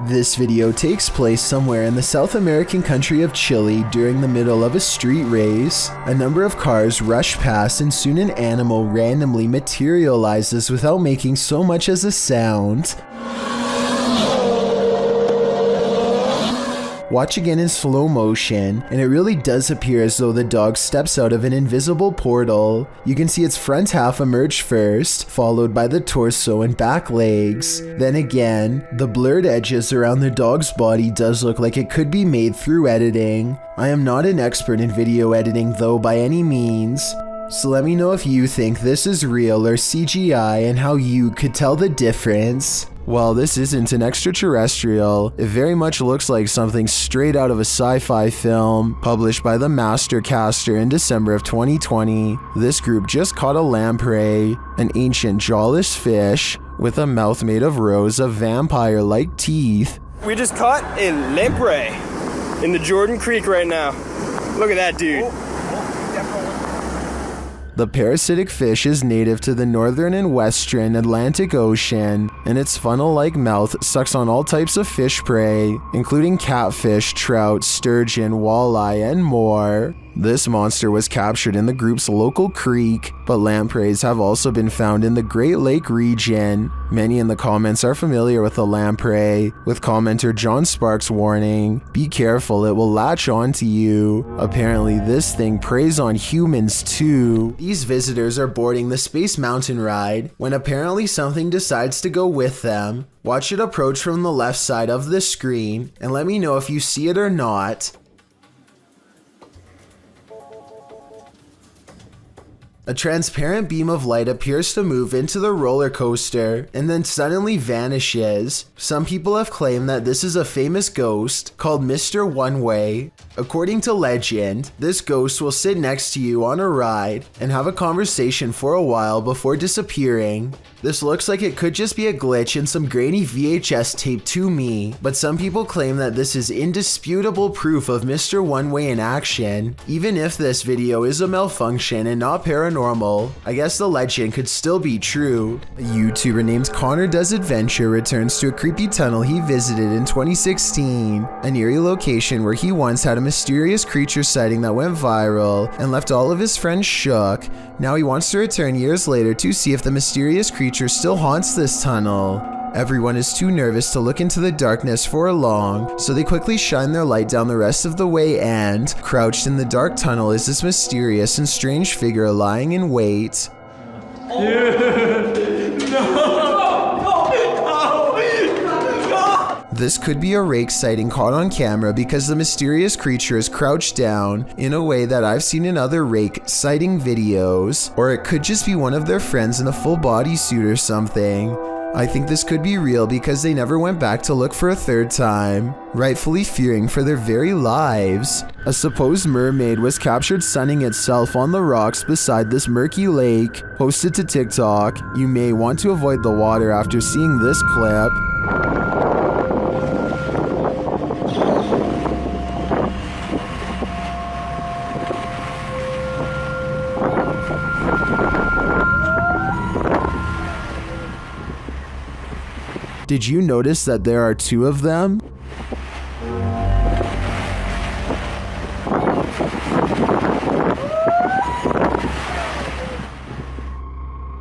This video takes place somewhere in the South American country of Chile during the middle of a street race. A number of cars rush past and soon an animal randomly materializes without making so much as a sound. Watch again in slow motion, and it really does appear as though the dog steps out of an invisible portal. You can see its front half emerge first, followed by the torso and back legs. Then again, the blurred edges around the dog's body does look like it could be made through editing. I am not an expert in video editing though by any means, so let me know if you think this is real or CGI and how you could tell the difference. While this isn't an extraterrestrial, it very much looks like something straight out of a sci-fi film published by the Mastercaster in December of 2020. This group just caught a lamprey, an ancient jawless fish with a mouth made of rows of vampire-like teeth. We just caught a lamprey in the Jordan Creek right now. Look at that dude. The parasitic fish is native to the northern and western Atlantic Ocean, and its funnel-like mouth sucks on all types of fish prey, including catfish, trout, sturgeon, walleye, and more. This monster was captured in the group's local creek, but lampreys have also been found in the Great Lake region. Many in the comments are familiar with the lamprey, with commenter John Sparks warning, "Be careful, it will latch onto you." Apparently this thing preys on humans too. These visitors are boarding the Space Mountain ride when apparently something decides to go with them. Watch it approach from the left side of the screen and let me know if you see it or not. A transparent beam of light appears to move into the roller coaster and then suddenly vanishes. Some people have claimed that this is a famous ghost called Mr. One Way. According to legend, this ghost will sit next to you on a ride and have a conversation for a while before disappearing. This looks like it could just be a glitch in some grainy VHS tape to me, but some people claim that this is indisputable proof of Mr. One Way in action. Even if this video is a malfunction and not paranormal, I guess the legend could still be true. A YouTuber named Connor Does Adventure returns to a creepy tunnel he visited in 2016, an eerie location where he once had a mysterious creature sighting that went viral and left all of his friends shook. Now he wants to return years later to see if the mysterious creature still haunts this tunnel. Everyone is too nervous to look into the darkness for long, so they quickly shine their light down the rest of the way and, crouched in the dark tunnel is this mysterious and strange figure lying in wait. This could be a rake sighting caught on camera because the mysterious creature is crouched down in a way that I've seen in other rake sighting videos, or it could just be one of their friends in a full bodysuit or something. I think this could be real because they never went back to look for a third time, rightfully fearing for their very lives. A supposed mermaid was captured sunning itself on the rocks beside this murky lake. Posted to TikTok. You may want to avoid the water after seeing this clip. Did you notice that there are two of them?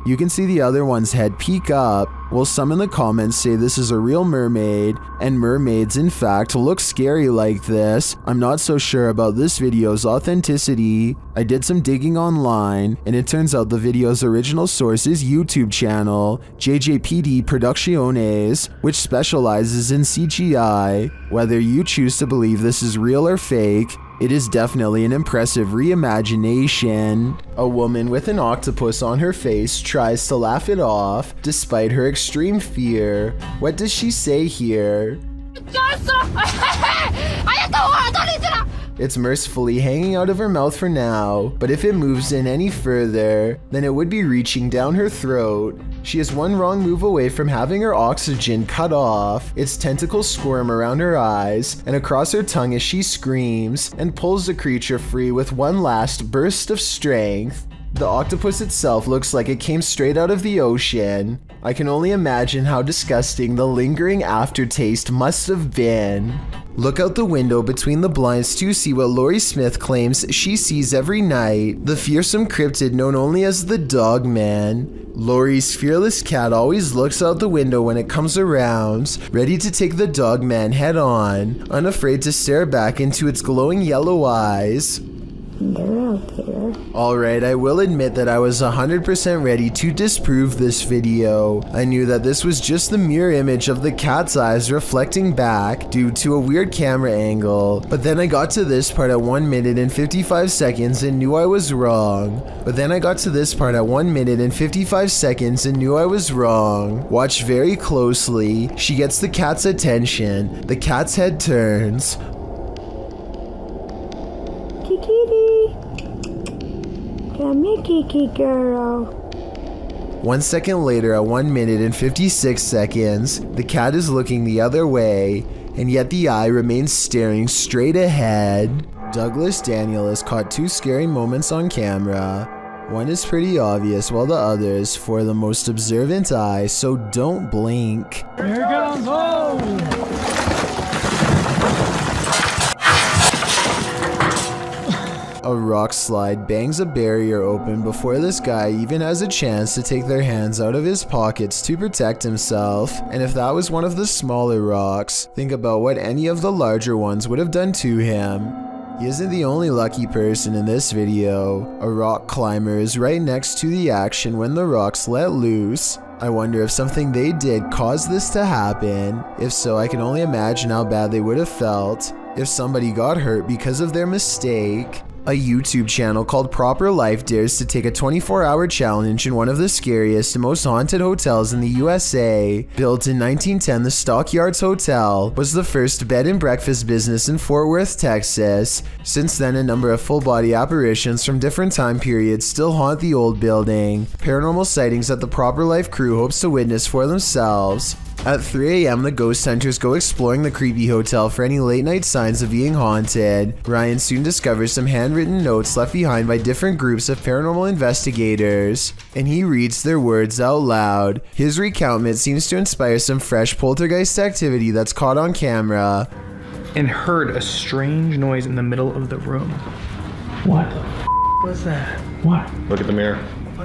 You can see the other one's head peek up. Well, some in the comments say this is a real mermaid, and mermaids in fact look scary like this. I'm not so sure about this video's authenticity. I did some digging online, and it turns out the video's original source is YouTube channel, JJPD Producciones, which specializes in CGI. Whether you choose to believe this is real or fake, it is definitely an impressive reimagination. A woman with an octopus on her face tries to laugh it off, despite her extreme fear. What does she say here? It's mercifully hanging out of her mouth for now, but if it moves in any further, then it would be reaching down her throat. She is one wrong move away from having her oxygen cut off. Its tentacles squirm around her eyes and across her tongue as she screams and pulls the creature free with one last burst of strength. The octopus itself looks like it came straight out of the ocean. I can only imagine how disgusting the lingering aftertaste must have been. Look out the window between the blinds to see what Laurie Smith claims she sees every night, the fearsome cryptid known only as the Dog Man. Laurie's fearless cat always looks out the window when it comes around, ready to take the Dog Man head on, unafraid to stare back into its glowing yellow eyes. They're out there. Alright, I will admit that I was 100% ready to disprove this video. I knew that this was just the mirror image of the cat's eyes reflecting back due to a weird camera angle, but then I got to this part at 1 minute and 55 seconds and knew I was wrong. Watch very closely. She gets the cat's attention. The cat's head turns. Kiki, come here, Kiki girl. 1 second later, at 1 minute and 56 seconds, the cat is looking the other way, and yet the eye remains staring straight ahead. Douglas Daniel has caught 2 scary moments on camera. One is pretty obvious, while the other is for the most observant eye, so don't blink. Here it goes, oh! A rock slide bangs a barrier open before this guy even has a chance to take their hands out of his pockets to protect himself. And if that was one of the smaller rocks, think about what any of the larger ones would have done to him. He isn't the only lucky person in this video. A rock climber is right next to the action when the rocks let loose. I wonder if something they did caused this to happen. If so, I can only imagine how bad they would have felt if somebody got hurt because of their mistake. A YouTube channel called Proper Life dares to take a 24-hour challenge in one of the scariest and most haunted hotels in the USA. Built in 1910, the Stockyards Hotel was the first bed and breakfast business in Fort Worth, Texas. Since then, a number of full-body apparitions from different time periods still haunt the old building. Paranormal sightings that the Proper Life crew hopes to witness for themselves. At 3 a.m., the ghost hunters go exploring the creepy hotel for any late-night signs of being haunted. Ryan soon discovers some handwritten notes left behind by different groups of paranormal investigators, and he reads their words out loud. His recountment seems to inspire some fresh poltergeist activity that's caught on camera. And heard a strange noise in the middle of the room. What the was that? What? Look at the mirror. Oh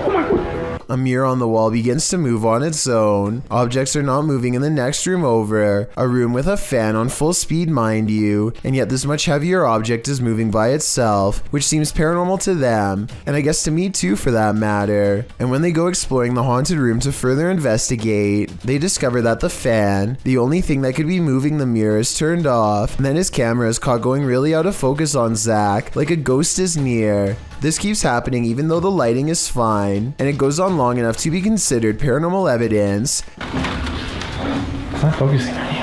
my god. A mirror on the wall begins to move on its own. Objects are not moving in the next room over. A room with a fan on full speed, mind you, and yet this much heavier object is moving by itself, which seems paranormal to them, and I guess to me too for that matter. And when they go exploring the haunted room to further investigate, they discover that the fan, the only thing that could be moving the mirror, is turned off, and then his camera is caught going really out of focus on Zach, like a ghost is near. This keeps happening even though the lighting is fine, and it goes on long enough to be considered paranormal evidence. It's not focusing on you.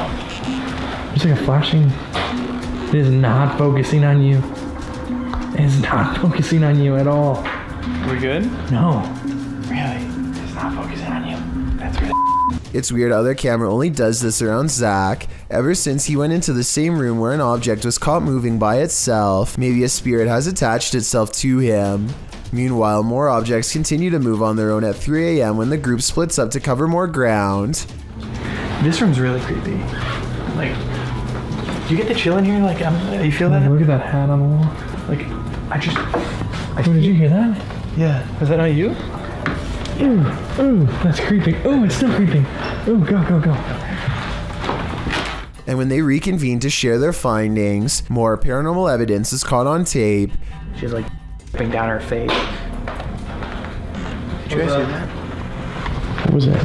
There's like a flashing. It is not focusing on you. It is not focusing on you at all. Are we good? No. Really? It's not focusing on you. That's really. It's weird how their camera only does this around Zach. Ever since he went into the same room where an object was caught moving by itself, maybe a spirit has attached itself to him. Meanwhile, more objects continue to move on their own at 3 a.m. when the group splits up to cover more ground. This room's really creepy. Like, do you get the chill in here? Like, you feel that? Look at that hat on the wall. Like, did you hear that? Yeah. Was that not you? Ooh, that's creeping. Ooh, it's still creeping. Ooh, go. And when they reconvene to share their findings, more paranormal evidence is caught on tape. She's like dripping down her face. Did you guys see that? What was that?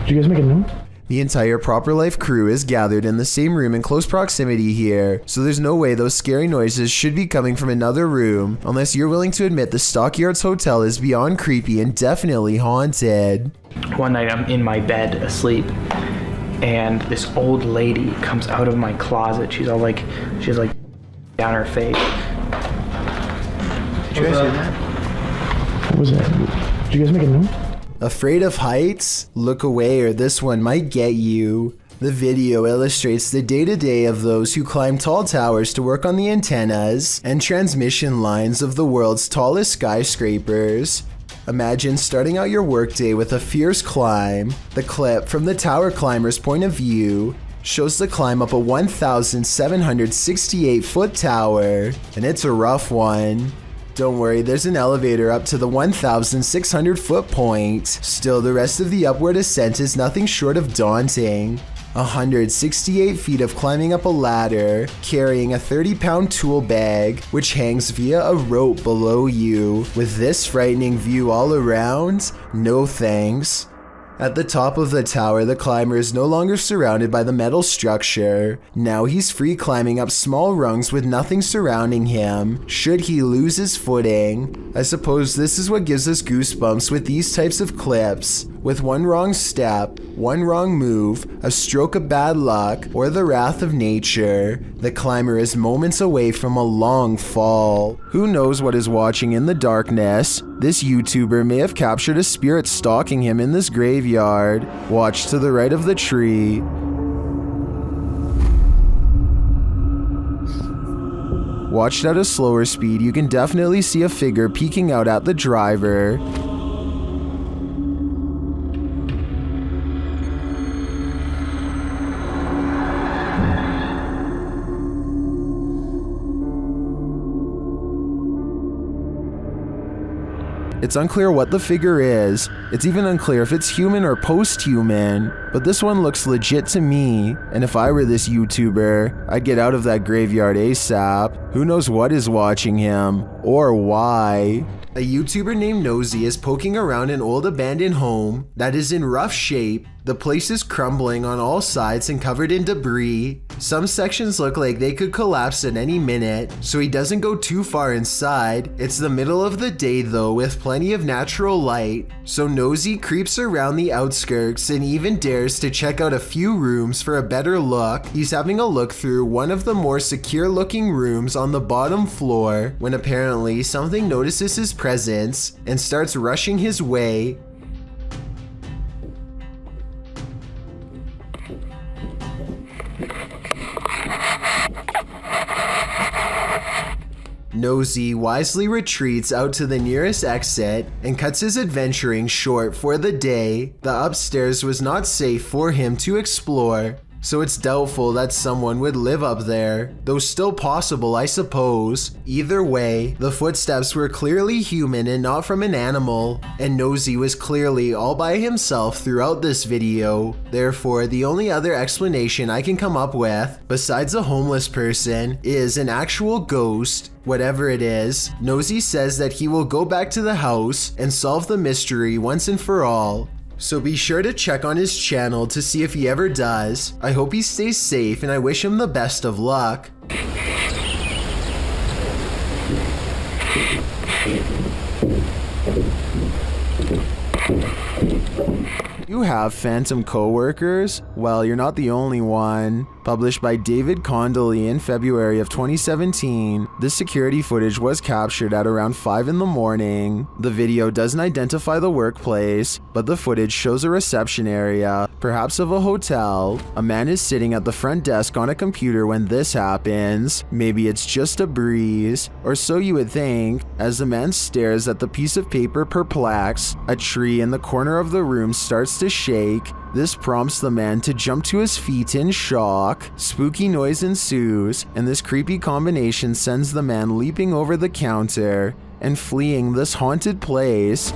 Did you guys make a note? The entire Proper Life crew is gathered in the same room in close proximity here, so there's no way those scary noises should be coming from another room, unless you're willing to admit the Stockyards Hotel is beyond creepy and definitely haunted. One night I'm in my bed asleep, and this old lady comes out of my closet. She's like down her face. Did you guys see that? What was that? Did you guys make a note? Afraid of heights? Look away or this one might get you. The video illustrates the day-to-day of those who climb tall towers to work on the antennas and transmission lines of the world's tallest skyscrapers. Imagine starting out your workday with a fierce climb. The clip from the tower climber's point of view shows the climb up a 1,768-foot tower, and it's a rough one. Don't worry, there's an elevator up to the 1,600-foot point. Still, the rest of the upward ascent is nothing short of daunting. 168 feet of climbing up a ladder, carrying a 30-pound tool bag, which hangs via a rope below you. With this frightening view all around, no thanks. At the top of the tower, the climber is no longer surrounded by the metal structure. Now he's free climbing up small rungs with nothing surrounding him, should he lose his footing. I suppose this is what gives us goosebumps with these types of clips. With one wrong step, one wrong move, a stroke of bad luck, or the wrath of nature, the climber is moments away from a long fall. Who knows what is watching in the darkness? This YouTuber may have captured a spirit stalking him in this graveyard. Watch to the right of the tree. Watched at a slower speed, you can definitely see a figure peeking out at the driver. It's unclear what the figure is. It's even unclear if it's human or post-human, but this one looks legit to me, and if I were this YouTuber, I'd get out of that graveyard ASAP. Who knows what is watching him, or why? A YouTuber named Nosy is poking around an old abandoned home that is in rough shape. The place is crumbling on all sides and covered in debris. Some sections look like they could collapse at any minute, so he doesn't go too far inside. It's the middle of the day though, with plenty of natural light, so Nosy creeps around the outskirts and even dares to check out a few rooms for a better look. He's having a look through one of the more secure looking rooms on the bottom floor when apparently something notices his presence and starts rushing his way. Nosy wisely retreats out to the nearest exit and cuts his adventuring short for the day. The upstairs was not safe for him to explore, so it's doubtful that someone would live up there, though still possible, I suppose. Either way, the footsteps were clearly human and not from an animal, and Nosy was clearly all by himself throughout this video. Therefore, the only other explanation I can come up with, besides a homeless person, is an actual ghost. Whatever it is, Nosy says that he will go back to the house and solve the mystery once and for all. So be sure to check on his channel to see if he ever does. I hope he stays safe and I wish him the best of luck. You have phantom coworkers? Well, you're not the only one. Published by David Condley in February of 2017, this security footage was captured at around 5 in the morning. The video doesn't identify the workplace, but the footage shows a reception area, perhaps of a hotel. A man is sitting at the front desk on a computer when this happens. Maybe it's just a breeze, or so you would think, as the man stares at the piece of paper perplexed. A tree in the corner of the room starts to shake. This prompts the man to jump to his feet in shock. Spooky noise ensues, and this creepy combination sends the man leaping over the counter and fleeing this haunted place.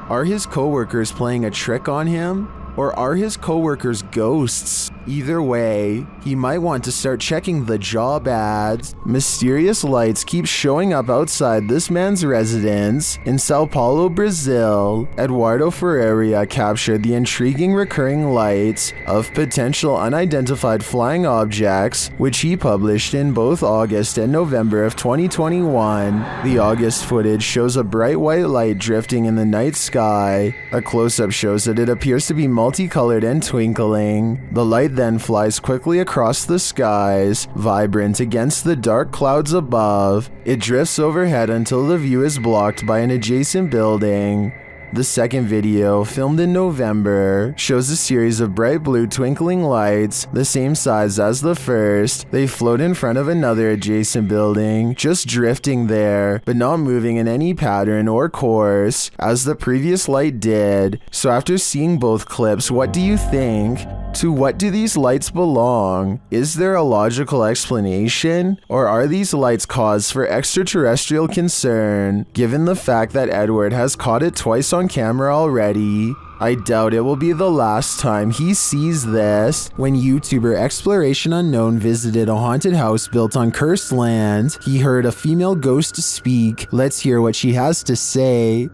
Are his coworkers playing a trick on him? Or are his coworkers ghosts? Either way, he might want to start checking the job ads. Mysterious lights keep showing up outside this man's residence in Sao Paulo, Brazil. Eduardo Ferreira captured the intriguing recurring lights of potential unidentified flying objects, which he published in both August and November of 2021. The August footage shows a bright white light drifting in the night sky. A close-up shows that it appears to be multicolored and twinkling. The light then flies quickly across the skies, vibrant against the dark clouds above. It drifts overhead until the view is blocked by an adjacent building. The second video, filmed in November, shows a series of bright blue twinkling lights, the same size as the first. They float in front of another adjacent building, just drifting there, but not moving in any pattern or course, as the previous light did. So after seeing both clips, what do you think? To what do these lights belong? Is there a logical explanation? Or are these lights cause for extraterrestrial concern, given the fact that Edward has caught it twice on camera already? I doubt it will be the last time he sees this. When YouTuber Exploration Unknown visited a haunted house built on cursed land, he heard a female ghost speak. Let's hear what she has to say.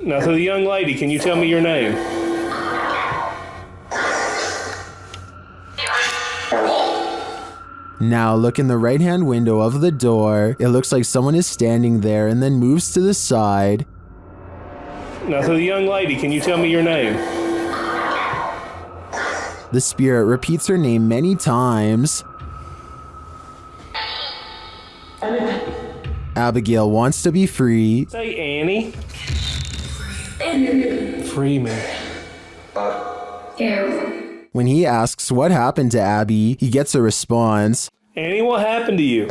Now, to the young lady, can you tell me your name? Now look in the right hand window of the door. It looks like someone is standing there and then moves to the side. Now, to the young lady, can you tell me your name? The spirit repeats her name many times. Abigail wants to be free. Say Annie. Free me. When he asks what happened to Abby, he gets a response. Annie, what happened to you?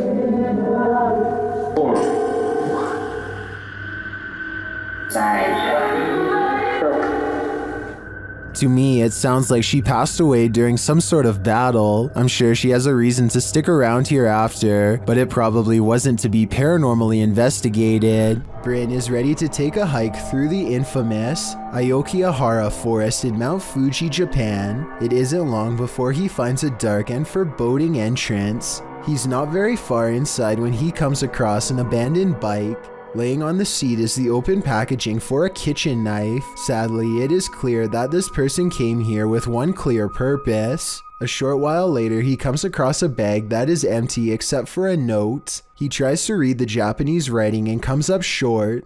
To me, it sounds like she passed away during some sort of battle. I'm sure she has a reason to stick around here after, but it probably wasn't to be paranormally investigated. Bryn is ready to take a hike through the infamous Aokigahara forest in Mount Fuji, Japan. It isn't long before he finds a dark and foreboding entrance. He's not very far inside when he comes across an abandoned bike. Laying on the seat is the open packaging for a kitchen knife. Sadly, it is clear that this person came here with one clear purpose. A short while later, he comes across a bag that is empty except for a note. He tries to read the Japanese writing and comes up short.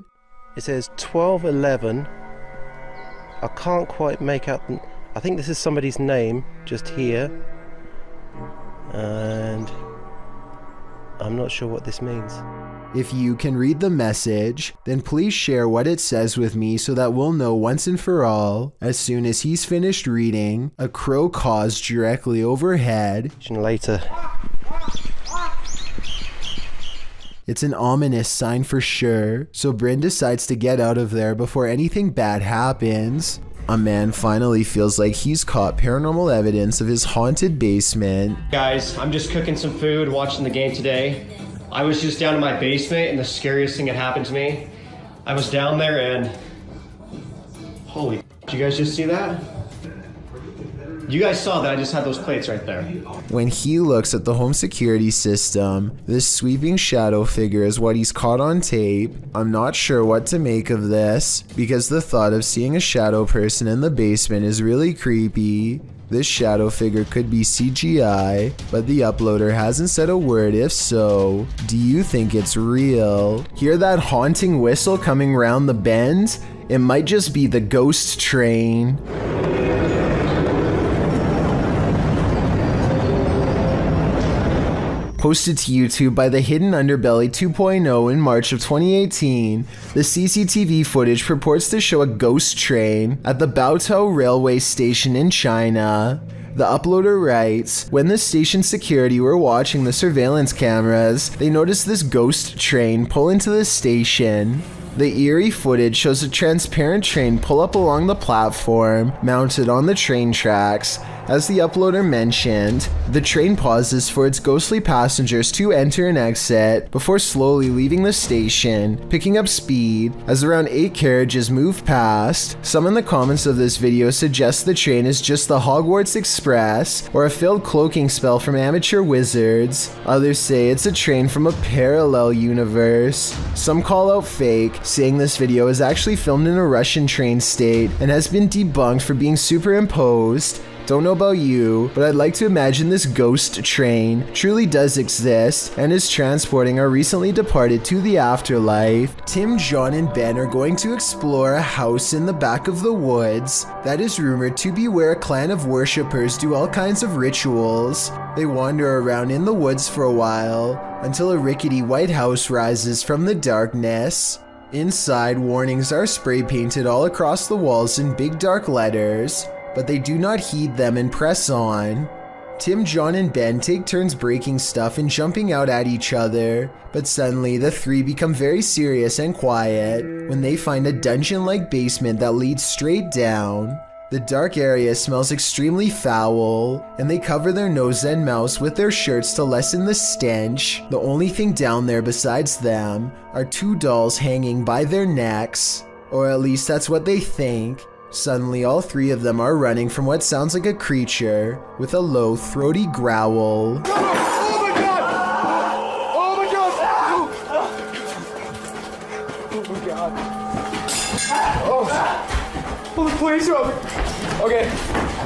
It says 1211. I can't quite make out. I think this is somebody's name just here. And I'm not sure what this means. If you can read the message, then please share what it says with me so that we'll know once and for all. As soon as he's finished reading, a crow caws directly overhead. Later. It's an ominous sign for sure, so Bryn decides to get out of there before anything bad happens. A man finally feels like he's caught paranormal evidence of his haunted basement. Guys, I'm just cooking some food, watching the game today. I was just down in my basement and the scariest thing had happened to me. I was down there and... Holy, did you guys just see that? You guys saw that I just had those plates right there. When he looks at the home security system, this sweeping shadow figure is what he's caught on tape. I'm not sure what to make of this, because the thought of seeing a shadow person in the basement is really creepy. This shadow figure could be CGI, but the uploader hasn't said a word if so. Do you think it's real? Hear that haunting whistle coming round the bend? It might just be the ghost train. Posted to YouTube by the Hidden Underbelly 2.0 in March of 2018, the CCTV footage purports to show a ghost train at the Baotou railway station in China. The uploader writes, when the station security were watching the surveillance cameras, they noticed this ghost train pull into the station. The eerie footage shows a transparent train pull up along the platform, mounted on the train tracks. As the uploader mentioned, the train pauses for its ghostly passengers to enter and exit before slowly leaving the station, picking up speed as around 8 carriages move past. Some in the comments of this video suggest the train is just the Hogwarts Express or a failed cloaking spell from amateur wizards. Others say it's a train from a parallel universe. Some call out fake, saying this video is actually filmed in a Russian train state and has been debunked for being superimposed. Don't know about you, but I'd like to imagine this ghost train truly does exist and is transporting our recently departed to the afterlife. Tim, John, and Ben are going to explore a house in the back of the woods that is rumored to be where a clan of worshippers do all kinds of rituals. They wander around in the woods for a while until a rickety white house rises from the darkness. Inside, warnings are spray painted all across the walls in big dark letters, but they do not heed them and press on. Tim, John, and Ben take turns breaking stuff and jumping out at each other, but suddenly the three become very serious and quiet when they find a dungeon-like basement that leads straight down. The dark area smells extremely foul, and they cover their nose and mouths with their shirts to lessen the stench. The only thing down there besides them are two dolls hanging by their necks, or at least that's what they think. Suddenly, all three of them are running from what sounds like a creature with a low, throaty growl. Oh my god! Oh my god! Oh my god! Oh, the police are over! Okay,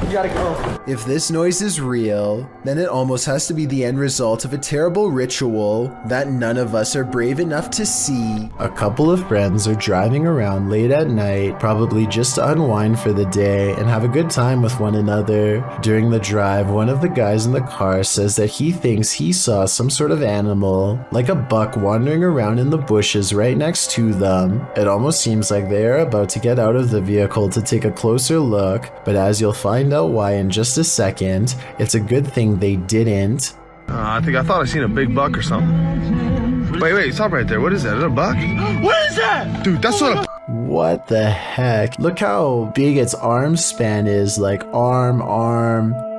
you gotta go. If this noise is real, then it almost has to be the end result of a terrible ritual that none of us are brave enough to see. A couple of friends are driving around late at night, probably just to unwind for the day and have a good time with one another. During the drive, one of the guys in the car says that he thinks he saw some sort of animal, like a buck wandering around in the bushes right next to them. It almost seems like they are about to get out of the vehicle to take a closer look, but as you'll find out why in just a second, it's a good thing they didn't. I thought I seen a big buck or something. Wait, stop right there. What is that? Is it a buck? What is that? Dude, that's what a... What the heck? Look how big its arm span is, like arm,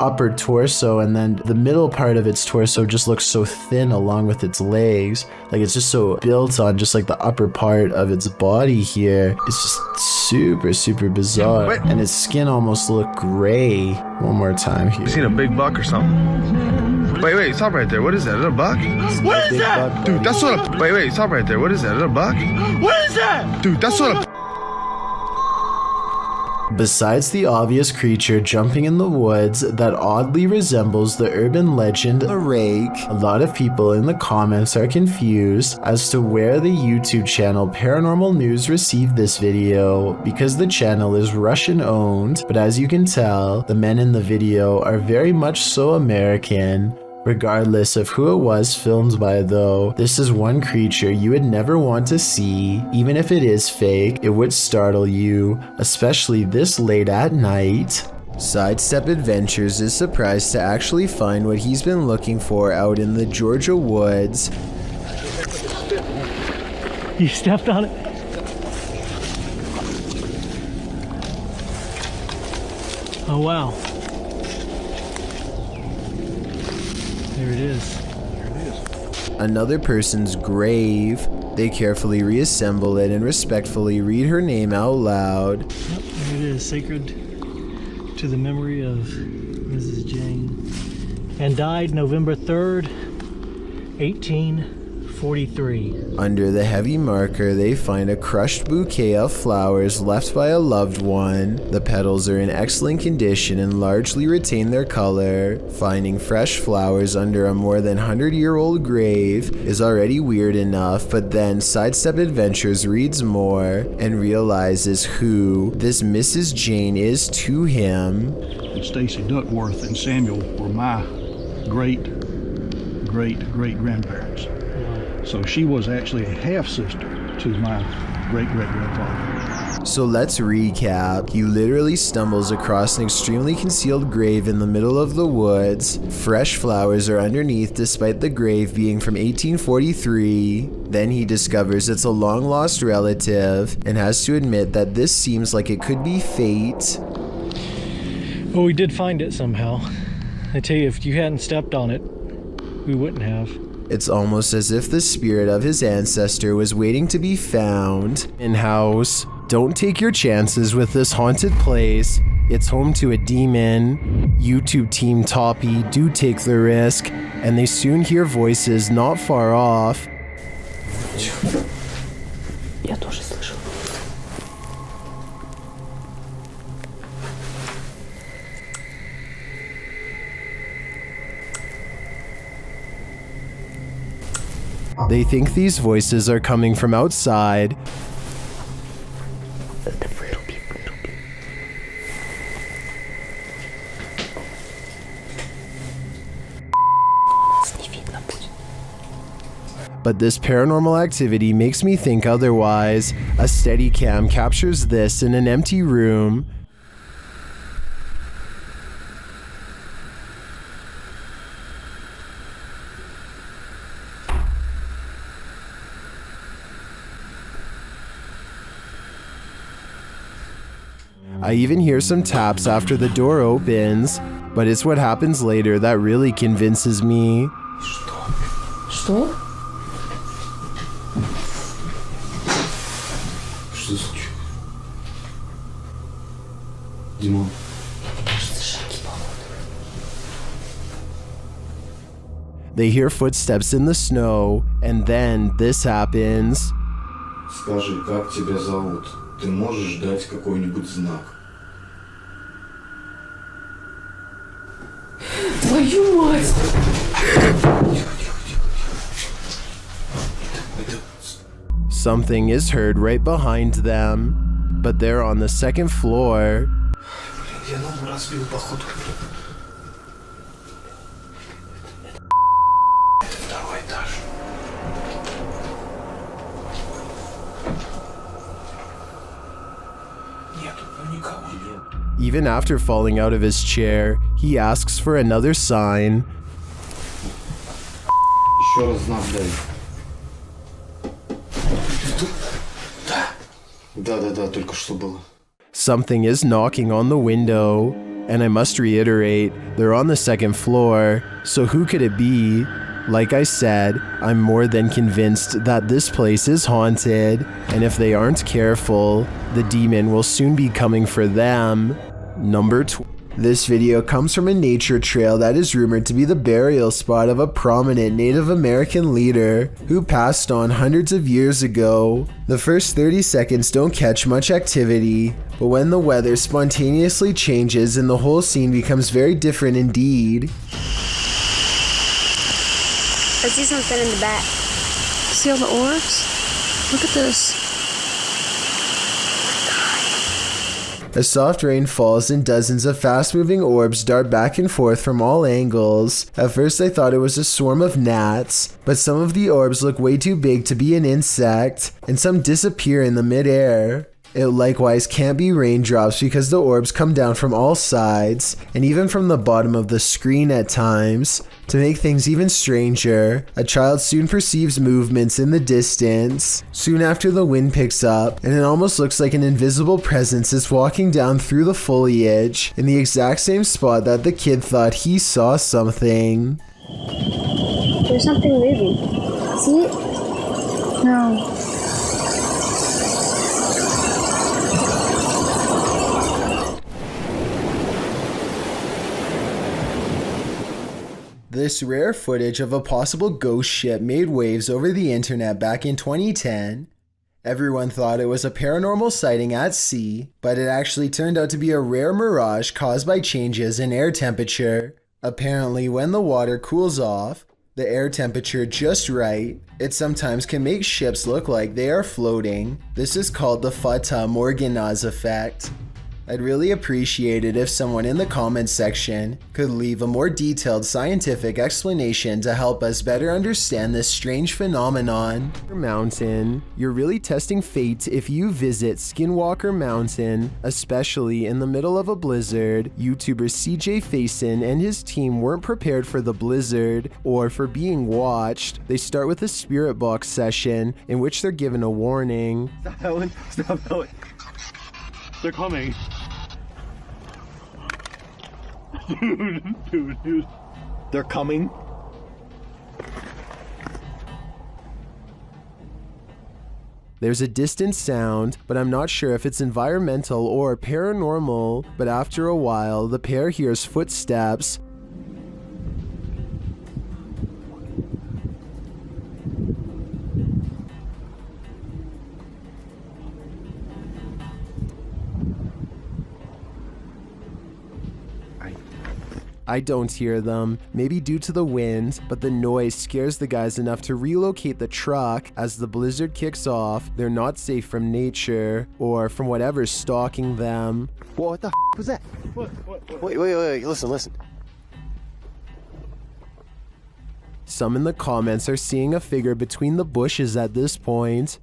upper torso, and then the middle part of its torso just looks so thin along with its legs. Like it's just so built on just like the upper part of its body here. It's just super, super bizarre. Wait. And its skin almost looked gray. One more time here. You seen a big buck or something? Wait, stop right there. What is that? Is it a buck? What is that? Dude, that's what a... Wait, stop right there. What is that? Is it a buck? What is that? Dude, that's what a... Besides the obvious creature jumping in the woods that oddly resembles the urban legend a rake, a lot of people in the comments are confused as to where the YouTube channel Paranormal News received this video because the channel is Russian owned, but as you can tell, the men in the video are very much so American. Regardless of who it was filmed by though, this is one creature you would never want to see. Even if it is fake, it would startle you, especially this late at night. Sidestep Adventures is surprised to actually find what he's been looking for out in the Georgia woods. You stepped on it? Oh wow. There it is. Another person's grave. They carefully reassemble it and respectfully read her name out loud. Yep, there it is. Sacred to the memory of Mrs. Jane. And died November 3rd, 1843. Under the heavy marker, they find a crushed bouquet of flowers left by a loved one. The petals are in excellent condition and largely retain their color. Finding fresh flowers under a more than 100-year-old grave is already weird enough, but then Sidestep Adventures reads more and realizes who this Mrs. Jane is to him. And Stacy Duckworth and Samuel were my great-great-great-grandparents. So she was actually a half-sister to my great-great-grandfather. So let's recap. He literally stumbles across an extremely concealed grave in the middle of the woods. Fresh flowers are underneath despite the grave being from 1843. Then he discovers it's a long-lost relative and has to admit that this seems like it could be fate. Well, we did find it somehow. I tell you, if you hadn't stepped on it, we wouldn't have. It's almost as if the spirit of his ancestor was waiting to be found. In-house, don't take your chances with this haunted place. It's home to a demon. YouTube team Toppy do take the risk, and they soon hear voices not far off. Я тоже слышала. They think these voices are coming from outside, but this paranormal activity makes me think otherwise. A Steadicam captures this in an empty room. I even hear some taps after the door opens, but it's what happens later that really convinces me. Что? Что за звук? Димон. They hear footsteps in the snow, and then this happens. Скажи, как тебя зовут? Ты можешь дать какой-нибудь знак? Твою мать! Something is heard right behind them, but they're on the second floor. Я ногу разбил, походу. Это второй этаж. Нету, никого нет. Even after falling out of his chair, he asks for another sign. Еще раз знак дай. Да, только что было. Something is knocking on the window, and I must reiterate, they're on the second floor, so who could it be? Like I said, I'm more than convinced that this place is haunted, and if they aren't careful, the demon will soon be coming for them. Number 2. This video comes from a nature trail that is rumored to be the burial spot of a prominent Native American leader who passed on hundreds of years ago. The first 30 seconds don't catch much activity, but when the weather spontaneously changes and the whole scene becomes very different indeed. I see something in the back. See all the orbs? Look at this. A soft rain falls and dozens of fast-moving orbs dart back and forth from all angles. At first I thought it was a swarm of gnats, but some of the orbs look way too big to be an insect, and some disappear in the mid-air. It likewise can't be raindrops because the orbs come down from all sides, and even from the bottom of the screen at times. To make things even stranger, a child soon perceives movements in the distance. Soon after, the wind picks up, and it almost looks like an invisible presence is walking down through the foliage in the exact same spot that the kid thought he saw something. There's something moving. See it? No. This rare footage of a possible ghost ship made waves over the internet back in 2010. Everyone thought it was a paranormal sighting at sea, but it actually turned out to be a rare mirage caused by changes in air temperature. Apparently, when the water cools off, the air temperature just right, it sometimes can make ships look like they are floating. This is called the Fata Morgana's effect. I'd really appreciate it if someone in the comments section could leave a more detailed scientific explanation to help us better understand this strange phenomenon. Mountain. You're really testing fate if you visit Skinwalker Mountain, especially in the middle of a blizzard. YouTuber CJ Faison and his team weren't prepared for the blizzard or for being watched. They start with a spirit box session in which they're given a warning. Stop Helen. Stop Helen. They're coming. Dude. They're coming. There's a distant sound, but I'm not sure if it's environmental or paranormal. But after a while, the pair hears footsteps. I don't hear them, maybe due to the wind, but the noise scares the guys enough to relocate the truck. As the blizzard kicks off, they're not safe from nature or from whatever's stalking them. What the was that? Wait, listen. Some in the comments are seeing a figure between the bushes at this point.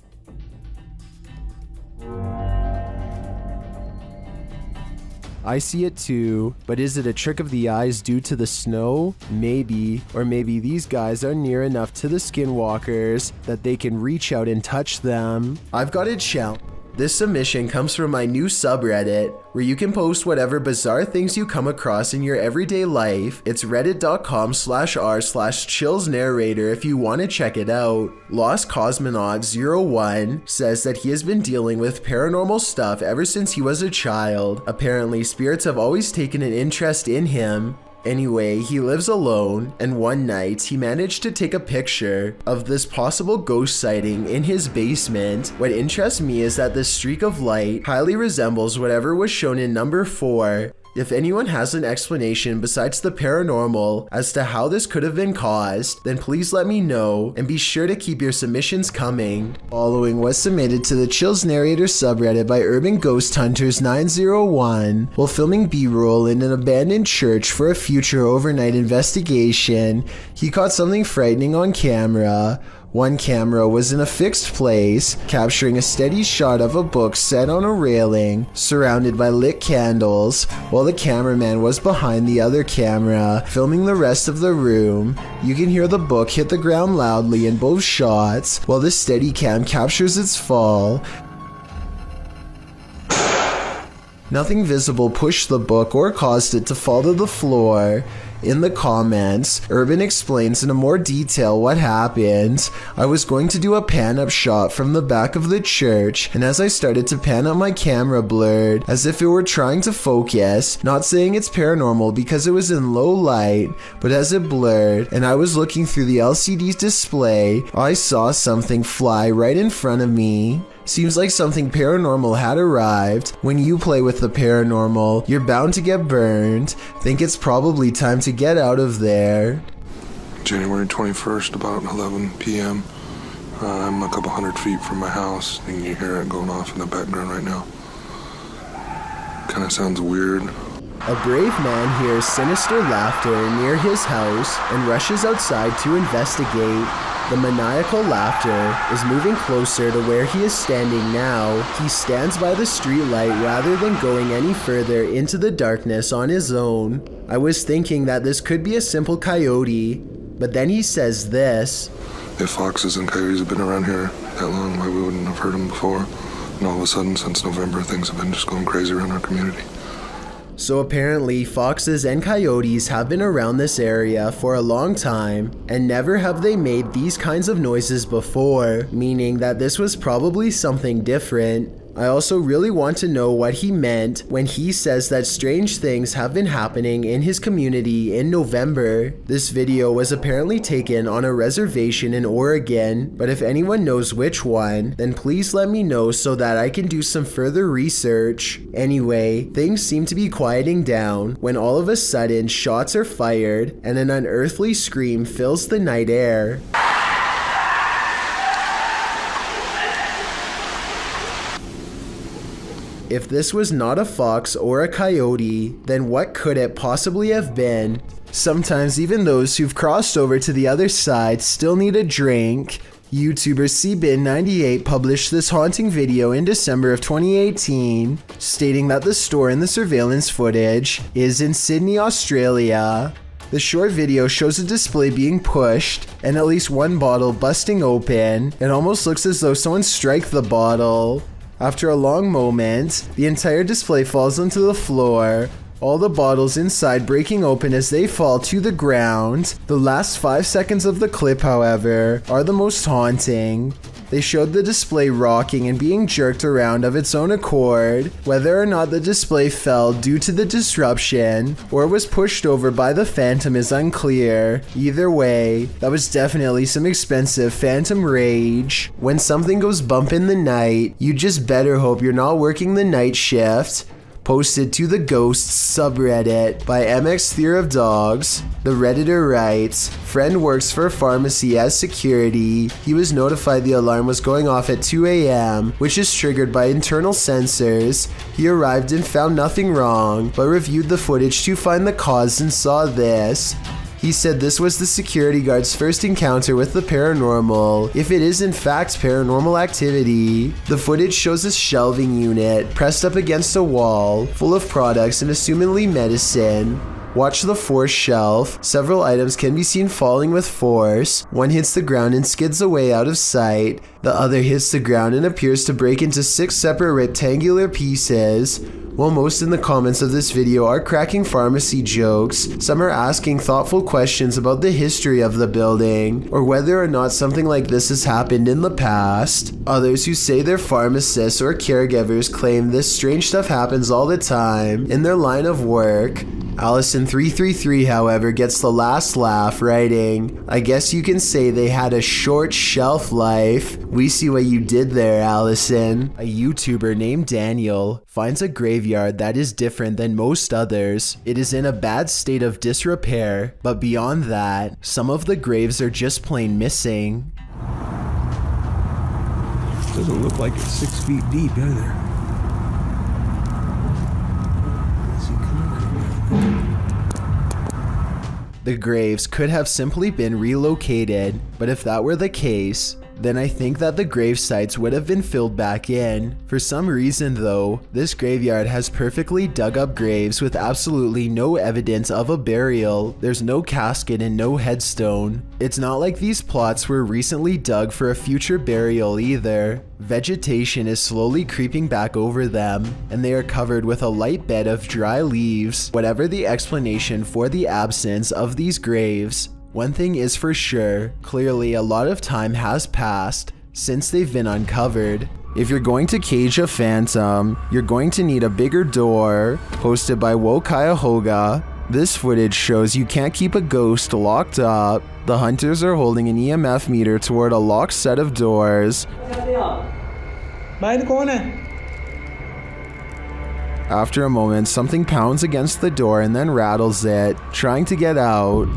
I see it too, but is it a trick of the eyes due to the snow? Maybe, or maybe these guys are near enough to the skinwalkers that they can reach out and touch them. I've got a challenge. This submission comes from my new subreddit, where you can post whatever bizarre things you come across in your everyday life. It's reddit.com/r/chillsnarrator if you want to check it out. Lost Cosmonaut 01 says that he has been dealing with paranormal stuff ever since he was a child. Apparently, spirits have always taken an interest in him. Anyway, he lives alone, and one night he managed to take a picture of this possible ghost sighting in his basement. What interests me is that this streak of light highly resembles whatever was shown in number 4. If anyone has an explanation besides the paranormal as to how this could have been caused, then please let me know, and be sure to keep your submissions coming. Following was submitted to the Chills Narrator subreddit by Urban Ghost Hunters 901 while filming B-roll in an abandoned church for a future overnight investigation. He caught something frightening on camera. One camera was in a fixed place, capturing a steady shot of a book set on a railing, surrounded by lit candles, while the cameraman was behind the other camera, filming the rest of the room. You can hear the book hit the ground loudly in both shots, while the Steadicam captures its fall. Nothing visible pushed the book or caused it to fall to the floor. In the comments, Urban explains in a more detail what happened. I was going to do a pan-up shot from the back of the church, and as I started to pan up, my camera blurred, as if it were trying to focus. Not saying it's paranormal because it was in low light, but as it blurred, and I was looking through the LCD display, I saw something fly right in front of me. Seems like something paranormal had arrived. When you play with the paranormal, you're bound to get burned. Think it's probably time to get out of there. January 21st, about 11 p.m. I'm a couple hundred feet from my house, and you hear it going off in the background right now. Kind of sounds weird. A brave man hears sinister laughter near his house and rushes outside to investigate. The maniacal laughter is moving closer to where he is standing now. He stands by the streetlight rather than going any further into the darkness on his own. I was thinking that this could be a simple coyote, but then he says this. If foxes and coyotes have been around here that long, why we wouldn't have heard them before? And all of a sudden, since November, things have been just going crazy around our community. So apparently, foxes and coyotes have been around this area for a long time, and never have they made these kinds of noises before, meaning that this was probably something different. I also really want to know what he meant when he says that strange things have been happening in his community in November. This video was apparently taken on a reservation in Oregon, but if anyone knows which one, then please let me know so that I can do some further research. Anyway, things seem to be quieting down when all of a sudden shots are fired and an unearthly scream fills the night air. If this was not a fox or a coyote, then what could it possibly have been? Sometimes even those who've crossed over to the other side still need a drink. YouTuber CBin98 published this haunting video in December of 2018, stating that the store in the surveillance footage is in Sydney, Australia. The short video shows a display being pushed and at least one bottle busting open. It almost looks as though someone struck the bottle. After a long moment, the entire display falls onto the floor, all the bottles inside breaking open as they fall to the ground. The last 5 seconds of the clip, however, are the most haunting. They showed the display rocking and being jerked around of its own accord. Whether or not the display fell due to the disruption or was pushed over by the phantom is unclear. Either way, that was definitely some expensive phantom rage. When something goes bump in the night, you just better hope you're not working the night shift. posted to the Ghosts subreddit by MX Theory of Dogs. The Redditor writes, friend works for a pharmacy as security. He was notified the alarm was going off at 2 a.m., which is triggered by internal sensors. He arrived and found nothing wrong, but reviewed the footage to find the cause and saw this. He said this was the security guard's first encounter with the paranormal, if it is in fact paranormal activity. The footage shows a shelving unit pressed up against a wall, full of products and assumedly medicine. Watch the fourth shelf. Several items can be seen falling with force. One hits the ground and skids away out of sight. The other hits the ground and appears to break into 6 separate rectangular pieces. While most in the comments of this video are cracking pharmacy jokes, some are asking thoughtful questions about the history of the building, or whether or not something like this has happened in the past. Others who say they're pharmacists or caregivers claim this strange stuff happens all the time in their line of work. Allison333, however, gets the last laugh, writing, I guess you can say they had a short shelf life. We see what you did there, Allison. A YouTuber named Daniel finds a graveyard that is different than most others. It is in a bad state of disrepair, but beyond that, some of the graves are just plain missing. Doesn't look like it's 6 feet deep either. The graves could have simply been relocated, but if that were the case, then I think that the grave sites would have been filled back in. For some reason though, this graveyard has perfectly dug up graves with absolutely no evidence of a burial. There's no casket and no headstone. It's not like these plots were recently dug for a future burial either. Vegetation is slowly creeping back over them, and they are covered with a light bed of dry leaves. Whatever the explanation for the absence of these graves, one thing is for sure, clearly a lot of time has passed since they've been uncovered. If you're going to cage a phantom, you're going to need a bigger door. Posted by Wokayahoga. This footage shows you can't keep a ghost locked up. The hunters are holding an EMF meter toward a locked set of doors. After a moment, something pounds against the door and then rattles it, trying to get out.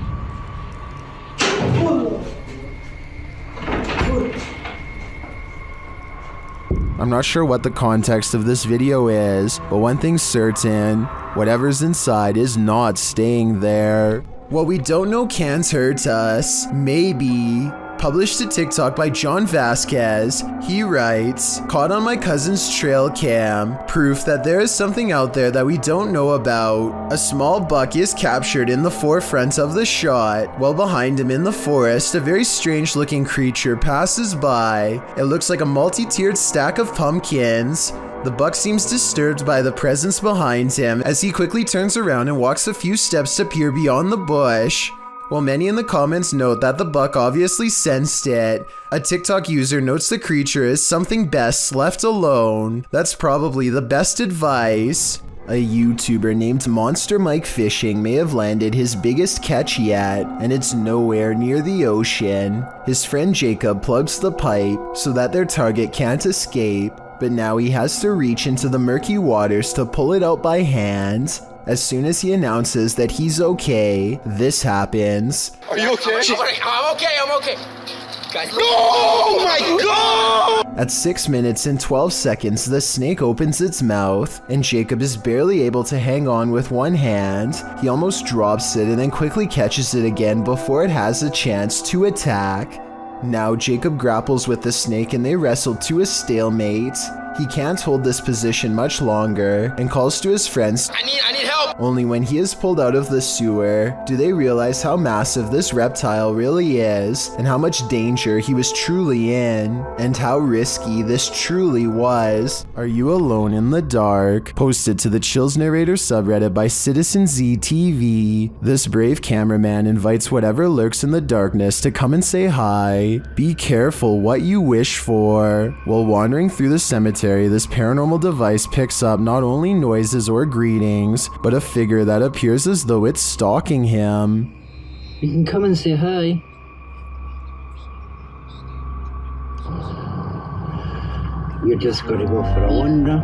I'm not sure what the context of this video is, but one thing's certain, whatever's inside is not staying there. What we don't know can't hurt us, maybe. Published to TikTok by John Vasquez, he writes, caught on my cousin's trail cam, proof that there is something out there that we don't know about. A small buck is captured in the forefront of the shot, while behind him in the forest, a very strange looking creature passes by. It looks like a multi-tiered stack of pumpkins. The buck seems disturbed by the presence behind him as he quickly turns around and walks a few steps to peer beyond the bush. While many in the comments note that the buck obviously sensed it, a TikTok user notes the creature is something best left alone. That's probably the best advice. A YouTuber named Monster Mike Fishing may have landed his biggest catch yet, and it's nowhere near the ocean. His friend Jacob plugs the pipe so that their target can't escape, but now he has to reach into the murky waters to pull it out by hand. As soon as he announces that he's okay, this happens. Are you okay? I'm okay. Guys, no! Oh my god! At 6 minutes and 12 seconds, the snake opens its mouth, and Jacob is barely able to hang on with one hand. He almost drops it and then quickly catches it again before it has a chance to attack. Now Jacob grapples with the snake and they wrestle to a stalemate. He can't hold this position much longer and calls to his friends. I need help! Only when he is pulled out of the sewer do they realize how massive this reptile really is and how much danger he was truly in and how risky this truly was. Are you alone in the dark? Posted to the Chills Narrator subreddit by Citizen ZTV. This brave cameraman invites whatever lurks in the darkness to come and say hi. Be careful what you wish for. While wandering through the cemetery, this paranormal device picks up not only noises or greetings, but a figure that appears as though it's stalking him. You can come and say hi. You're just gonna go for a wander.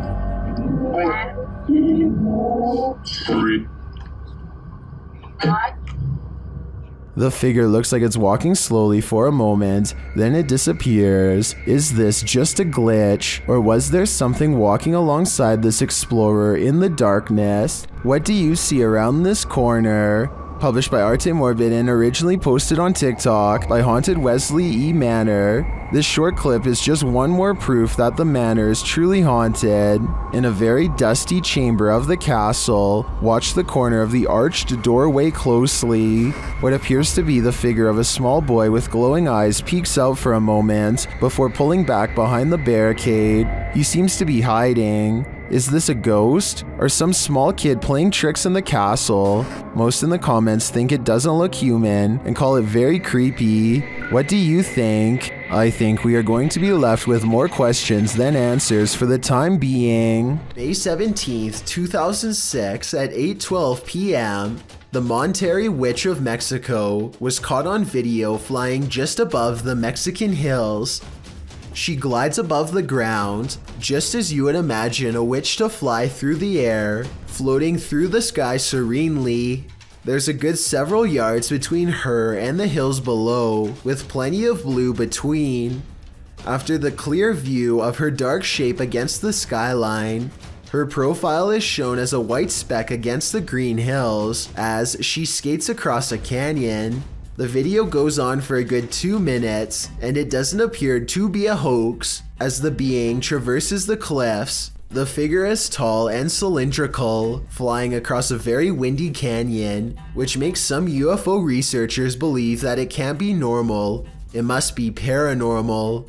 The figure looks like it's walking slowly for a moment, then it disappears. Is this just a glitch, or was there something walking alongside this explorer in the darkness? What do you see around this corner? Published by Arte Morbid and originally posted on TikTok by Haunted Wesley E. Manor. This short clip is just one more proof that the manor is truly haunted. In a very dusty chamber of the castle, watch the corner of the arched doorway closely. What appears to be the figure of a small boy with glowing eyes peeks out for a moment before pulling back behind the barricade. He seems to be hiding. Is this a ghost? Or some small kid playing tricks in the castle? Most in the comments think it doesn't look human and call it very creepy. What do you think? I think we are going to be left with more questions than answers for the time being. May 17th, 2006 at 8:12 p.m. The Monterey Witch of Mexico was caught on video flying just above the Mexican hills. She glides above the ground, just as you would imagine a witch to fly through the air, floating through the sky serenely. There's a good several yards between her and the hills below, with plenty of blue between. After the clear view of her dark shape against the skyline, her profile is shown as a white speck against the green hills as she skates across a canyon. The video goes on for a good 2 minutes, and it doesn't appear to be a hoax. As the being traverses the cliffs, the figure is tall and cylindrical, flying across a very windy canyon, which makes some UFO researchers believe that it can't be normal. It must be paranormal.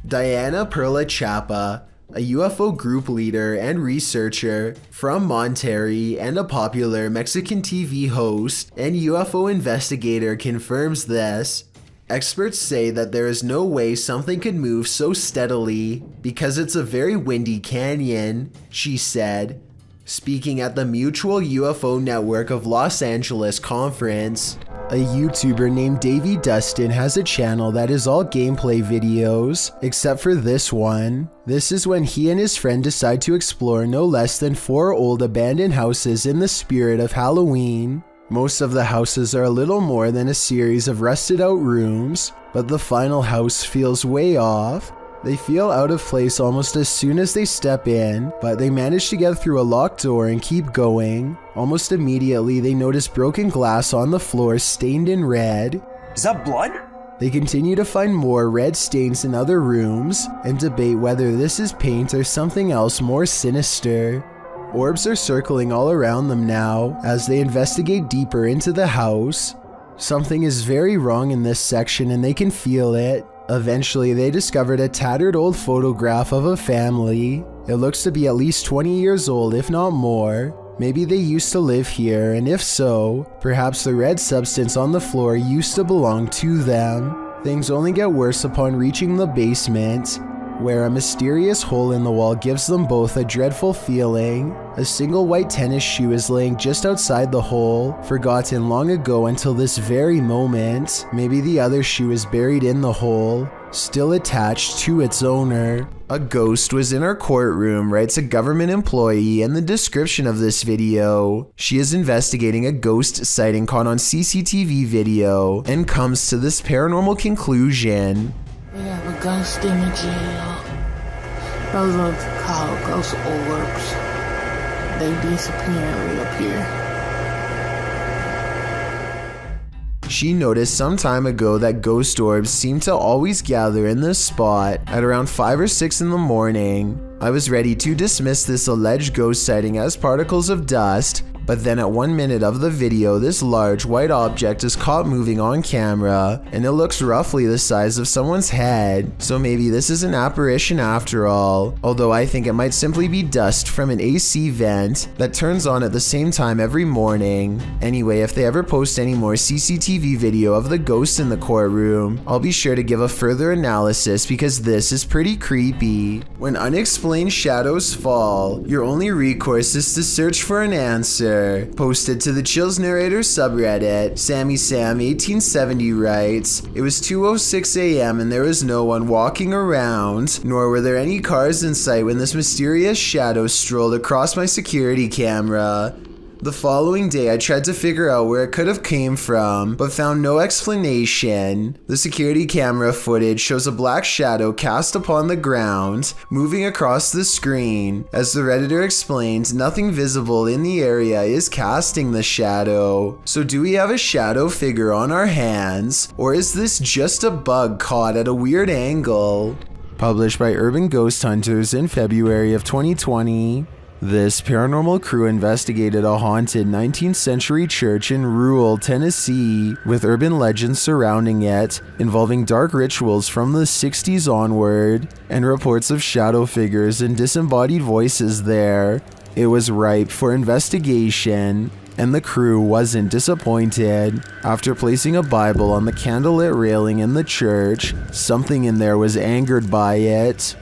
Diana Perla Chapa, a UFO group leader and researcher from Monterey and a popular Mexican TV host and UFO investigator, confirms this. Experts say that there is no way something could move so steadily because it's a very windy canyon, she said, speaking at the Mutual UFO Network of Los Angeles conference. A YouTuber named Davey Dustin has a channel that is all gameplay videos, except for this one. This is when he and his friend decide to explore no less than 4 old abandoned houses in the spirit of Halloween. Most of the houses are a little more than a series of rusted out rooms, but the final house feels way off. They feel out of place almost as soon as they step in, but they manage to get through a locked door and keep going. Almost immediately, they notice broken glass on the floor stained in red. Is that blood? They continue to find more red stains in other rooms and debate whether this is paint or something else more sinister. Orbs are circling all around them now as they investigate deeper into the house. Something is very wrong in this section and they can feel it. Eventually, they discovered a tattered old photograph of a family. It looks to be at least 20 years old, if not more. Maybe they used to live here, and if so, perhaps the red substance on the floor used to belong to them. Things only get worse upon reaching the basement, where a mysterious hole in the wall gives them both a dreadful feeling. A single white tennis shoe is laying just outside the hole, forgotten long ago until this very moment. Maybe the other shoe is buried in the hole, still attached to its owner. A ghost was in our courtroom, writes a government employee in the description of this video. She is investigating a ghost sighting caught on CCTV video and comes to this paranormal conclusion. We have a ghost in the jail. Those are called ghost orbs. They disappear and reappear. She noticed some time ago that ghost orbs seem to always gather in this spot at around 5 or 6 in the morning. I was ready to dismiss this alleged ghost sighting as particles of dust, but then at 1 minute of the video, this large white object is caught moving on camera, and it looks roughly the size of someone's head, so maybe this is an apparition after all, although I think it might simply be dust from an AC vent that turns on at the same time every morning. Anyway, if they ever post any more CCTV video of the ghost in the courtroom, I'll be sure to give a further analysis because this is pretty creepy. When unexplained shadows fall, your only recourse is to search for an answer. ever. Posted to the Chills Narrator subreddit, Sammy Sam 1870 writes, "It was 2:06 a.m. and there was no one walking around, nor were there any cars in sight when this mysterious shadow strolled across my security camera. The following day, I tried to figure out where it could have came from, but found no explanation. The security camera footage shows a black shadow cast upon the ground, moving across the screen. As the Redditor explained, nothing visible in the area is casting the shadow. So do we have a shadow figure on our hands, or is this just a bug caught at a weird angle?" Published by Urban Ghost Hunters in February of 2020. This paranormal crew investigated a haunted 19th century church in rural Tennessee, with urban legends surrounding it, involving dark rituals from the 60s onward, and reports of shadow figures and disembodied voices there. It was ripe for investigation, and the crew wasn't disappointed. After placing a Bible on the candlelit railing in the church, something in there was angered by it.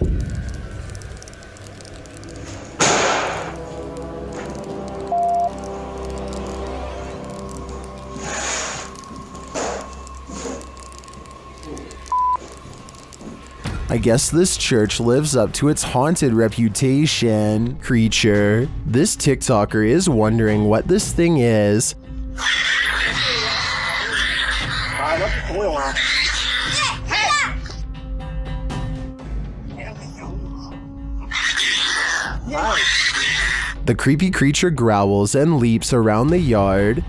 I guess this church lives up to its haunted reputation. Creature. This TikToker is wondering what this thing is. The creepy creature growls and leaps around the yard.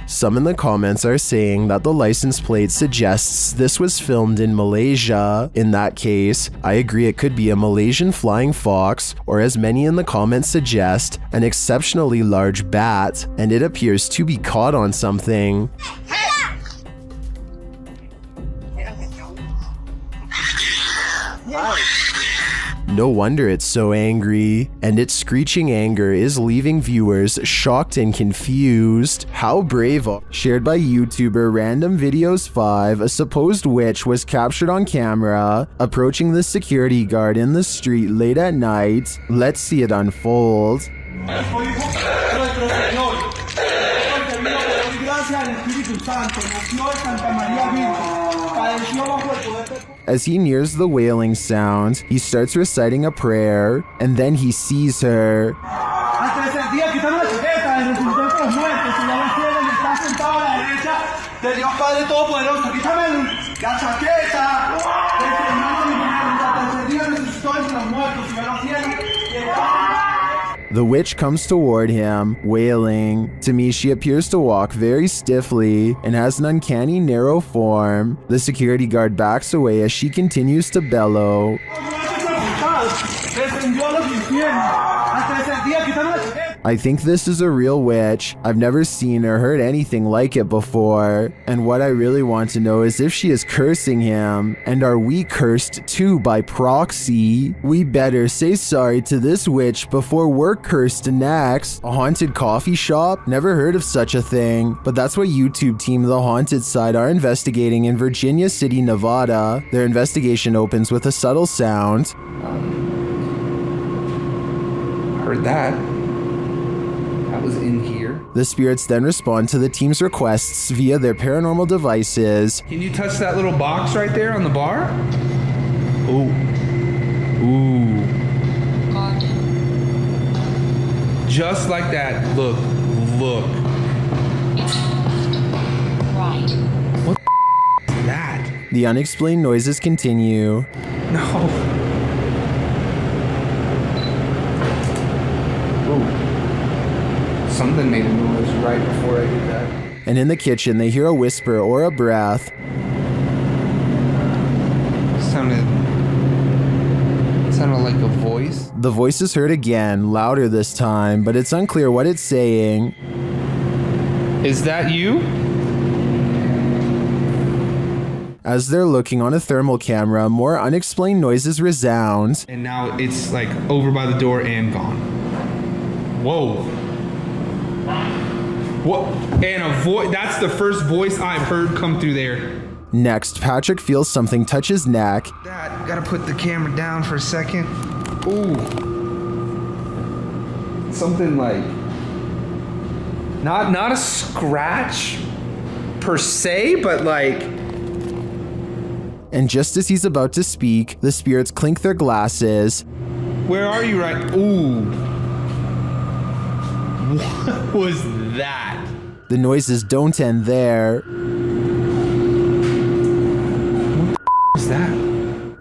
Some in the comments are saying that the license plate suggests this was filmed in Malaysia. In that case, I agree it could be a Malaysian flying fox, or as many in the comments suggest, an exceptionally large bat, and it appears to be caught on something. No wonder it's so angry, and its screeching anger is leaving viewers shocked and confused. How brave. Shared by YouTuber Random Videos 5, a supposed witch was captured on camera approaching the security guard in the street late at night. Let's see it unfold. As he nears the wailing sound, he starts reciting a prayer, and then he sees her. The witch comes toward him, wailing. To me, she appears to walk very stiffly and has an uncanny narrow form. The security guard backs away as she continues to bellow. I think this is a real witch. I've never seen or heard anything like it before. And what I really want to know is if she is cursing him. And are we cursed too by proxy? We better say sorry to this witch before we're cursed next. A haunted coffee shop? Never heard of such a thing. But that's what YouTube team The Haunted Side are investigating in Virginia City, Nevada. Their investigation opens with a subtle sound. Heard that. That was in here. The spirits then respond to the team's requests via their paranormal devices. Can you touch that little box right there on the bar? Ooh. Ooh. Just like that. Look. Look. Right. What the is that? The unexplained noises continue. No. Something made a noise right before I did that. And in the kitchen, they hear a whisper or a breath. Sounded like a voice. The voice is heard again, louder this time, but it's unclear what it's saying. Is that you? As they're looking on a thermal camera, more unexplained noises resound. And now it's like over by the door and gone. Whoa. What? And a voice, that's the first voice I've heard come through there. Next, Patrick feels something touch his neck. Dad, gotta put the camera down for a second. Ooh. Something like not a scratch per se, but like. And just as he's about to speak, the spirits clink their glasses. Where are you right? Ooh. What was that? The noises don't end there. What was that?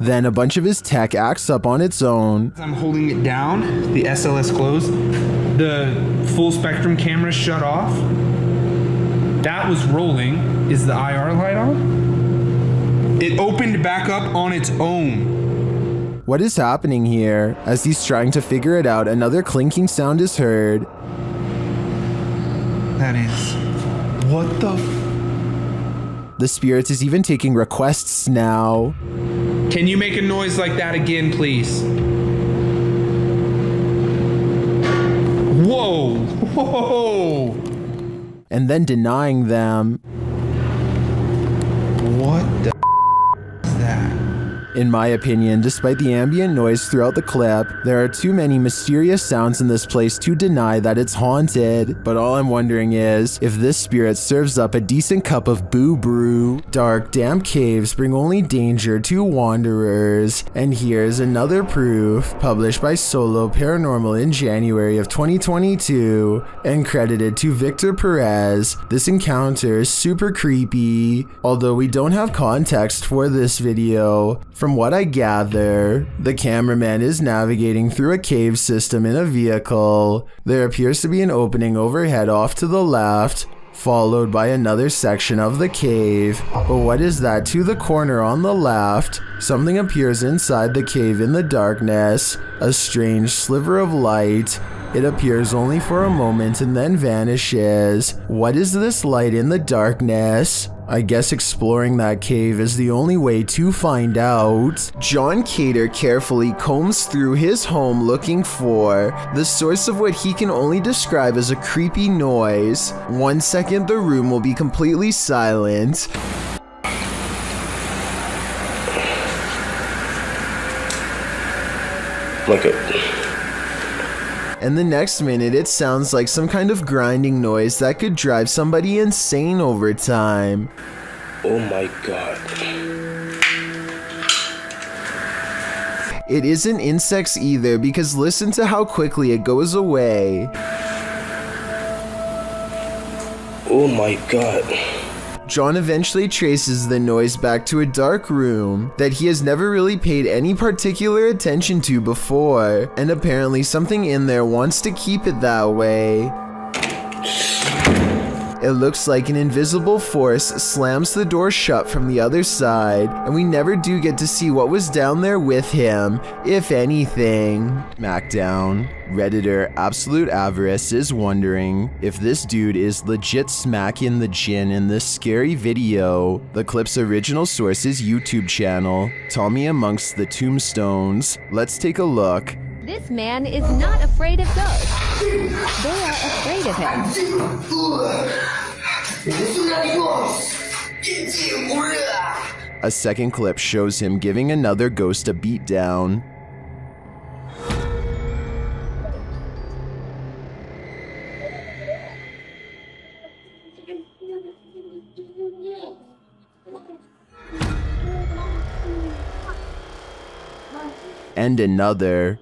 Then a bunch of his tech acts up on its own. I'm holding it down, the SLS closed, the full spectrum camera shut off. That was rolling. Is the IR light on? It opened back up on its own. What is happening here? As he's trying to figure it out, another clinking sound is heard. That is... What the... The spirit is even taking requests now. Can you make a noise like that again, please? Whoa! Whoa! And then denying them. What the is that? In my opinion, despite the ambient noise throughout the clip, there are too many mysterious sounds in this place to deny that it's haunted. But all I'm wondering is, if this spirit serves up a decent cup of boo brew. Dark, damp caves bring only danger to wanderers. And here's another proof, published by Solo Paranormal in January of 2022, and credited to Victor Perez. This encounter is super creepy, although we don't have context for this video. From what I gather, the cameraman is navigating through a cave system in a vehicle. There appears to be an opening overhead off to the left, followed by another section of the cave. But what is that to the corner on the left? Something appears inside the cave in the darkness, a strange sliver of light. It appears only for a moment and then vanishes. What is this light in the darkness? I guess exploring that cave is the only way to find out. John Cater carefully combs through his home looking for the source of what he can only describe as a creepy noise. 1 second the room will be completely silent. Look at. And the next minute, it sounds like some kind of grinding noise that could drive somebody insane over time. Oh my god. It isn't insects either, because listen to how quickly it goes away. Oh my god. John eventually traces the noise back to a dark room that he has never really paid any particular attention to before, and apparently something in there wants to keep it that way. It looks like an invisible force slams the door shut from the other side, and we never do get to see what was down there with him, if anything. Smackdown. Redditor Absolute Avarice is wondering if this dude is legit smacking the gin in this scary video. The clip's original source is YouTube channel, Tommy Amongst the Tombstones. Let's take a look. This man is not afraid of ghosts. They are afraid of him. A second clip shows him giving another ghost a beatdown. And another.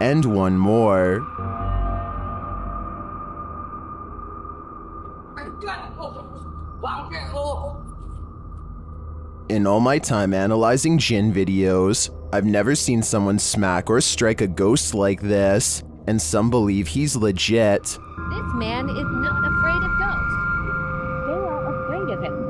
And one more. In all my time analyzing Jinn videos, I've never seen someone smack or strike a ghost like this, and some believe he's legit. This man is not afraid of ghosts. They are afraid of him.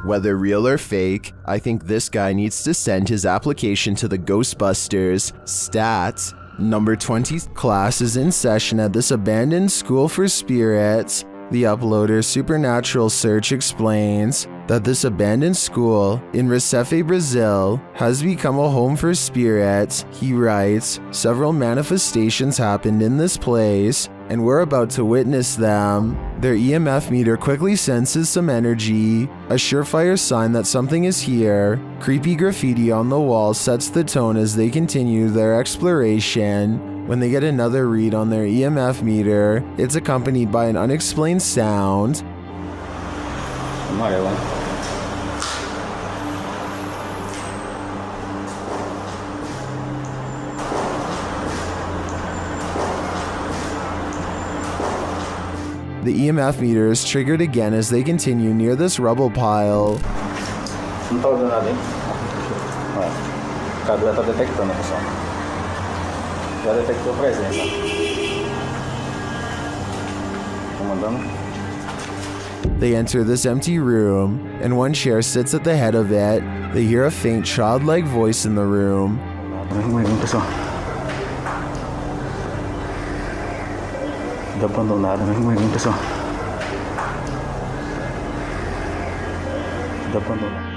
Whether real or fake, I think this guy needs to send his application to the Ghostbusters. Stats. Number 20 class is in session at this abandoned school for spirits. The uploader's supernatural search explains that this abandoned school in Recife, Brazil has become a home for spirits. He writes, several manifestations happened in this place and we're about to witness them. Their EMF meter quickly senses some energy, a surefire sign that something is here. Creepy graffiti on the wall sets the tone as they continue their exploration. When they get another read on their EMF meter, it's accompanied by an unexplained sound. The EMF meter is triggered again as they continue near this rubble pile. They enter this empty room, and one chair sits at the head of it. They hear a faint childlike voice in the room.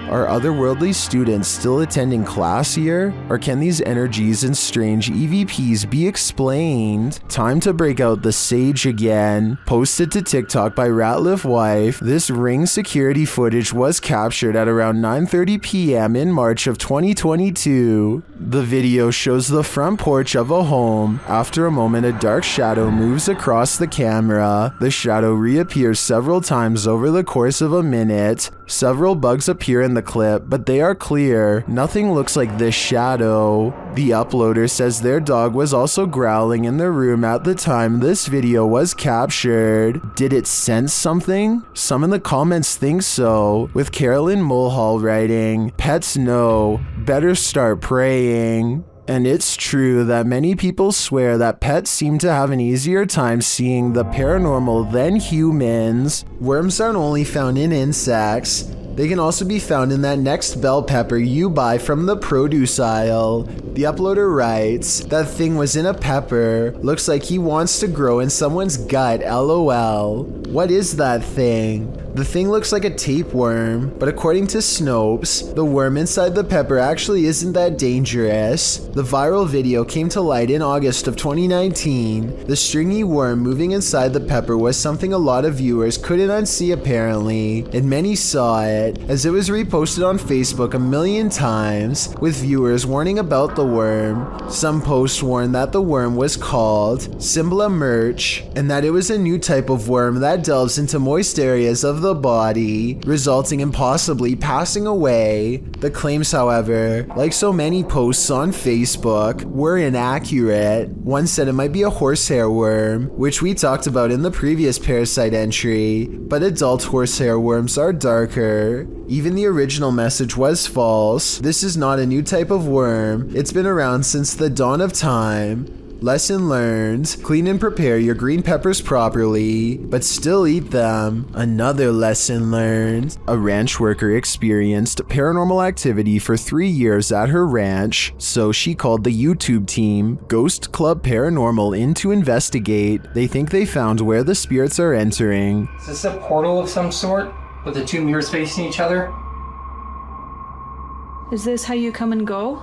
Are otherworldly students still attending class here? Or can these energies and strange EVPs be explained? Time to break out the sage again. Posted to TikTok by Ratliff Wife, this Ring security footage was captured at around 9:30 p.m. in March of 2022. The video shows the front porch of a home. After a moment, a dark shadow moves across the camera. The shadow reappears several times over the course of a minute. Several bugs appear in the clip, but they are clear. Nothing looks like this shadow. The uploader says their dog was also growling in the room at the time this video was captured. Did it sense something? Some in the comments think so, with Carolyn Mulhall writing, "Pets know, better start praying." And it's true that many people swear that pets seem to have an easier time seeing the paranormal than humans. Worms aren't only found in insects. They can also be found in that next bell pepper you buy from the produce aisle. The uploader writes, that thing was in a pepper. Looks like he wants to grow in someone's gut, LOL. What is that thing? The thing looks like a tapeworm, but according to Snopes, the worm inside the pepper actually isn't that dangerous. The viral video came to light in August of 2019. The stringy worm moving inside the pepper was something a lot of viewers couldn't unsee apparently, and many saw it, as it was reposted on Facebook a million times, with viewers warning about the worm. Some posts warned that the worm was called Symbla Merch, and that it was a new type of worm that delves into moist areas of the body, resulting in possibly passing away. The claims, however, like so many posts on Facebook, were inaccurate. One said it might be a horsehair worm, which we talked about in the previous parasite entry, but adult horsehair worms are darker. Even the original message was false. This is not a new type of worm. It's been around since the dawn of time. Lesson learned, clean and prepare your green peppers properly, but still eat them. Another lesson learned, a ranch worker experienced paranormal activity for 3 years at her ranch, so she called the YouTube team, Ghost Club Paranormal, in to investigate. They think they found where the spirits are entering. Is this a portal of some sort, with the two mirrors facing each other? Is this how you come and go?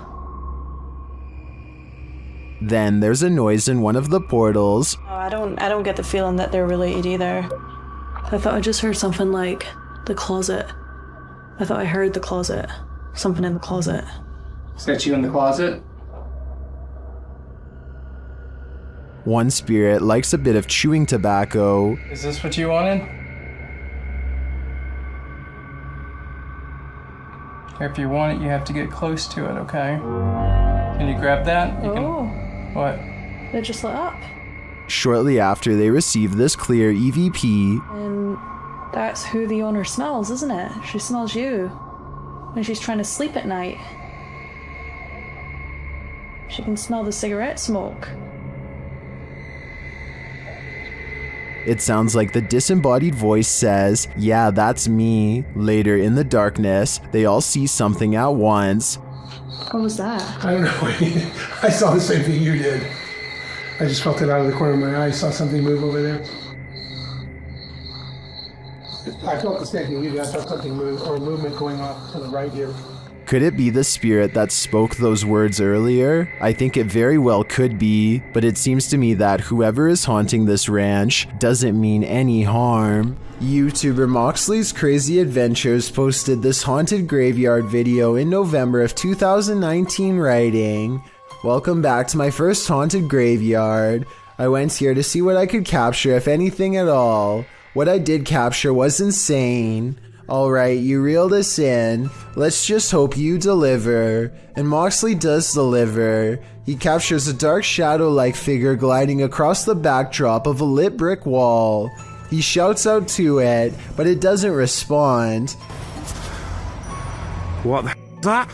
Then there's a noise in one of the portals. Oh, I don't get the feeling that they're related either. I thought I just heard something like the closet. I thought I heard the closet. Something in the closet. Is that you in the closet? One spirit likes a bit of chewing tobacco. Is this what you wanted? If you want it, you have to get close to it, okay? Can you grab that? You can... What? It just lit up. Shortly after they receive this clear EVP. And that's who the owner smells, isn't it? She smells you when she's trying to sleep at night. She can smell the cigarette smoke. It sounds like the disembodied voice says, "Yeah, that's me." Later in the darkness, they all see something at once. What was that? I don't know. I saw the same thing you did. I just felt it out of the corner of my eye. I saw something move over there. I felt the same thing you did. I felt something move or movement going off to the right here. Could it be the spirit that spoke those words earlier? I think it very well could be, but it seems to me that whoever is haunting this ranch doesn't mean any harm. YouTuber Moxley's Crazy Adventures posted this haunted graveyard video in November of 2019 writing, "Welcome back to my first haunted graveyard. I went here to see what I could capture, if anything at all. What I did capture was insane. Alright, you reeled us in. Let's just hope you deliver." And Moxley does deliver. He captures a dark shadow-like figure gliding across the backdrop of a lit brick wall. He shouts out to it, but it doesn't respond. What the is that?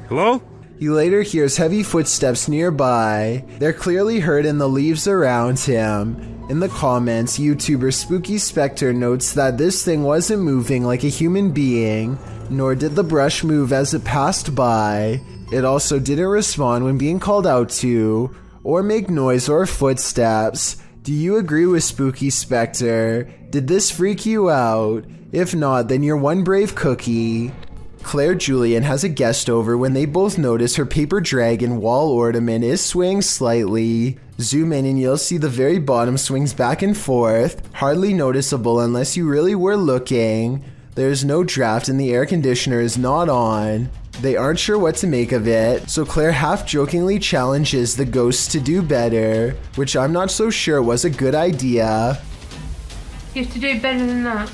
Hello? He later hears heavy footsteps nearby. They're clearly heard in the leaves around him. In the comments, YouTuber Spooky Spectre notes that this thing wasn't moving like a human being, nor did the brush move as it passed by. It also didn't respond when being called out to, or make noise or footsteps. Do you agree with Spooky Spectre? Did this freak you out? If not, then you're one brave cookie. Claire Julian has a guest over when they both notice her paper dragon wall ornament is swaying slightly. Zoom in and you'll see the very bottom swings back and forth, hardly noticeable unless you really were looking. There's no draft and the air conditioner is not on. They aren't sure what to make of it, so Claire half-jokingly challenges the ghosts to do better, which I'm not so sure was a good idea. You have to do better than that.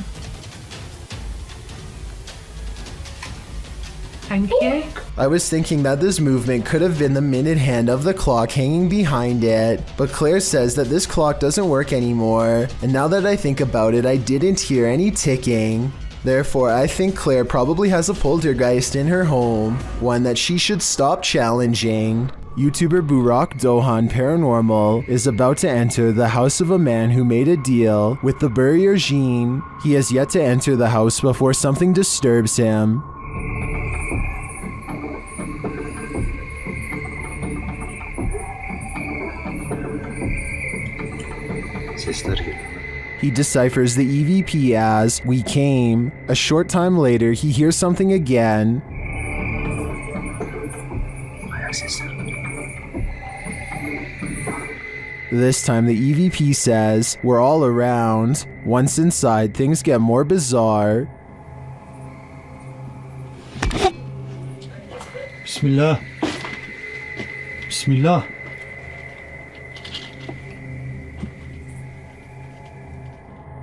Thank you. I was thinking that this movement could have been the minute hand of the clock hanging behind it, but Claire says that this clock doesn't work anymore, and now that I think about it, I didn't hear any ticking. Therefore, I think Claire probably has a poltergeist in her home, one that she should stop challenging. YouTuber Burak Dohan Paranormal is about to enter the house of a man who made a deal with the Burrier Jean. He has yet to enter the house before something disturbs him. He deciphers the EVP as "we came." A short time later, he hears something again. This time the EVP says, "We're all around." Once inside, things get more bizarre. Bismillah. Bismillah.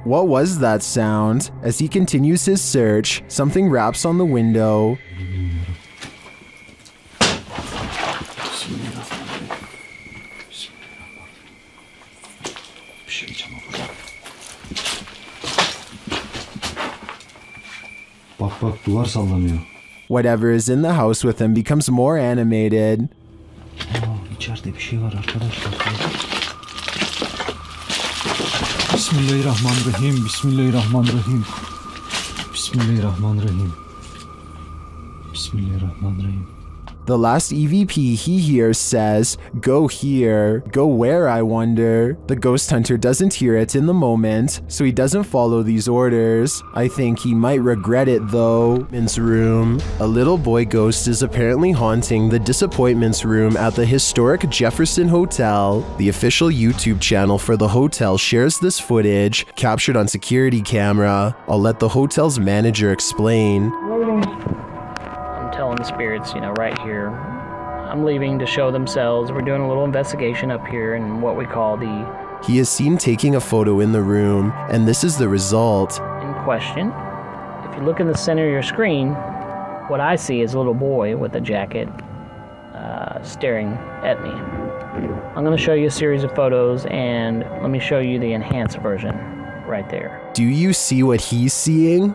What was that sound? As he continues his search, something raps on the window. Bak bak duvar sallanıyor. Whatever is in the house with him becomes more animated. İçeride bir şey var arkadaşlar. Bismillahirrahmanirrahim. Bismillahirrahmanirrahim. Bismillahirrahmanirrahim. Bismillahirrahmanirrahim. The last EVP he hears says, "Go here." Go where, I wonder? The ghost hunter doesn't hear it in the moment, so he doesn't follow these orders. I think he might regret it though. Disappointments room. A little boy ghost is apparently haunting the Disappointments room at the historic Jefferson Hotel. The official YouTube channel for the hotel shares this footage, captured on security camera. I'll let the hotel's manager explain. Telling the spirits, right here, I'm leaving to show themselves. We're doing a little investigation up here in what we call the... He is seen taking a photo in the room, and this is the result. In question. If you look in the center of your screen, what I see is a little boy with a jacket staring at me. I'm going to show you a series of photos, and let me show you the enhanced version right there. Do you see what he's seeing?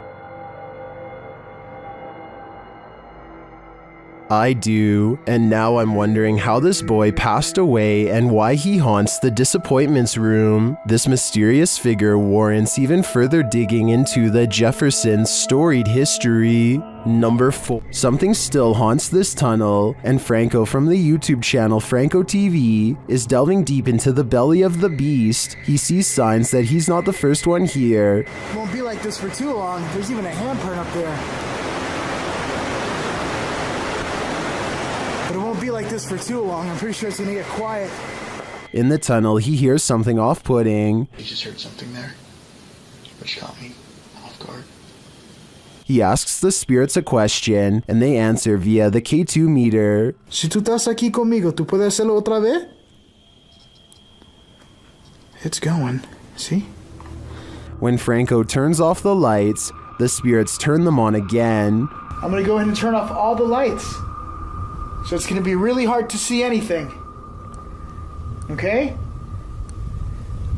I do, and now I'm wondering how this boy passed away and why he haunts the Disappointments room. This mysterious figure warrants even further digging into the Jefferson's storied history. Number 4. Something still haunts this tunnel, and Franco from the YouTube channel Franco TV is delving deep into the belly of the beast. He sees signs that he's not the first one here. It won't be like this for too long. There's even a handprint up there. But it won't be like this for too long. I'm pretty sure it's gonna get quiet. In the tunnel, he hears something off-putting. You just heard something there, which caught me off guard. He asks the spirits a question, and they answer via the K2 meter. Si tú estás aquí conmigo, ¿tú puedes hacerlo otra vez? It's going. See? When Franco turns off the lights, the spirits turn them on again. I'm gonna go ahead and turn off all the lights. So it's gonna be really hard to see anything. Okay?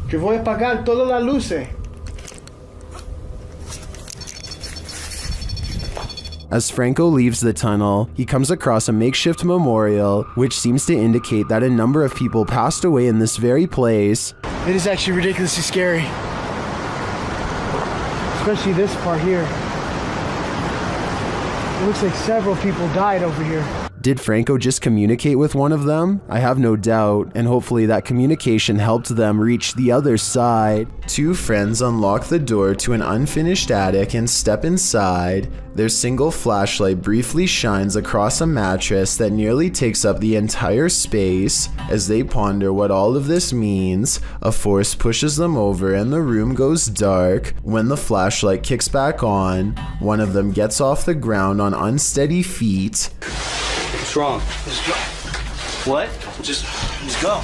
Yo voy a apagar todas las luces. As Franco leaves the tunnel, he comes across a makeshift memorial, which seems to indicate that a number of people passed away in this very place. It is actually ridiculously scary. Especially this part here. It looks like several people died over here. Did Franco just communicate with one of them? I have no doubt, and hopefully that communication helped them reach the other side. Two friends unlock the door to an unfinished attic and step inside. Their single flashlight briefly shines across a mattress that nearly takes up the entire space. As they ponder what all of this means, a force pushes them over and the room goes dark. When the flashlight kicks back on, one of them gets off the ground on unsteady feet. What's wrong? Just go. What? Just go.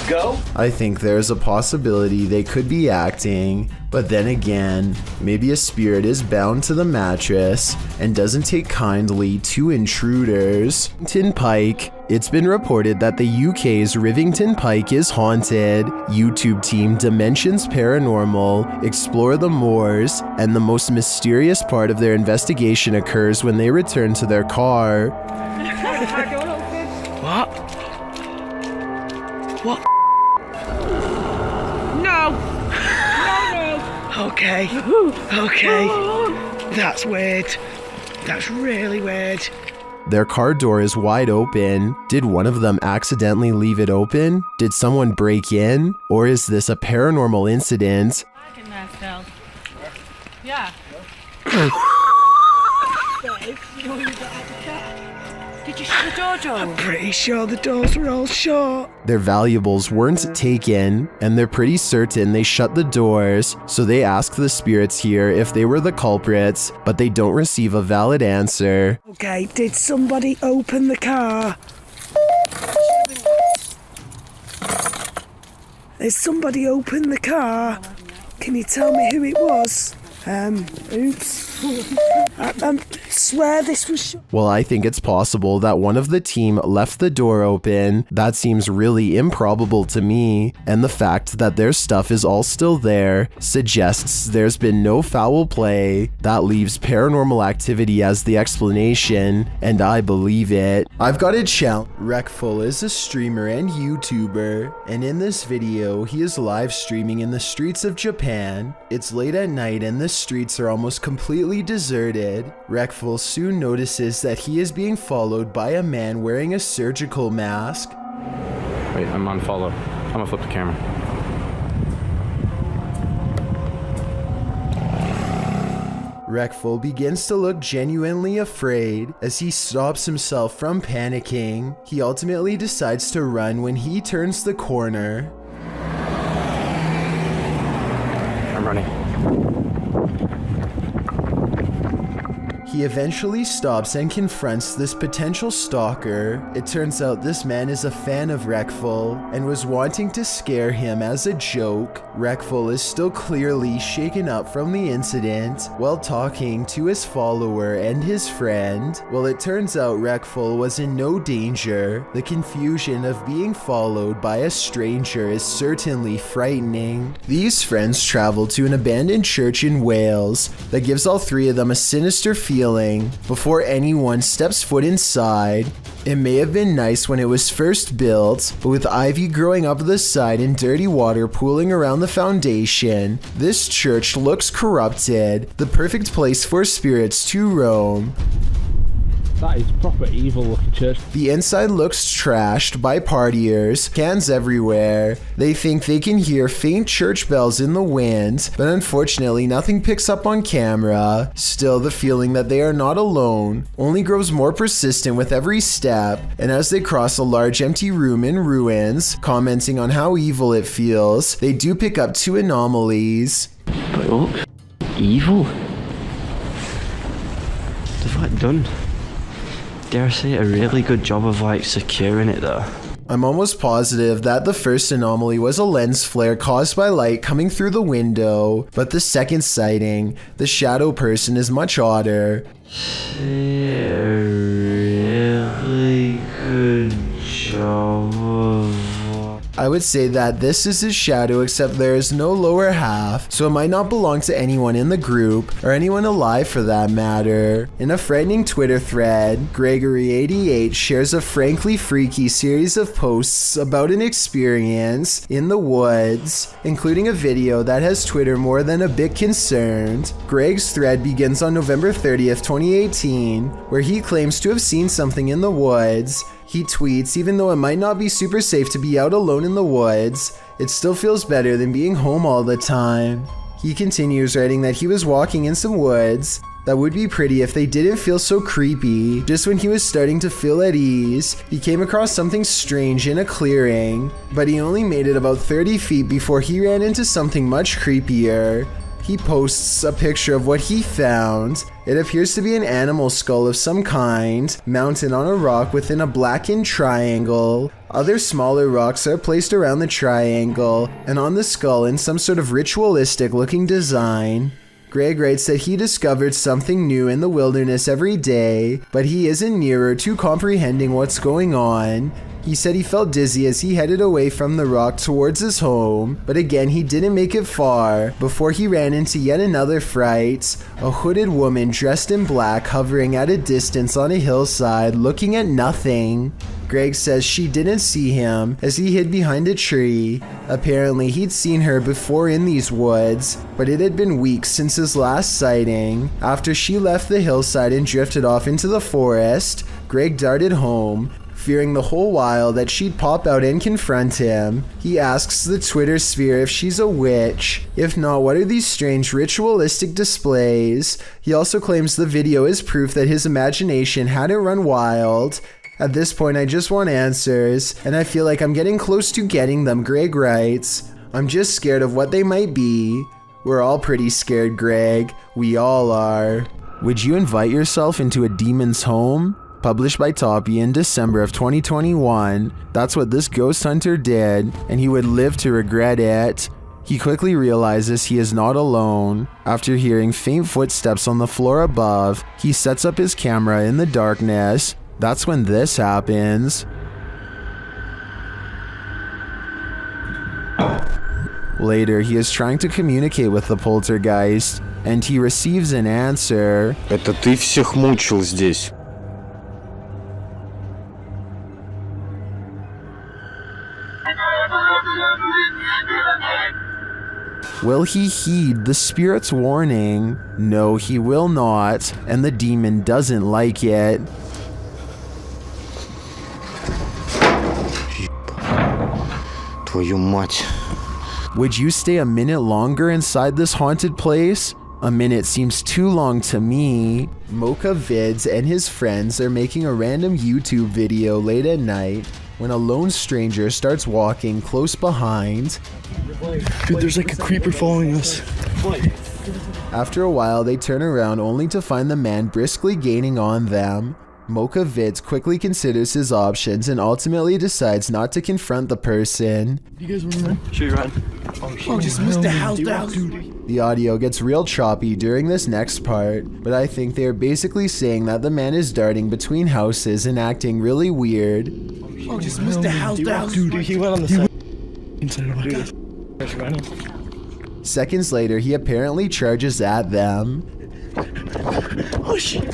Go? I think there's a possibility they could be acting, but then again, maybe a spirit is bound to the mattress and doesn't take kindly to intruders. Rivington Pike. It's been reported that the UK's Rivington Pike is haunted. YouTube team Dimensions Paranormal explore the moors, and the most mysterious part of their investigation occurs when they return to their car. What? What? No! No! Okay. Okay. That's weird. That's really weird. Their car door is wide open. Did one of them accidentally leave it open? Did someone break in? Or is this a paranormal incident? Yeah. Did you shut the door, Joe? I'm pretty sure the doors were all shut. Their valuables weren't taken, and they're pretty certain they shut the doors, so they ask the spirits here if they were the culprits, but they don't receive a valid answer. Okay, did somebody open the car? Did somebody open the car? Can you tell me who it was? Oops. I swear this was shut. Well, I think it's possible that one of the team left the door open. That seems really improbable to me, and the fact that their stuff is all still there suggests there's been no foul play. That leaves paranormal activity as the explanation, and I believe it. I've got a challenge. Wreckful is a streamer and YouTuber, and in this video, he is live streaming in the streets of Japan. It's late at night and the streets are almost completely deserted. Wreckful soon notices that he is being followed by a man wearing a surgical mask. Wait, I'm on follow. I'm gonna flip the camera. Wreckful begins to look genuinely afraid as he stops himself from panicking. He ultimately decides to run when he turns the corner. I'm running. He eventually stops and confronts this potential stalker. It turns out this man is a fan of Wreckful and was wanting to scare him as a joke. Wreckful is still clearly shaken up from the incident while talking to his follower and his friend. Well, it turns out Wreckful was in no danger. The confusion of being followed by a stranger is certainly frightening. These friends travel to an abandoned church in Wales that gives all three of them a sinister feeling before anyone steps foot inside. It may have been nice when it was first built, but with ivy growing up the side and dirty water pooling around the foundation, this church looks corrupted, the perfect place for spirits to roam. That is proper evil looking church. The inside looks trashed by partiers, cans everywhere. They think they can hear faint church bells in the wind, but unfortunately nothing picks up on camera. Still, the feeling that they are not alone only grows more persistent with every step, and as they cross a large empty room in ruins, commenting on how evil it feels, they do pick up 2 anomalies. But look, evil? They've like done, dare I say, a really good job of like securing it though. I'm almost positive that the first anomaly was a lens flare caused by light coming through the window, but the second sighting, the shadow person, is much odder. A really good job of... I would say that this is his shadow, except there is no lower half, so it might not belong to anyone in the group, or anyone alive for that matter. In a frightening Twitter thread, Gregory88 shares a frankly freaky series of posts about an experience in the woods, including a video that has Twitter more than a bit concerned. Greg's thread begins on November 30th, 2018, where he claims to have seen something in the woods. He tweets, even though it might not be super safe to be out alone in the woods, it still feels better than being home all the time. He continues writing that he was walking in some woods that would be pretty if they didn't feel so creepy. Just when he was starting to feel at ease, he came across something strange in a clearing, but he only made it about 30 feet before he ran into something much creepier. He posts a picture of what he found. It appears to be an animal skull of some kind, mounted on a rock within a blackened triangle. Other smaller rocks are placed around the triangle, and on the skull in some sort of ritualistic looking design. Greg writes that he discovered something new in the wilderness every day, but he isn't nearer to comprehending what's going on. He said he felt dizzy as he headed away from the rock towards his home, but again he didn't make it far before he ran into yet another fright, a hooded woman dressed in black hovering at a distance on a hillside looking at nothing. Greg says she didn't see him as he hid behind a tree. Apparently he'd seen her before in these woods, but it had been weeks since his last sighting. After she left the hillside and drifted off into the forest, Greg darted home, fearing the whole while that she'd pop out and confront him. He asks the Twitter sphere if she's a witch. If not, what are these strange ritualistic displays? He also claims the video is proof that his imagination hadn't run wild. At this point, I just want answers, and I feel like I'm getting close to getting them, Greg writes. I'm just scared of what they might be. We're all pretty scared, Greg. We all are. Would you invite yourself into a demon's home? Published by Toppy in December of 2021, that's what this ghost hunter did, and he would live to regret it. He quickly realizes he is not alone. After hearing faint footsteps on the floor above, he sets up his camera in the darkness. That's when this happens. Later, he is trying to communicate with the poltergeist, and he receives an answer. Это ты всех мучил здесь. Will he heed the spirit's warning? No, he will not, and the demon doesn't like it. Твою мать. Would you stay a minute longer inside this haunted place? A minute seems too long to me. Mocha Vids and his friends are making a random YouTube video late at night when a lone stranger starts walking close behind. Dude, there's like a creeper following us. After a while, they turn around only to find the man briskly gaining on them. Mocha Vids quickly considers his options and ultimately decides not to confront the person. You guys want to run? Should we run? Oh, just missed the house down. The audio gets real choppy during this next part, but I think they are basically saying that the man is darting between houses and acting really weird. Oh, just missed the house down. Dude, he went on the side. Inside of our running. Seconds later, he apparently charges at them. Oh shit.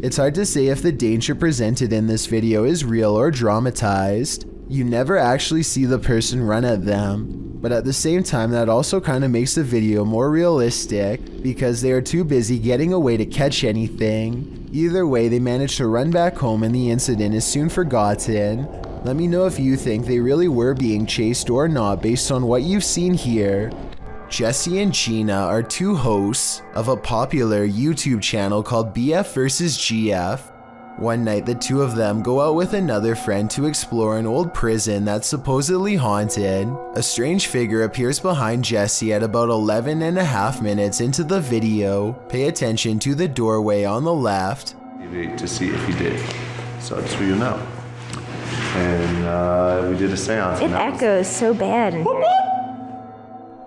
It's hard to say if the danger presented in this video is real or dramatized. You never actually see the person run at them, but at the same time that also kind of makes the video more realistic because they are too busy getting away to catch anything. Either way, they manage to run back home and the incident is soon forgotten. Let me know if you think they really were being chased or not based on what you've seen here. Jesse and Gina are two hosts of a popular YouTube channel called BF vs GF. One night, the two of them go out with another friend to explore an old prison that's supposedly haunted. A strange figure appears behind Jesse at about 11.5 minutes into the video. Pay attention to the doorway on the left. To see if he did. So just so you know. And we did a seance. It echoes so bad.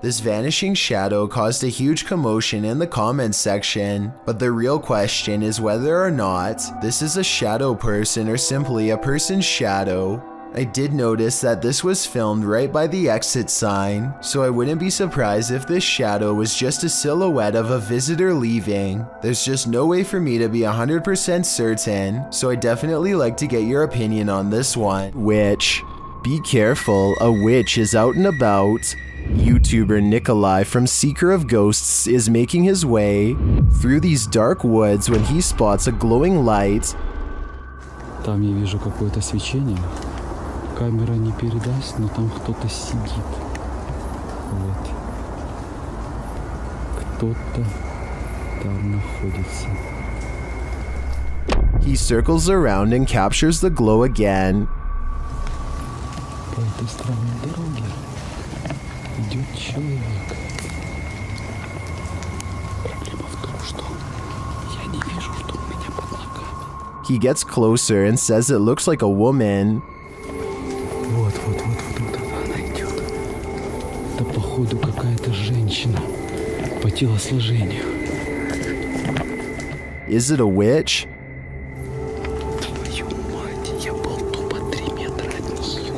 This vanishing shadow caused a huge commotion in the comments section, but the real question is whether or not this is a shadow person or simply a person's shadow. I did notice that this was filmed right by the exit sign, so I wouldn't be surprised if this shadow was just a silhouette of a visitor leaving. There's just no way for me to be 100% certain, so I definitely like to get your opinion on this one. Witch. Be careful, a witch is out and about. YouTuber Nikolai from Seeker of Ghosts is making his way through these dark woods when he spots a glowing light. Там я вижу какое-то свечение. Камера не передаст, но там кто-то сидит. Вот. Кто-то там находится. He circles around and captures the glow again. По этой странной дороге идет человек. Проблема в том, что я не вижу, что у меня под ногами. He gets closer and says it looks like a woman. Вот она идет. Это походу какая-то женщина по телосложению. Is it a witch? Твою мать, я был тупо 3 метра от нее.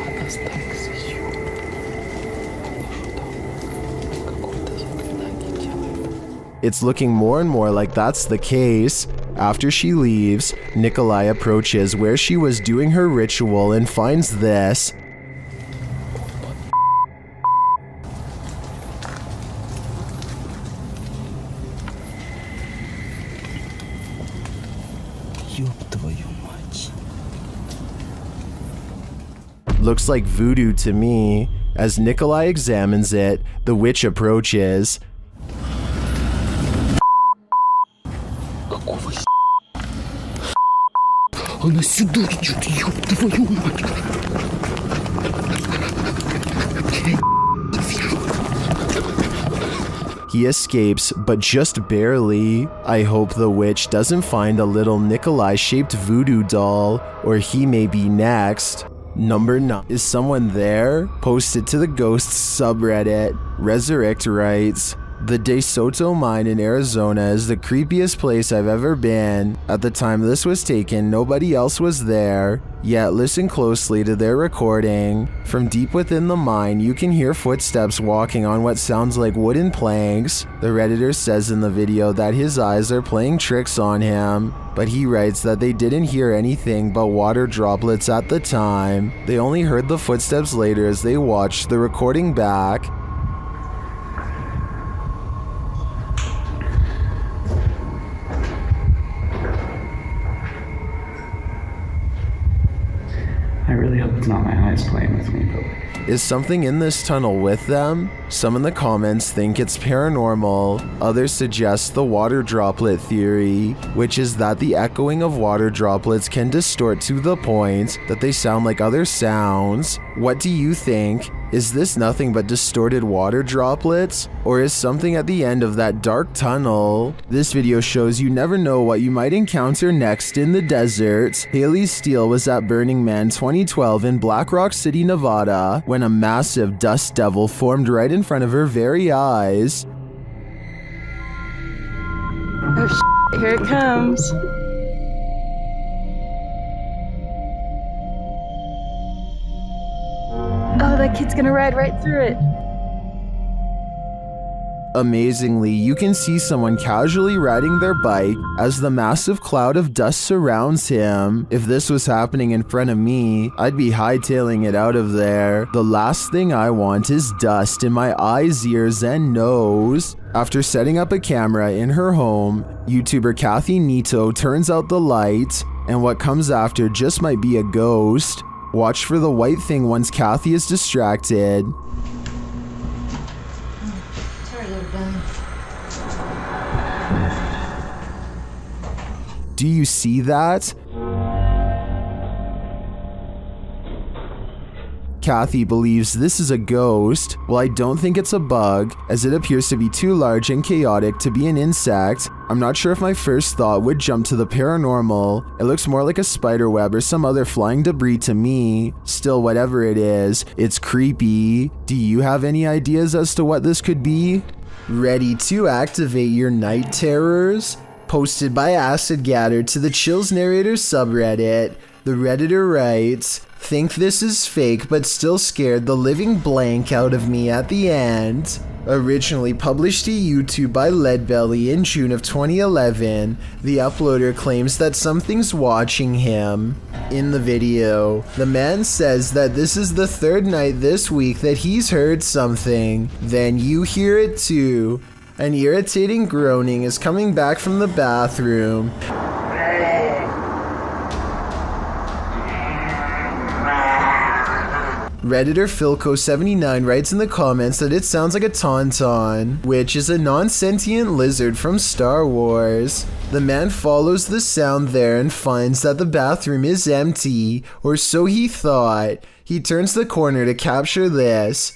Она так зачет. Какое-то заклинание делает. It's looking more and more like that's the case. After she leaves, Nikolai approaches where she was doing her ritual and finds this. Ёб твою мать. Looks like voodoo to me. As Nikolai examines it, the witch approaches. Какого Она сюда идет, ёб твою мать. He escapes, but just barely. I hope the witch doesn't find a little Nikolai-shaped voodoo doll, or he may be next. Number 9. Is someone there? Posted to the Ghosts subreddit. Resurrect writes, the De Soto mine in Arizona is the creepiest place I've ever been. At the time this was taken, nobody else was there. Yet listen closely to their recording. From deep within the mine, you can hear footsteps walking on what sounds like wooden planks. The Redditor says in the video that his eyes are playing tricks on him, but he writes that they didn't hear anything but water droplets at the time. They only heard the footsteps later as they watched the recording back. I really hope it's not my eyes playing with me, but... Is something in this tunnel with them? Some in the comments think it's paranormal, others suggest the water droplet theory, which is that the echoing of water droplets can distort to the point that they sound like other sounds. What do you think? Is this nothing but distorted water droplets? Or is something at the end of that dark tunnel? This video shows you never know what you might encounter next in the desert. Haley Steele was at Burning Man 2012 in Black Rock City, Nevada, when a massive dust devil formed right in front of her very eyes. Oh shit, here it comes. Oh, that kid's gonna ride right through it. Amazingly, you can see someone casually riding their bike as the massive cloud of dust surrounds him. If this was happening in front of me, I'd be hightailing it out of there. The last thing I want is dust in my eyes, ears, and nose. After setting up a camera in her home, YouTuber Kathy Nito turns out the light, and what comes after just might be a ghost. Watch for the white thing once Kathy is distracted. Do you see that? Kathy believes this is a ghost. Well, I don't think it's a bug, as it appears to be too large and chaotic to be an insect. I'm not sure if my first thought would jump to the paranormal. It looks more like a spider web or some other flying debris to me. Still, whatever it is, it's creepy. Do you have any ideas as to what this could be? Ready to activate your night terrors? Posted by Acid Gather to the Chills Narrator subreddit, the Redditor writes, "Think this is fake but still scared the living blank out of me at the end." Originally published to YouTube by Leadbelly in June of 2011, the uploader claims that something's watching him. In the video, the man says that this is the third night this week that he's heard something. Then you hear it too. An irritating groaning is coming back from the bathroom. Redditor Philco79 writes in the comments that it sounds like a tauntaun, which is a non-sentient lizard from Star Wars. The man follows the sound there and finds that the bathroom is empty, or so he thought. He turns the corner to capture this.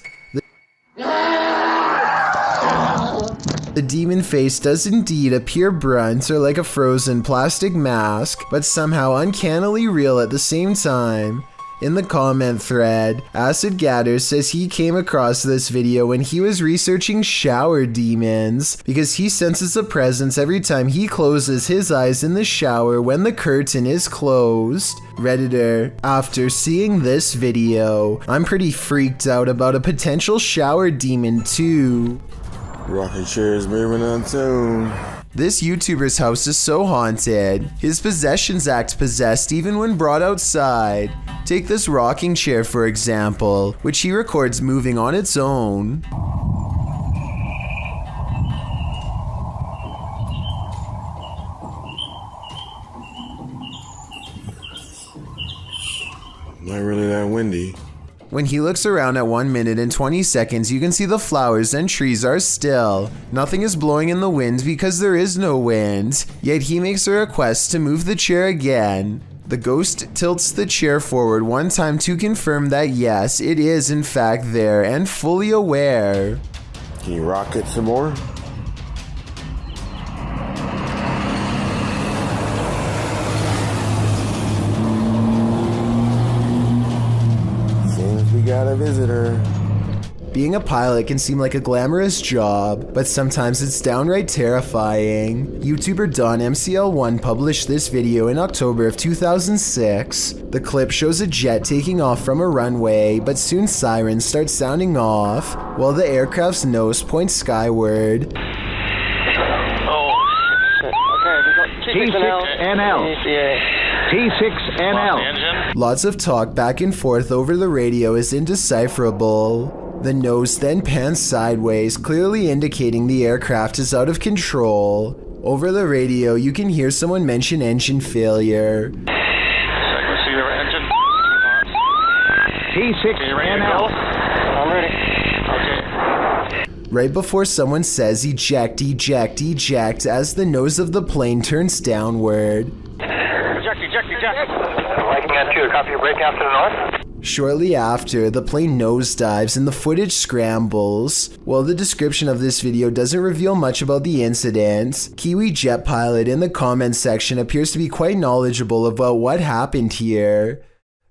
The demon face does indeed appear brunt or like a frozen plastic mask, but somehow uncannily real at the same time. In the comment thread, Acid Gather says he came across this video when he was researching shower demons, because he senses a presence every time he closes his eyes in the shower when the curtain is closed. Redditor, after seeing this video, I'm pretty freaked out about a potential shower demon too. Rocking chairs moving on too. This YouTuber's house is so haunted. His possessions act possessed even when brought outside. Take this rocking chair for example, which he records moving on its own. Not really that windy. When he looks around at 1 minute and 20 seconds, you can see the flowers and trees are still. Nothing is blowing in the wind because there is no wind. Yet he makes a request to move the chair again. The ghost tilts the chair forward one time to confirm that yes, it is in fact there and fully aware. Can you rock it some more? We got a visitor. Being a pilot can seem like a glamorous job, but sometimes it's downright terrifying. YouTuber DonMCL1 published this video in October of 2006. The clip shows a jet taking off from a runway, but soon sirens start sounding off, while the aircraft's nose points skyward. Oh, shit. Okay, we got T6NL. T6NL. Lots of talk back and forth over the radio is indecipherable. The nose then pans sideways, clearly indicating the aircraft is out of control. Over the radio, you can hear someone mention engine failure. T6NL. I'm ready. Okay. Right before someone says eject, eject, eject, as the nose of the plane turns downward. Eject. Liking that to copy your brake after the north. Shortly after, the plane nosedives and the footage scrambles. While the description of this video doesn't reveal much about the incident, Kiwi Jet Pilot in the comments section appears to be quite knowledgeable about what happened here.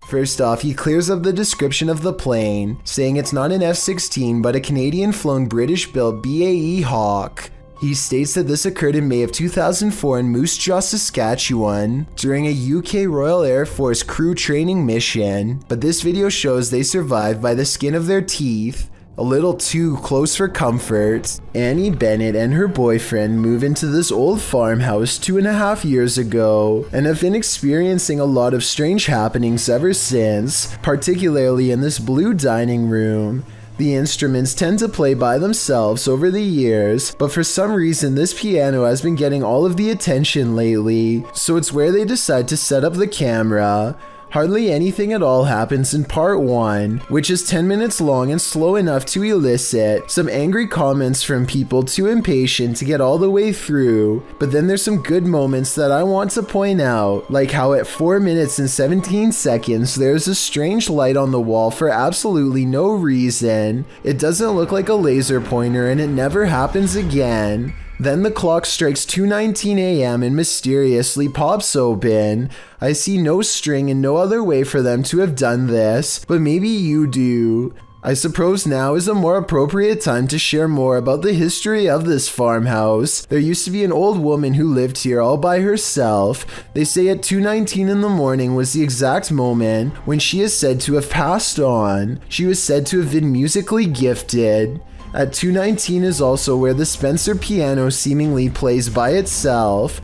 First off, he clears up the description of the plane, saying it's not an F-16 but a Canadian-flown British-built BAE Hawk. He states that this occurred in May of 2004 in Moose Jaw, Saskatchewan, during a UK Royal Air Force crew training mission, but this video shows they survived by the skin of their teeth. a little too close for comfort. Annie Bennett and her boyfriend moved into this old farmhouse 2.5 years ago and have been experiencing a lot of strange happenings ever since, particularly in this blue dining room. The instruments tend to play by themselves over the years, but for some reason this piano has been getting all of the attention lately, so it's where they decide to set up the camera. Hardly anything at all happens in part 1, which is 10 minutes long and slow enough to elicit some angry comments from people too impatient to get all the way through. But then there's some good moments that I want to point out, like how at 4 minutes and 17 seconds there's a strange light on the wall for absolutely no reason. It doesn't look like a laser pointer and it never happens again. Then the clock strikes 2:19 a.m. and mysteriously pops open. I see no string and no other way for them to have done this, but maybe you do. I suppose now is a more appropriate time to share more about the history of this farmhouse. There used to be an old woman who lived here all by herself. They say at 2:19 in the morning was the exact moment when she is said to have passed on. She was said to have been musically gifted. At 2:19 is also where the Spencer piano seemingly plays by itself.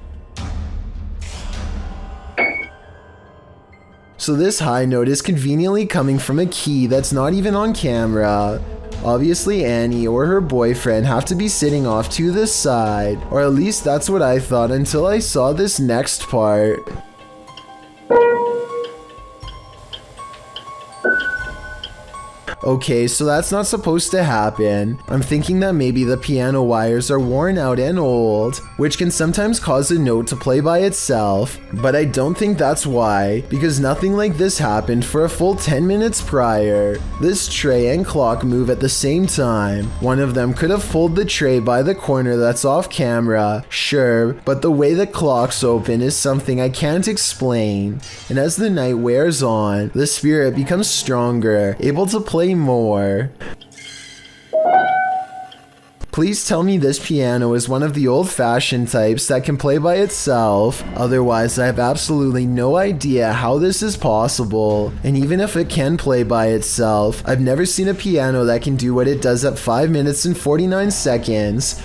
So this high note is conveniently coming from a key that's not even on camera. Obviously Annie or her boyfriend have to be sitting off to the side, or at least that's what I thought until I saw this next part. Okay, so that's not supposed to happen. I'm thinking that maybe the piano wires are worn out and old, which can sometimes cause a note to play by itself, but I don't think that's why, because nothing like this happened for a full 10 minutes prior. This tray and clock move at the same time. One of them could have pulled the tray by the corner that's off camera, sure, but the way the clocks open is something I can't explain. And as the night wears on, the spirit becomes stronger, able to play more. Please tell me this piano is one of the old-fashioned types that can play by itself. Otherwise, I have absolutely no idea how this is possible. And even if it can play by itself, I've never seen a piano that can do what it does at 5 minutes and 49 seconds.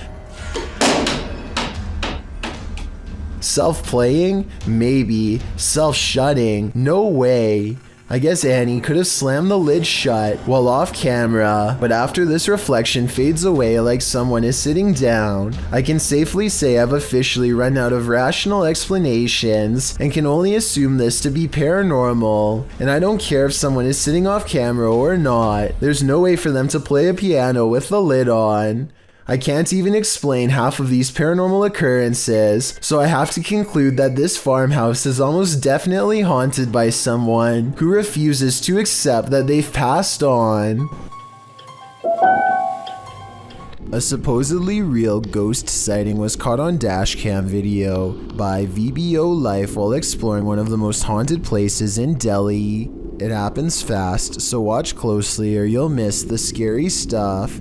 Self-playing? Maybe. Self-shutting? No way. I guess Annie could have slammed the lid shut while off camera, but after this reflection fades away like someone is sitting down, I can safely say I've officially run out of rational explanations and can only assume this to be paranormal. And I don't care if someone is sitting off camera or not, there's no way for them to play a piano with the lid on. I can't even explain half of these paranormal occurrences, so I have to conclude that this farmhouse is almost definitely haunted by someone who refuses to accept that they've passed on. A supposedly real ghost sighting was caught on dashcam video by VBO Life while exploring one of the most haunted places in Delhi. It happens fast, so watch closely or you'll miss the scary stuff.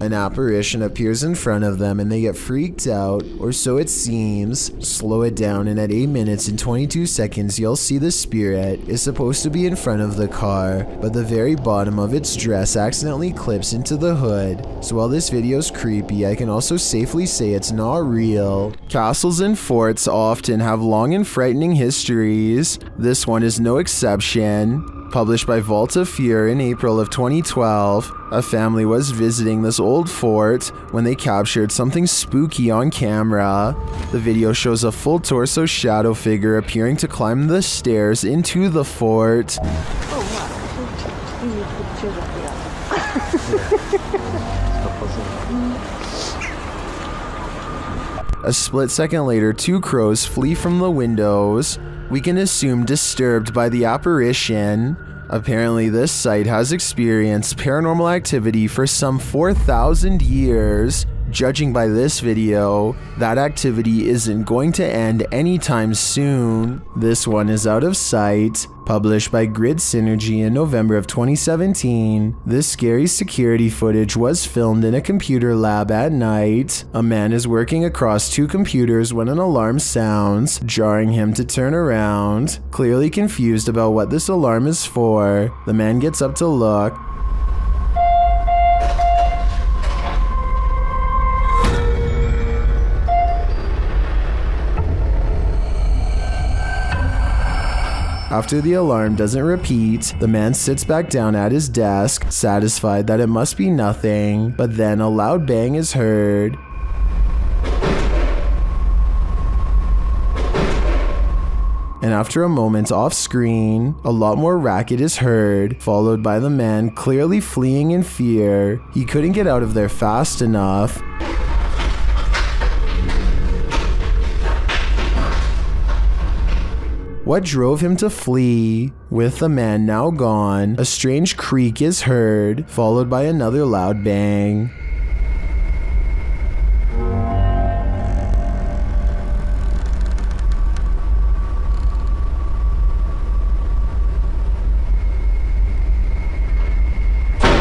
An apparition appears in front of them and they get freaked out, or so it seems. Slow it down and at 8 minutes and 22 seconds you'll see the spirit is supposed to be in front of the car, but the very bottom of its dress accidentally clips into the hood. So while this video's creepy, I can also safely say it's not real. Castles and forts often have long and frightening histories. This one is no exception. Published by Vault of Fear in April of 2012, a family was visiting this old fort when they captured something spooky on camera. The video shows a full torso shadow figure appearing to climb the stairs into the fort. A split second later, two crows flee from the windows. We can assume disturbed by the apparition. Apparently this site has experienced paranormal activity for some 4,000 years. Judging by this video, that activity isn't going to end anytime soon. This one is out of sight. Published by Grid Synergy in November of 2017, this scary security footage was filmed in a computer lab at night. A man is working across two computers when an alarm sounds, jarring him to turn around. Clearly confused about what this alarm is for, the man gets up to look. After the alarm doesn't repeat, the man sits back down at his desk, satisfied that it must be nothing, but then a loud bang is heard. And after a moment off screen, a lot more racket is heard, followed by the man clearly fleeing in fear. He couldn't get out of there fast enough. What drove him to flee? With the man now gone, a strange creak is heard, followed by another loud bang.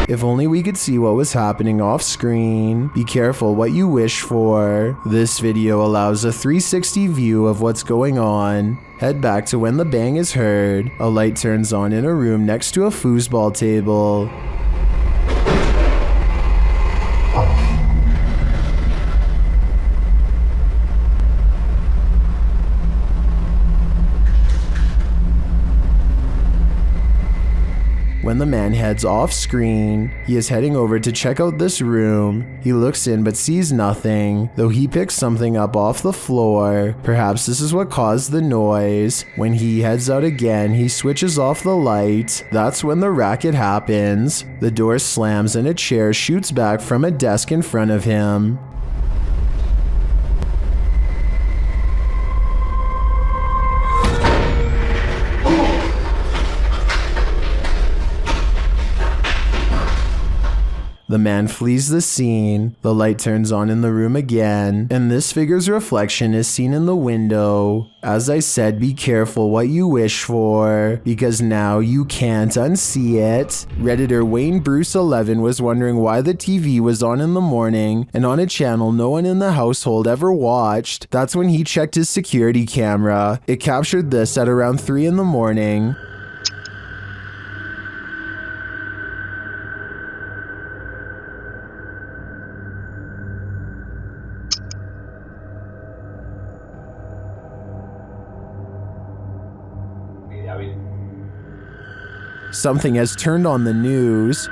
If only we could see what was happening off screen. Be careful what you wish for. This video allows a 360 view of what's going on. Head back to when the bang is heard. A light turns on in a room next to a foosball table. When the man heads off screen, he is heading over to check out this room. He looks in but sees nothing, though he picks something up off the floor. Perhaps this is what caused the noise. When he heads out again, he switches off the light. That's when the racket happens. The door slams and a chair shoots back from a desk in front of him. The man flees the scene, the light turns on in the room again, and this figure's reflection is seen in the window. As I said, be careful what you wish for, because now you can't unsee it. Redditor Wayne Bruce 11 was wondering why the TV was on in the morning, and on a channel no one in the household ever watched. That's when he checked his security camera. It captured this at around 3 in the morning. Something has turned on the news.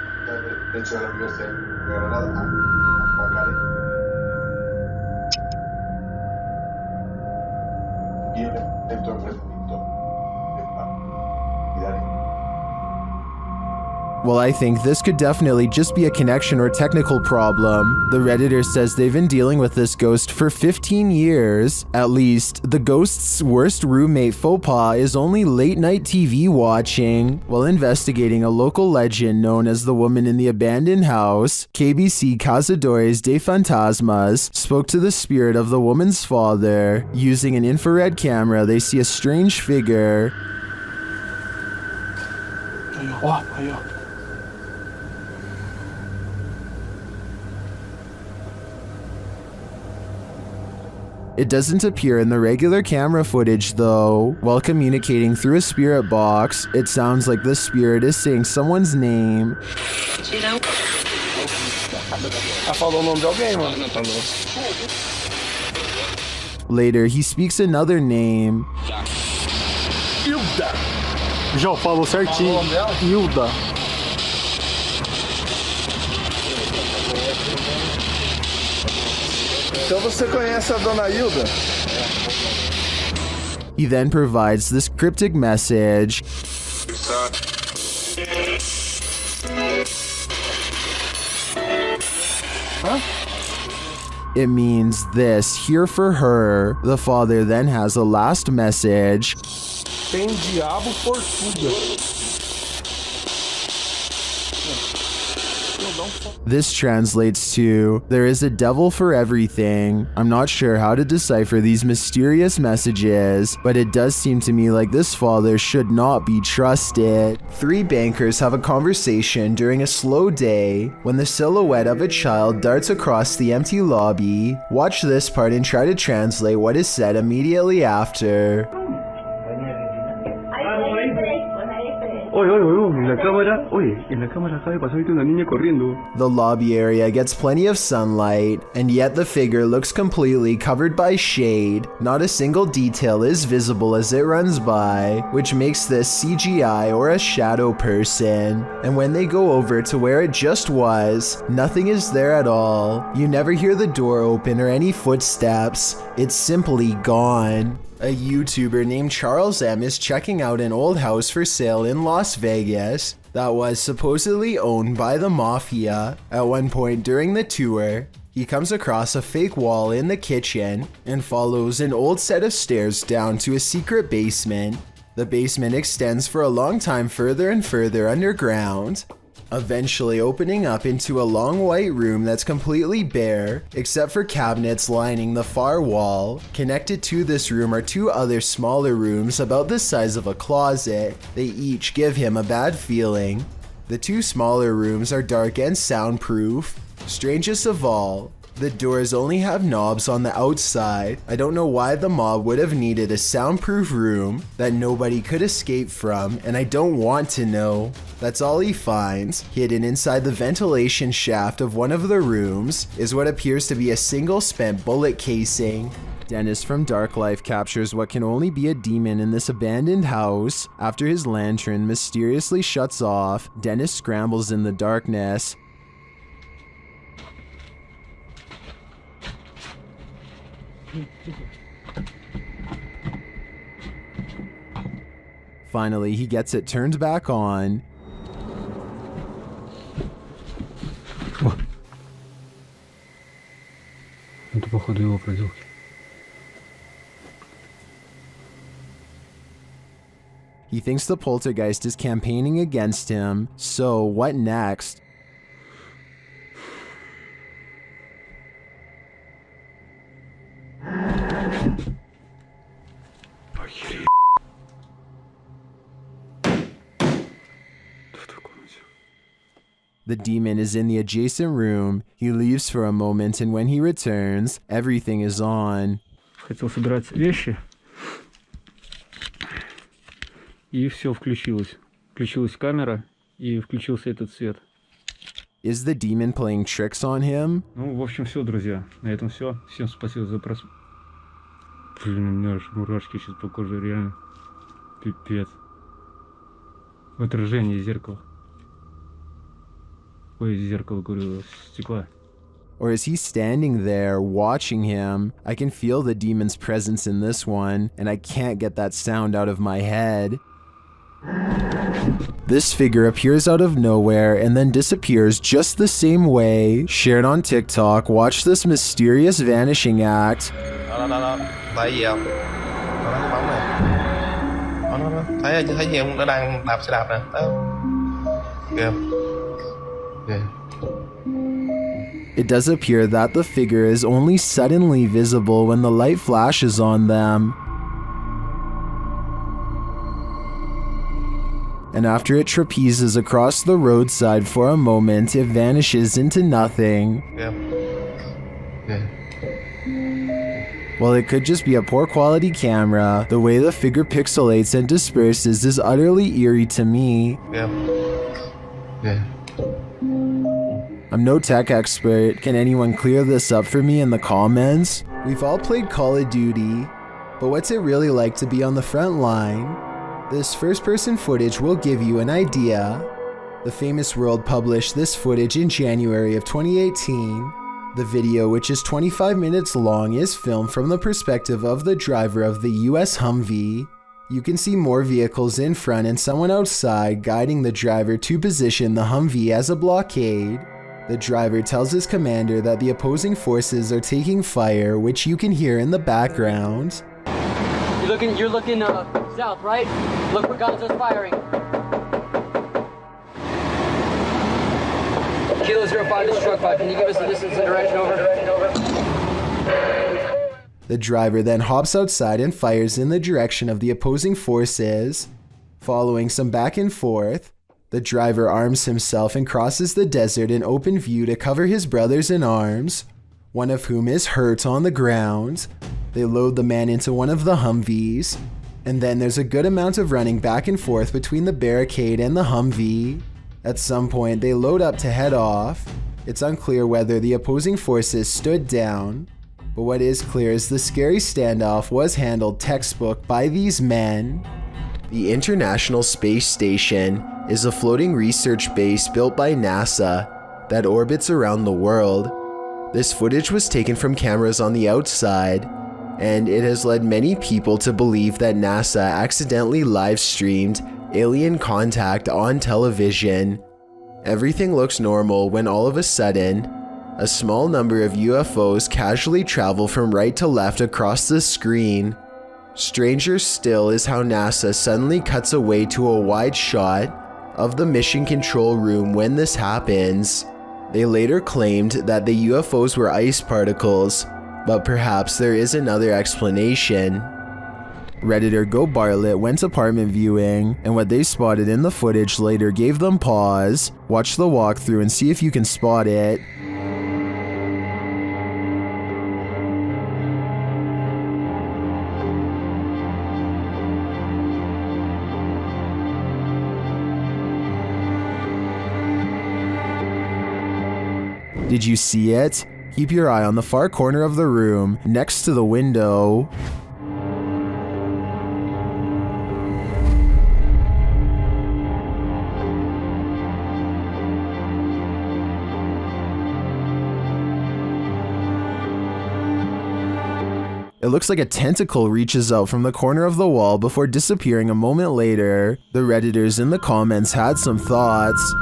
Well, I think this could definitely just be a connection or technical problem. The Redditor says they've been dealing with this ghost for 15 years. At least, the ghost's worst roommate faux pas is only late night TV watching. While investigating a local legend known as the woman in the abandoned house, KBC Cazadores de Fantasmas spoke to the spirit of the woman's father. Using an infrared camera, they see a strange figure. It doesn't appear in the regular camera footage though. While communicating through a spirit box, it sounds like the spirit is saying someone's name. Later, he speaks another name. Hilda. Já falou certinho. Hilda. Então você conhece a Dona Hilda? He then provides this cryptic message. It means this, here for her. The father then has a last message. Tem diabo por tudo. This translates to, there is a devil for everything. I'm not sure how to decipher these mysterious messages, but it does seem to me like this father should not be trusted. Three bankers have a conversation during a slow day when the silhouette of a child darts across the empty lobby. Watch this part and try to translate what is said immediately after. The lobby area gets plenty of sunlight, and yet the figure looks completely covered by shade. Not a single detail is visible as it runs by, which makes this CGI or a shadow person. And when they go over to where it just was, nothing is there at all. You never hear the door open or any footsteps. It's simply gone. A YouTuber named Charles M is checking out an old house for sale in Las Vegas that was supposedly owned by the mafia. At one point during the tour, he comes across a fake wall in the kitchen and follows an old set of stairs down to a secret basement. The basement extends for a long time further and further underground, eventually opening up into a long white room that's completely bare, except for cabinets lining the far wall. Connected to this room are two other smaller rooms about the size of a closet. They each give him a bad feeling. The two smaller rooms are dark and soundproof. Strangest of all, the doors only have knobs on the outside. I don't know why the mob would have needed a soundproof room that nobody could escape from, and I don't want to know. That's all he finds. Hidden inside the ventilation shaft of one of the rooms is what appears to be a single spent bullet casing. Dennis from Dark Life captures what can only be a demon in this abandoned house. After his lantern mysteriously shuts off, Dennis scrambles in the darkness. Finally, he gets it turned back on. Это, походу, его проделки. He thinks the poltergeist is campaigning against him, so what next? The demon is in the adjacent room. He leaves for a moment, and when he returns, everything is on. Хотел собирать вещи, и все включилось. Включилась камера, и включился этот свет. Is the demon playing tricks on him? Ну, в общем, все, друзья. На этом все. Всем спасибо за просмотр. Блин, у меня аж мурашки сейчас по коже, реально. Пипец. В отражении зеркала. Ой, зеркало, говорю, стекла. Or is he standing there watching him? I can feel the demon's presence in this one, and I can't get that sound out of my head. This figure appears out of nowhere and then disappears just the same way. Shared on TikTok, watch this mysterious vanishing act. Đó. Thấy gì không? Đó, cái bóng này. Đó. Thấy gì không? Nó đang đạp xe đạp nè. Đó. Kìa. Kìa. It does appear that the figure is only suddenly visible when the light flashes on them. And after it trapezes across the roadside for a moment, it vanishes into nothing. Yeah. While it could just be a poor quality camera, the way the figure pixelates and disperses is utterly eerie to me. Yeah. I'm no tech expert. Can anyone clear this up for me in the comments? We've all played Call of Duty, but what's it really like to be on the front line? This first-person footage will give you an idea. The Famous World published this footage in January of 2018. The video, which is 25 minutes long, is filmed from the perspective of the driver of the US Humvee. You can see more vehicles in front and someone outside guiding the driver to position the Humvee as a blockade. The driver tells his commander that the opposing forces are taking fire, which you can hear in the background. You're looking south, right? Look where guns are firing. Kilo 05, this is truck 5. Can you give us the distance and direction over? The driver then hops outside and fires in the direction of the opposing forces. Following some back and forth, the driver arms himself and crosses the desert in open view to cover his brothers in arms, one of whom is hurt on the ground. They load the man into one of the Humvees, and then there's a good amount of running back and forth between the barricade and the Humvee. At some point, they load up to head off. It's unclear whether the opposing forces stood down, but what is clear is the scary standoff was handled textbook by these men. The International Space Station is a floating research base built by NASA that orbits around the world. This footage was taken from cameras on the outside, and it has led many people to believe that NASA accidentally live-streamed alien contact on television. Everything looks normal when all of a sudden, a small number of UFOs casually travel from right to left across the screen. Stranger still is how NASA suddenly cuts away to a wide shot of the mission control room when this happens. They later claimed that the UFOs were ice particles, but perhaps there is another explanation. Redditor Go Bartlett went apartment viewing, and what they spotted in the footage later gave them pause. Watch the walkthrough and see if you can spot it. Did you see it? Keep your eye on the far corner of the room, next to the window. It looks like a tentacle reaches out from the corner of the wall before disappearing a moment later. The Redditors in the comments had some thoughts.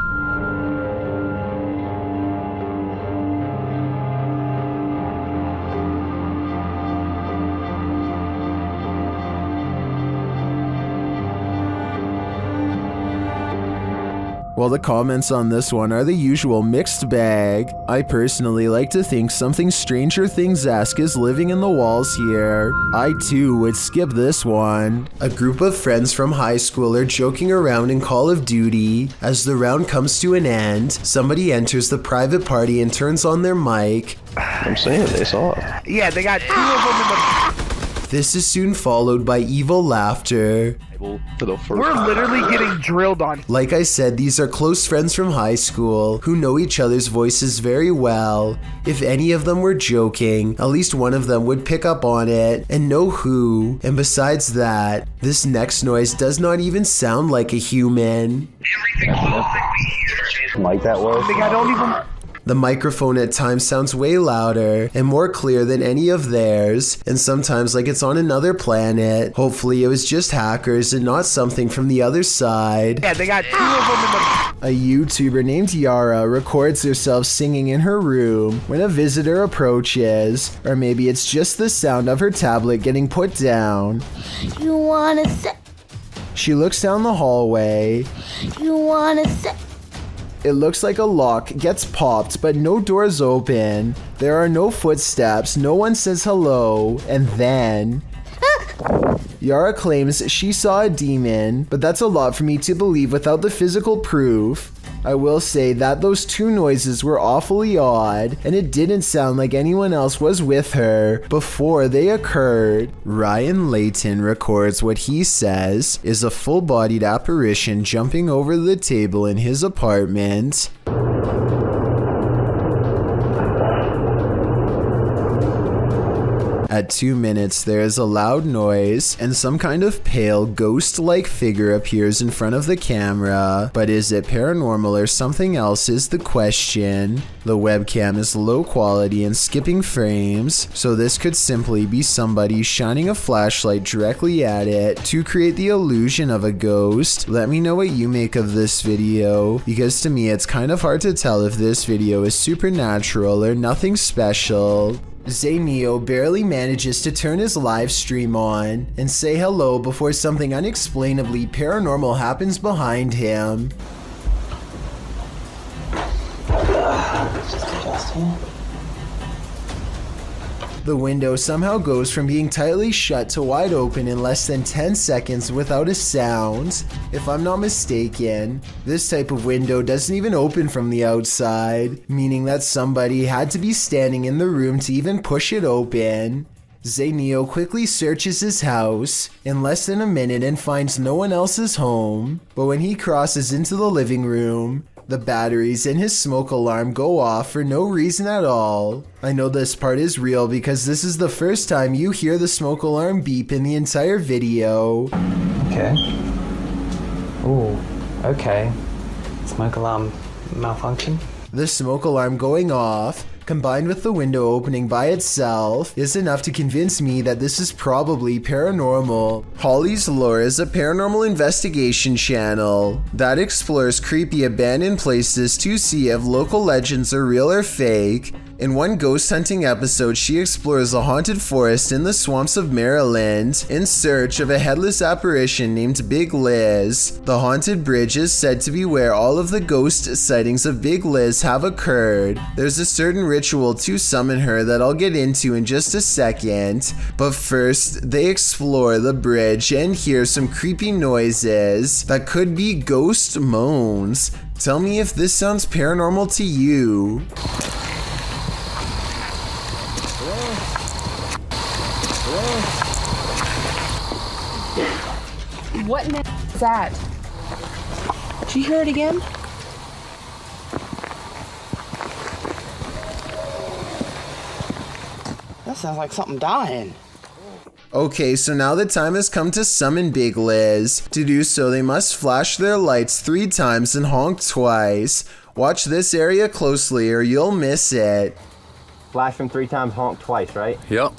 Well, the comments on this one are the usual mixed bag. I personally like to think something Stranger Things-esque is living in the walls here. I too would skip this one. A group of friends from high school are joking around in Call of Duty. As the round comes to an end, somebody enters the private party and turns on their mic. I'm saying they saw it. Yeah, they got 2 of them in the... This is soon followed by evil laughter. We're literally getting drilled on. Like I said, these are close friends from high school who know each other's voices very well. If any of them were joking, at least one of them would pick up on it and know who. And besides that, this next noise does not even sound like a human. Like that was? I don't even... The microphone at times sounds way louder and more clear than any of theirs, and sometimes like it's on another planet. Hopefully it was just hackers and not something from the other side. Yeah, they got 2 of them in the... A YouTuber named Yara records herself singing in her room when a visitor approaches, or maybe it's just the sound of her tablet getting put down. You wanna say... She looks down the hallway. You wanna say... It looks like a lock gets popped, but no doors open. There are no footsteps, no one says hello, and then... Yara claims she saw a demon, but that's a lot for me to believe without the physical proof. I will say that those 2 noises were awfully odd, and it didn't sound like anyone else was with her before they occurred. Ryan Layton records what he says is a full-bodied apparition jumping over the table in his apartment. At 2 minutes, there is a loud noise, and some kind of pale, ghost-like figure appears in front of the camera. But is it paranormal or something else is the question. The webcam is low quality and skipping frames, so this could simply be somebody shining a flashlight directly at it to create the illusion of a ghost. Let me know what you make of this video, because to me it's kind of hard to tell if this video is supernatural or nothing special. Zayneo barely manages to turn his live stream on and say hello before something unexplainably paranormal happens behind him. pool? The window somehow goes from being tightly shut to wide open in less than 10 seconds without a sound. If I'm not mistaken, this type of window doesn't even open from the outside, meaning that somebody had to be standing in the room to even push it open. Zayneo quickly searches his house in less than a minute and finds no one else is home, but when he crosses into the living room, the batteries in his smoke alarm go off for no reason at all. I know this part is real because this is the first time you hear the smoke alarm beep in the entire video. Okay. Ooh, okay. Smoke alarm malfunction? The smoke alarm going off, combined with the window opening by itself, is enough to convince me that this is probably paranormal. Holly's Lore is a paranormal investigation channel that explores creepy abandoned places to see if local legends are real or fake. In one ghost hunting episode, she explores a haunted forest in the swamps of Maryland in search of a headless apparition named Big Liz. The haunted bridge is said to be where all of the ghost sightings of Big Liz have occurred. There's a certain ritual to summon her that I'll get into in just a second, but first they explore the bridge and hear some creepy noises that could be ghost moans. Tell me if this sounds paranormal to you. What in the is that? Did you hear it again? That sounds like something dying. Okay, so now the time has come to summon Big Liz. To do so, they must flash their lights 3 times and honk twice. Watch this area closely or you'll miss it. Flash them 3 times, honk twice, right? Yep.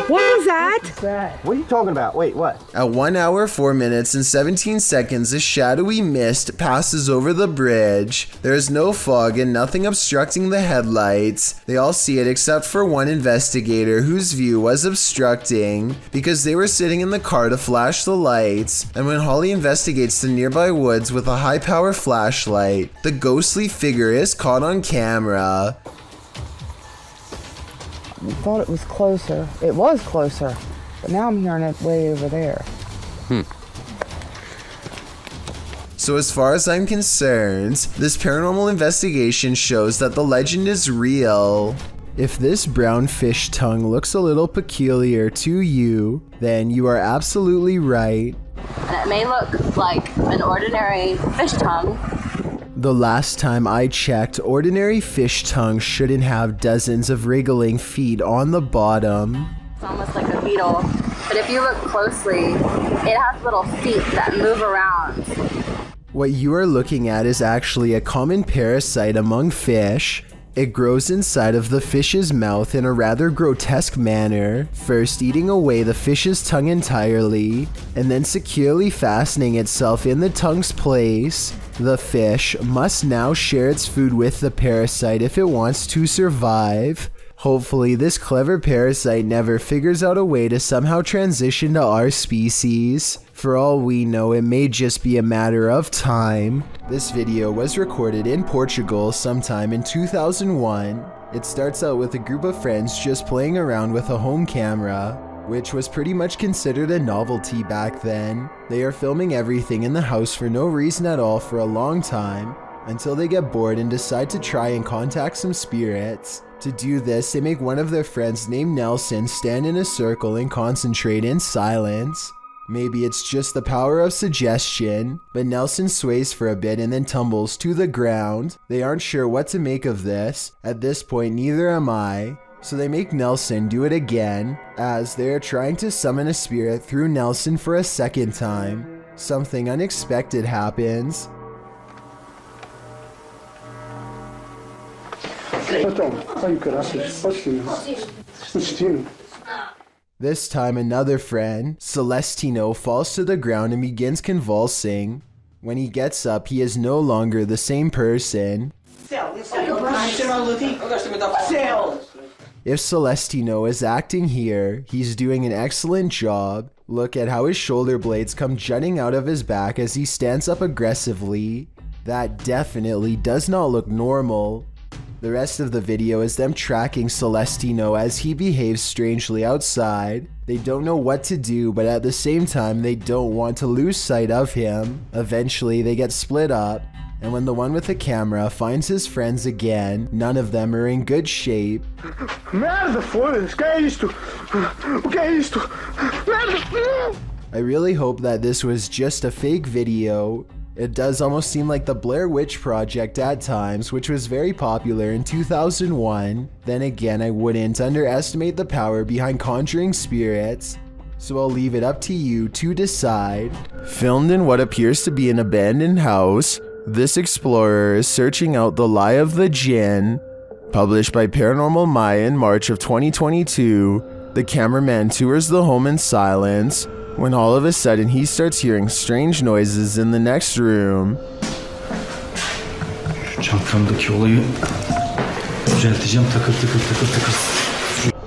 What was that? What are you talking about? Wait, what? At 1 hour, 4 minutes, and 17 seconds, a shadowy mist passes over the bridge. There is no fog and nothing obstructing the headlights. They all see it except for one investigator whose view was obstructing because they were sitting in the car to flash the lights. And when Holly investigates the nearby woods with a high-power flashlight, the ghostly figure is caught on camera. I thought it was closer. It was closer, but now I'm hearing it way over there. So as far as I'm concerned, this paranormal investigation shows that the legend is real. If this brown fish tongue looks a little peculiar to you, then you are absolutely right. And it may look like an ordinary fish tongue. The last time I checked, ordinary fish tongue shouldn't have dozens of wriggling feet on the bottom. It's almost like a beetle, but if you look closely, it has little feet that move around. What you are looking at is actually a common parasite among fish. It grows inside of the fish's mouth in a rather grotesque manner, first eating away the fish's tongue entirely, and then securely fastening itself in the tongue's place. The fish must now share its food with the parasite if it wants to survive. Hopefully, this clever parasite never figures out a way to somehow transition to our species. For all we know, it may just be a matter of time. This video was recorded in Portugal sometime in 2001. It starts out with a group of friends just playing around with a home camera, which was pretty much considered a novelty back then. They are filming everything in the house for no reason at all for a long time, until they get bored and decide to try and contact some spirits. To do this, they make one of their friends named Nelson stand in a circle and concentrate in silence. Maybe it's just the power of suggestion, but Nelson sways for a bit and then tumbles to the ground. They aren't sure what to make of this. At this point, neither am I. So they make Nelson do it again, as they are trying to summon a spirit through Nelson for a second time. Something unexpected happens. This time another friend, Celestino, falls to the ground and begins convulsing. When he gets up, he is no longer the same person. If Celestino is acting here, he's doing an excellent job. Look at how his shoulder blades come jutting out of his back as he stands up aggressively. That definitely does not look normal. The rest of the video is them tracking Celestino as he behaves strangely outside. They don't know what to do, but at the same time they don't want to lose sight of him. Eventually they get split up, and when the one with the camera finds his friends again, none of them are in good shape. Merda, foda-se, que é isto? O que é isto? Merda! I really hope that this was just a fake video. It does almost seem like the Blair Witch Project at times, which was very popular in 2001. Then again, I wouldn't underestimate the power behind conjuring spirits, so I'll leave it up to you to decide. Filmed in what appears to be an abandoned house, this explorer is searching out the lie of the jinn. Published by Paranormal Maya in March of 2022, the cameraman tours the home in silence, when all of a sudden he starts hearing strange noises in the next room.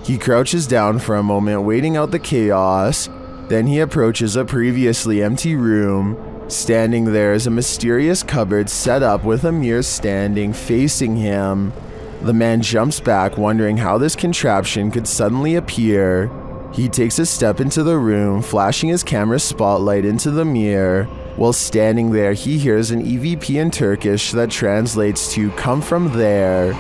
He crouches down for a moment, waiting out the chaos. Then he approaches a previously empty room. Standing there is a mysterious cupboard set up with a mirror standing facing him. The man jumps back, wondering how this contraption could suddenly appear. He takes a step into the room, flashing his camera spotlight into the mirror. While standing there, he hears an EVP in Turkish that translates to "come from there."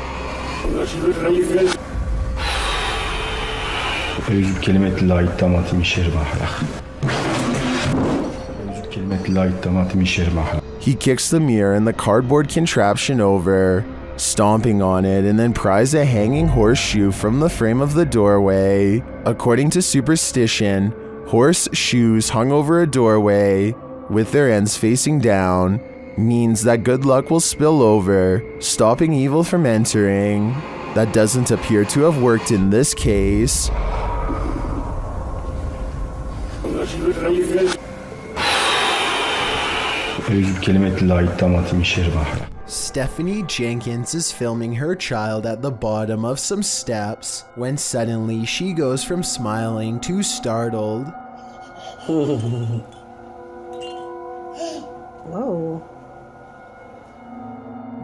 He kicks the mirror and the cardboard contraption over, stomping on it, and then pries a hanging horseshoe from the frame of the doorway. According to superstition, horse shoes hung over a doorway, with their ends facing down, means that good luck will spill over, stopping evil from entering. That doesn't appear to have worked in this case. Stephanie Jenkins is filming her child at the bottom of some steps when suddenly she goes from smiling to startled. Whoa.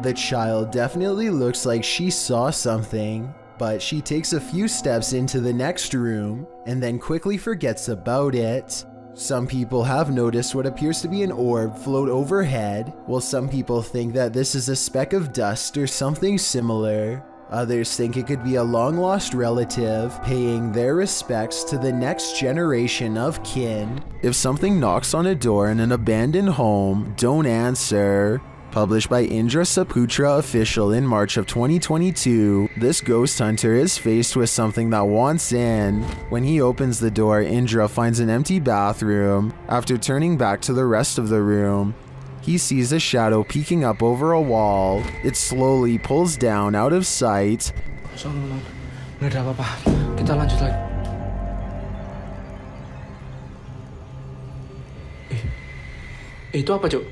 The child definitely looks like she saw something, but she takes a few steps into the next room and then quickly forgets about it. Some people have noticed what appears to be an orb float overhead, while some people think that this is a speck of dust or something similar. Others think it could be a long-lost relative paying their respects to the next generation of kin. If something knocks on a door in an abandoned home, don't answer. Published by Indra Saputra Official in March of 2022, this ghost hunter is faced with something that wants in. When he opens the door, Indra finds an empty bathroom. After turning back to the rest of the room, he sees a shadow peeking up over a wall. It slowly pulls down out of sight. Nggak ada apa-apa. Kita lanjut lagi. Itu apa, Cuk?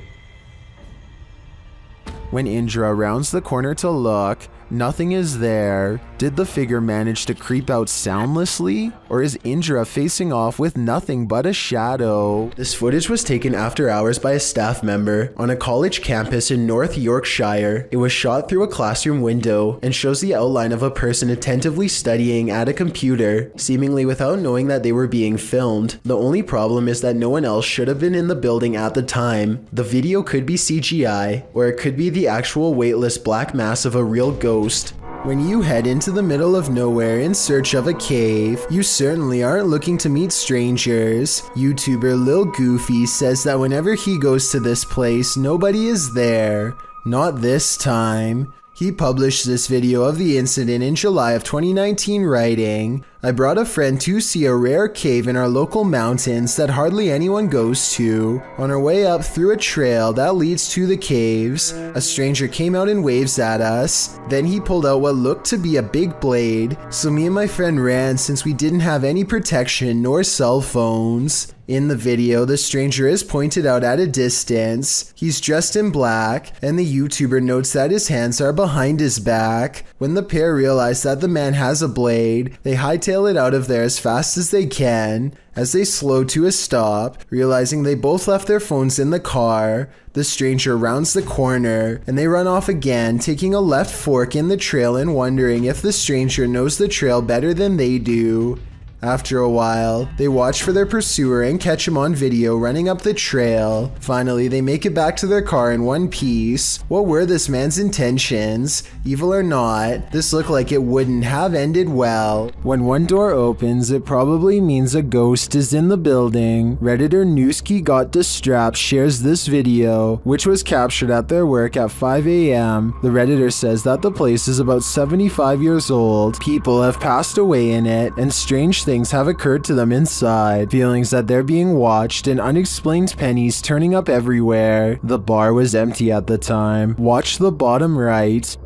When Indra rounds the corner to look, nothing is there. Did the figure manage to creep out soundlessly? Or is Indra facing off with nothing but a shadow? This footage was taken after hours by a staff member on a college campus in North Yorkshire. It was shot through a classroom window and shows the outline of a person attentively studying at a computer, seemingly without knowing that they were being filmed. The only problem is that no one else should have been in the building at the time. The video could be CGI, or it could be the actual weightless black mass of a real ghost. When you head into the middle of nowhere in search of a cave, you certainly aren't looking to meet strangers. YouTuber Lil Goofy says that whenever he goes to this place, nobody is there. Not this time. He published this video of the incident in July of 2019, writing, "I brought a friend to see a rare cave in our local mountains that hardly anyone goes to. On our way up through a trail that leads to the caves, a stranger came out and waves at us. Then he pulled out what looked to be a big blade, so me and my friend ran since we didn't have any protection nor cell phones." In the video, the stranger is pointed out at a distance. He's dressed in black, and the YouTuber notes that his hands are behind his back. When the pair realize that the man has a blade, they hightail hightail it out of there as fast as they can. As they slow to a stop, realizing they both left their phones in the car, the stranger rounds the corner and they run off again, taking a left fork in the trail and wondering if the stranger knows the trail better than they do. After a while, they watch for their pursuer and catch him on video running up the trail. Finally, they make it back to their car in one piece. What were this man's intentions? Evil or not, this looked like it wouldn't have ended well. When one door opens, it probably means a ghost is in the building. Redditor Newski Got Distrapped shares this video, which was captured at their work at 5 a.m. The Redditor says that the place is about 75 years old. People have passed away in it, and strange things have occurred to them inside. Feelings that they're being watched and unexplained pennies turning up everywhere. The bar was empty at the time. Watch the bottom right.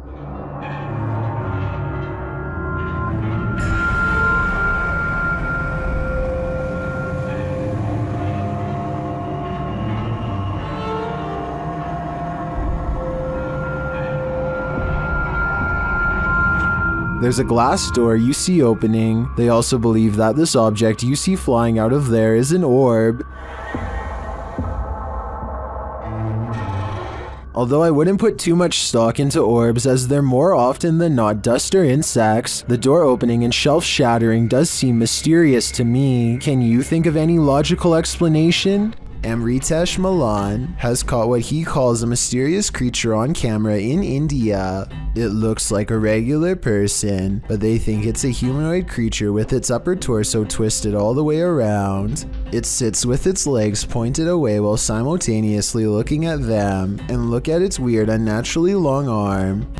There's a glass door you see opening. They also believe that this object you see flying out of there is an orb. Although I wouldn't put too much stock into orbs, as they're more often than not dust or insects, the door opening and shelf shattering does seem mysterious to me. Can you think of any logical explanation? Amritesh Malan has caught what he calls a mysterious creature on camera in India. It looks like a regular person, but they think it's a humanoid creature with its upper torso twisted all the way around. It sits with its legs pointed away while simultaneously looking at them, and look at its weird, unnaturally long arm.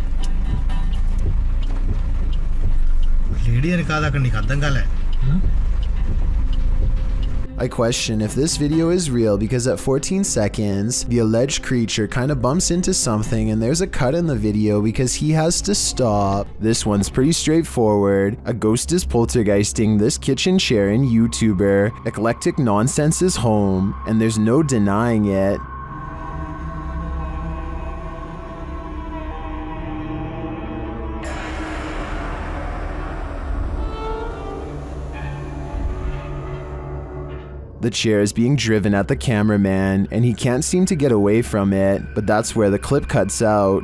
I question if this video is real because at 14 seconds, the alleged creature kind of bumps into something and there's a cut in the video because he has to stop. This one's pretty straightforward. A ghost is poltergeisting this kitchen chair in YouTuber. Eclectic Nonsense is home, and there's no denying it. The chair is being driven at the cameraman, and he can't seem to get away from it, but that's where the clip cuts out.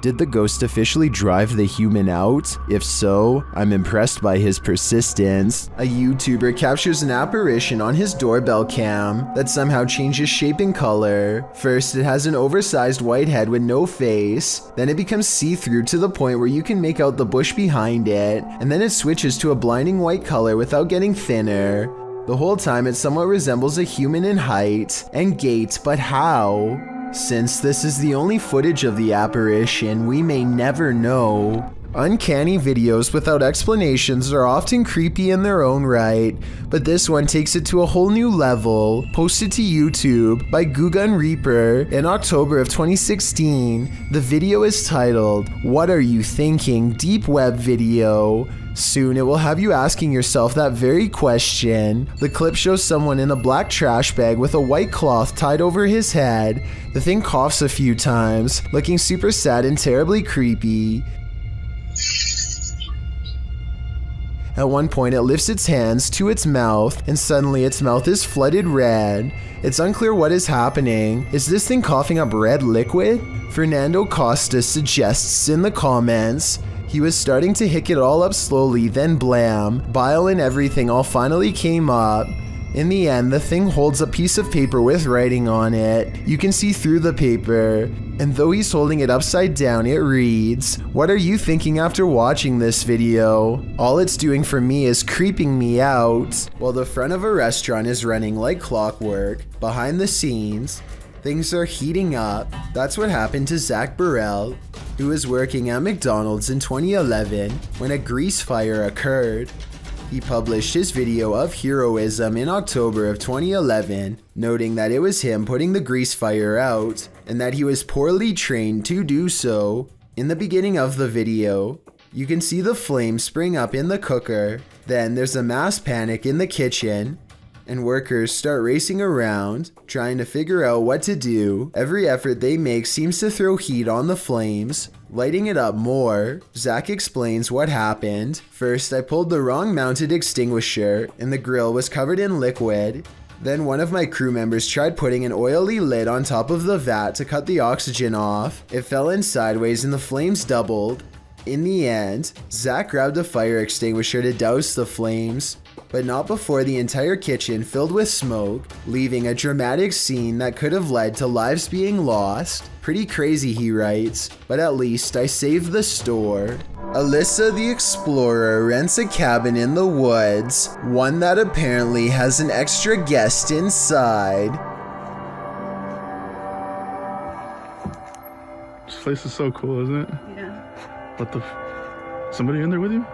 Did the ghost officially drive the human out? If so, I'm impressed by his persistence. A YouTuber captures an apparition on his doorbell cam that somehow changes shape and color. First, it has an oversized white head with no face. Then it becomes see-through to the point where you can make out the bush behind it. And then it switches to a blinding white color without getting thinner. The whole time it somewhat resembles a human in height and gait, but how? Since this is the only footage of the apparition, we may never know. Uncanny videos without explanations are often creepy in their own right, but this one takes it to a whole new level. Posted to YouTube by Gugun Reaper in October of 2016, the video is titled, "What Are You Thinking? Deep Web Video." Soon it will have you asking yourself that very question. The clip shows someone in a black trash bag with a white cloth tied over his head. The thing coughs a few times, looking super sad and terribly creepy. At one point it lifts its hands to its mouth, and suddenly its mouth is flooded red. It's unclear what is happening. Is this thing coughing up red liquid? Fernando Costa suggests in the comments, he was starting to hick it all up slowly, then blam, bile and everything all finally came up. In the end, the thing holds a piece of paper with writing on it. You can see through the paper, and though he's holding it upside down, it reads, "What are you thinking after watching this video? All it's doing for me is creeping me out." While the front of a restaurant is running like clockwork, behind the scenes, things are heating up. That's what happened to Zach Burrell, who was working at McDonald's in 2011 when a grease fire occurred. He published his video of heroism in October of 2011, noting that it was him putting the grease fire out, and that he was poorly trained to do so. In the beginning of the video, you can see the flames spring up in the cooker. Then there's a mass panic in the kitchen, and workers start racing around, trying to figure out what to do. Every effort they make seems to throw heat on the flames, lighting it up more. Zach explains what happened. First, I pulled the wrong mounted extinguisher, and the grill was covered in liquid. Then one of my crew members tried putting an oily lid on top of the vat to cut the oxygen off. It fell in sideways and the flames doubled. In the end, Zach grabbed a fire extinguisher to douse the flames, but not before the entire kitchen filled with smoke, leaving a dramatic scene that could have led to lives being lost. Pretty crazy, he writes, but at least I saved the store. Alyssa the Explorer rents a cabin in the woods, one that apparently has an extra guest inside. This place is so cool, isn't it? Yeah. What the somebody in there with you?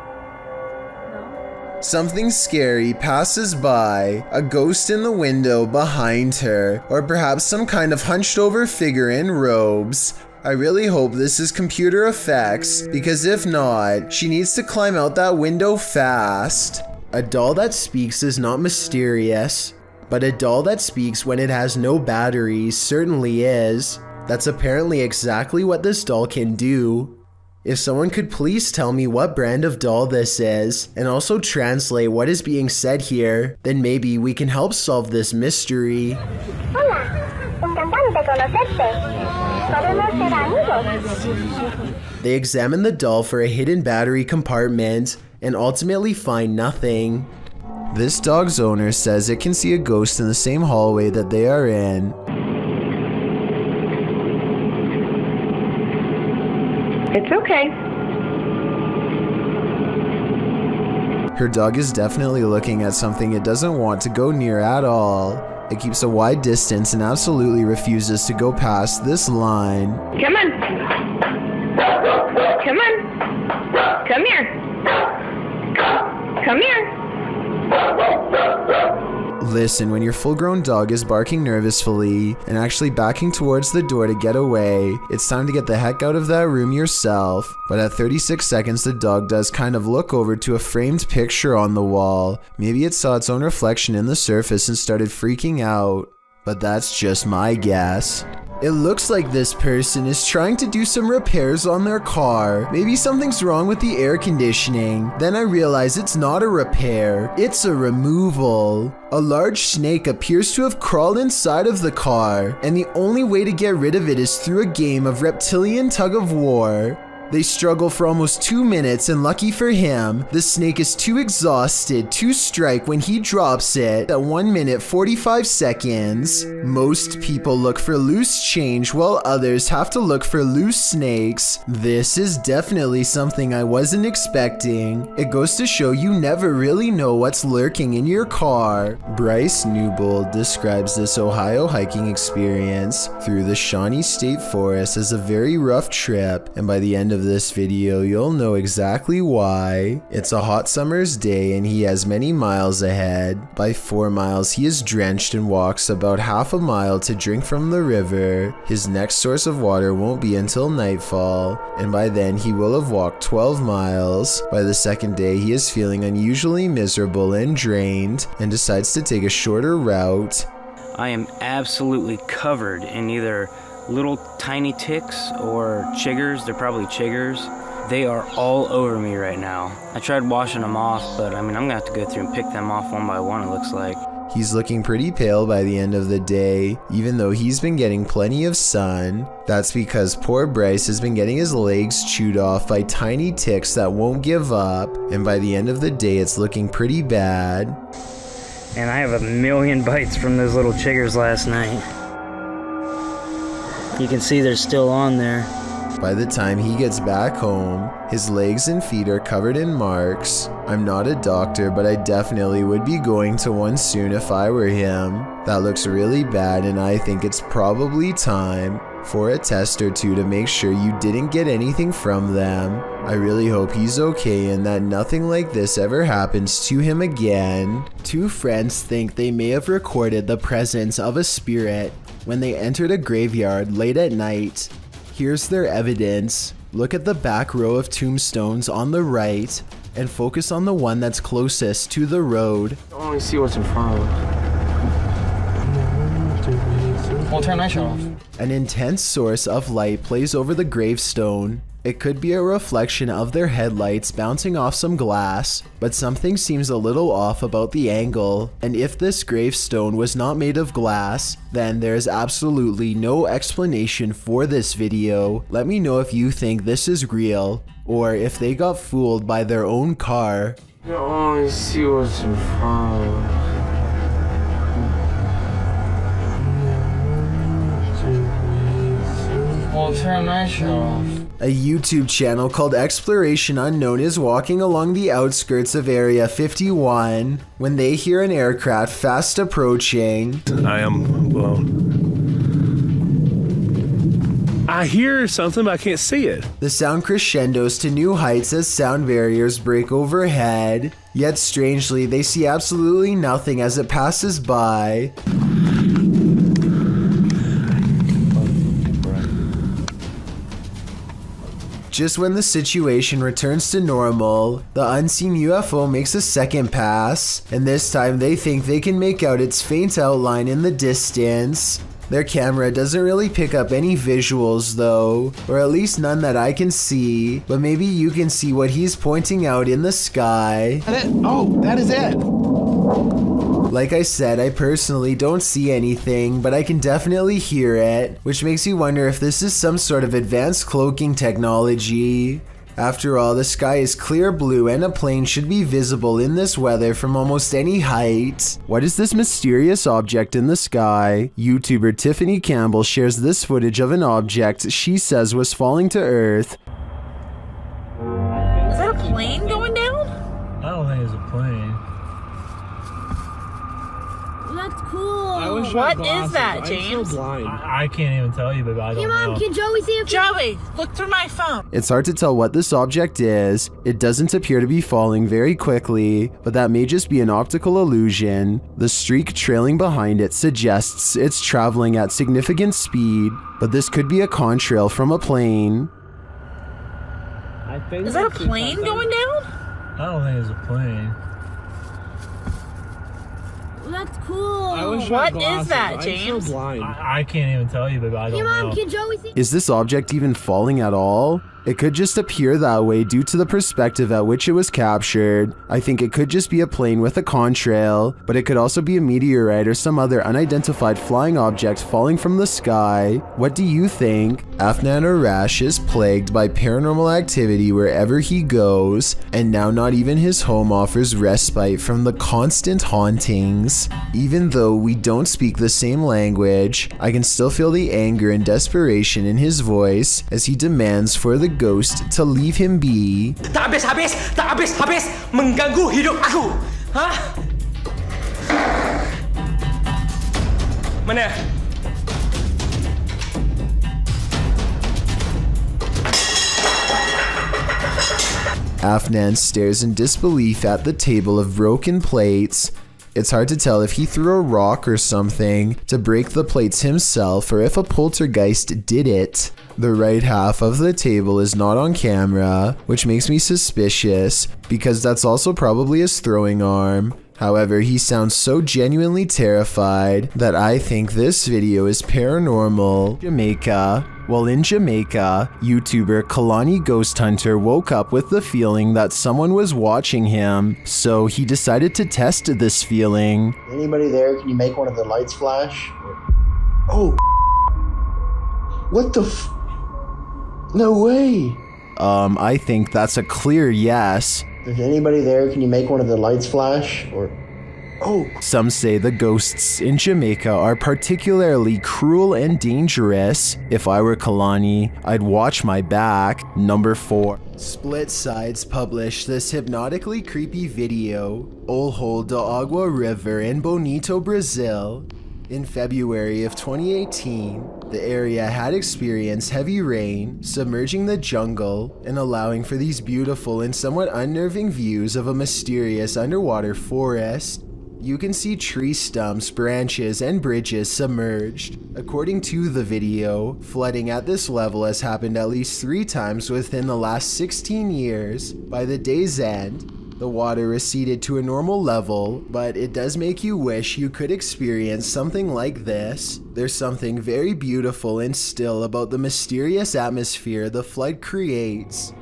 Something scary passes by, a ghost in the window behind her, or perhaps some kind of hunched over figure in robes. I really hope this is computer effects, because if not, she needs to climb out that window fast. A doll that speaks is not mysterious, but a doll that speaks when it has no batteries certainly is. That's apparently exactly what this doll can do. If someone could please tell me what brand of doll this is, and also translate what is being said here, then maybe we can help solve this mystery. Hola, encantante conocerte. ¿Podemos ser amigos? They examine the doll for a hidden battery compartment, and ultimately find nothing. This dog's owner says it can see a ghost in the same hallway that they are in. It's okay. Her dog is definitely looking at something it doesn't want to go near at all. It keeps a wide distance and absolutely refuses to go past this line. Come on. Come on. Come here. Come here. Listen, when your full-grown dog is barking nervously and actually backing towards the door to get away, it's time to get the heck out of that room yourself. But at 36 seconds, the dog does kind of look over to a framed picture on the wall. Maybe it saw its own reflection in the surface and started freaking out. But that's just my guess. It looks like this person is trying to do some repairs on their car. Maybe something's wrong with the air conditioning. Then I realize it's not a repair, it's a removal. A large snake appears to have crawled inside of the car, and the only way to get rid of it is through a game of reptilian tug-of-war. They struggle for almost 2 minutes, and lucky for him, the snake is too exhausted to strike when he drops it at 1 minute 45 seconds. Most people look for loose change while others have to look for loose snakes. This is definitely something I wasn't expecting. It goes to show you never really know what's lurking in your car. Bryce Newbold describes this Ohio hiking experience through the Shawnee State Forest as a very rough trip, and by the end of this video, you'll know exactly why. It's a hot summer's day and he has many miles ahead. By 4 miles, he is drenched and walks about half a mile to drink from the river. His next source of water won't be until nightfall, and by then he will have walked 12 miles. By the second day, he is feeling unusually miserable and drained and decides to take a shorter route. I am absolutely covered in either little tiny ticks or chiggers. They're probably chiggers. They are all over me right now. I tried washing them off, but I mean, I'm gonna have to go through and pick them off one by one, it looks like. He's looking pretty pale by the end of the day, even though he's been getting plenty of sun. That's because poor Bryce has been getting his legs chewed off by tiny ticks that won't give up, and by the end of the day, it's looking pretty bad. And I have a million bites from those little chiggers last night. You can see they're still on there. By the time he gets back home, his legs and feet are covered in marks. I'm not a doctor, but I definitely would be going to one soon if I were him. That looks really bad, and I think it's probably time for a test or two to make sure you didn't get anything from them. I really hope he's okay and that nothing like this ever happens to him again. Two friends think they may have recorded the presence of a spirit when they entered a graveyard late at night. Here's their evidence. Look at the back row of tombstones on the right and focus on the one that's closest to the road. I only see what's in front of us. Well, turn my show off. An intense source of light plays over the gravestone. It could be a reflection of their headlights bouncing off some glass, but something seems a little off about the angle, and if this gravestone was not made of glass, then there is absolutely no explanation for this video. Let me know if you think this is real, or if they got fooled by their own car. You always see what's in front. Well, turn my show off. A YouTube channel called Exploration Unknown is walking along the outskirts of Area 51 when they hear an aircraft fast approaching. I hear something, but I can't see it. The sound crescendos to new heights as sound barriers break overhead. Yet strangely, they see absolutely nothing as it passes by. Just when the situation returns to normal, the unseen UFO makes a second pass, and this time they think they can make out its faint outline in the distance. Their camera doesn't really pick up any visuals though, or at least none that I can see, but maybe you can see what he's pointing out in the sky. Oh, that is it. Like I said, I personally don't see anything, but I can definitely hear it, which makes you wonder if this is some sort of advanced cloaking technology. After all, the sky is clear blue and a plane should be visible in this weather from almost any height. What is this mysterious object in the sky? YouTuber Tiffany Campbell shares this footage of an object she says was falling to Earth. Is that a plane going down? I don't think it's a plane. That's cool. What is that, James? I can't even tell you, but I don't know. Can Joey see it? Joey, look through my phone. It's hard to tell what this object is. It doesn't appear to be falling very quickly, but that may just be an optical illusion. The streak trailing behind it suggests it's traveling at significant speed, but this could be a contrail from a plane. Is that a plane going down? I don't think it's a plane. That's cool. What is that, James? I can't even tell you, but I don't know. Can Joey see? Is this object even falling at all? It could just appear that way due to the perspective at which it was captured. I think it could just be a plane with a contrail, but it could also be a meteorite or some other unidentified flying object falling from the sky. What do you think? Afnan Arash is plagued by paranormal activity wherever he goes, and now not even his home offers respite from the constant hauntings. Even though we don't speak the same language, I can still feel the anger and desperation in his voice as he demands for the ghost to leave him be. Tak habis-habis, tak habis-habis mengganggu hidup aku. Hah? Mana? Afnan stares in disbelief at the table of broken plates. It's hard to tell if he threw a rock or something to break the plates himself or if a poltergeist did it. The right half of the table is not on camera, which makes me suspicious because that's also probably his throwing arm. However, he sounds so genuinely terrified that I think this video is paranormal. Jamaica. While in Jamaica, YouTuber Kalani Ghost Hunter woke up with the feeling that someone was watching him, so he decided to test this feeling. Anybody there? Can you make one of the lights flash? Oh, what the no way. I think that's a clear yes. Is anybody there? Can you make one of the lights flash? Some say the ghosts in Jamaica are particularly cruel and dangerous. If I were Kalani, I'd watch my back. Number 4. Split Sides published this hypnotically creepy video, Olho da Água River in Bonito, Brazil. In February of 2018, the area had experienced heavy rain, submerging the jungle and allowing for these beautiful and somewhat unnerving views of a mysterious underwater forest. You can see tree stumps, branches, and bridges submerged. According to the video, flooding at this level has happened at least 3 times within the last 16 years. By the day's end, The water receded to a normal level, but it does make you wish you could experience something like this. There's something very beautiful and still about the mysterious atmosphere the flood creates.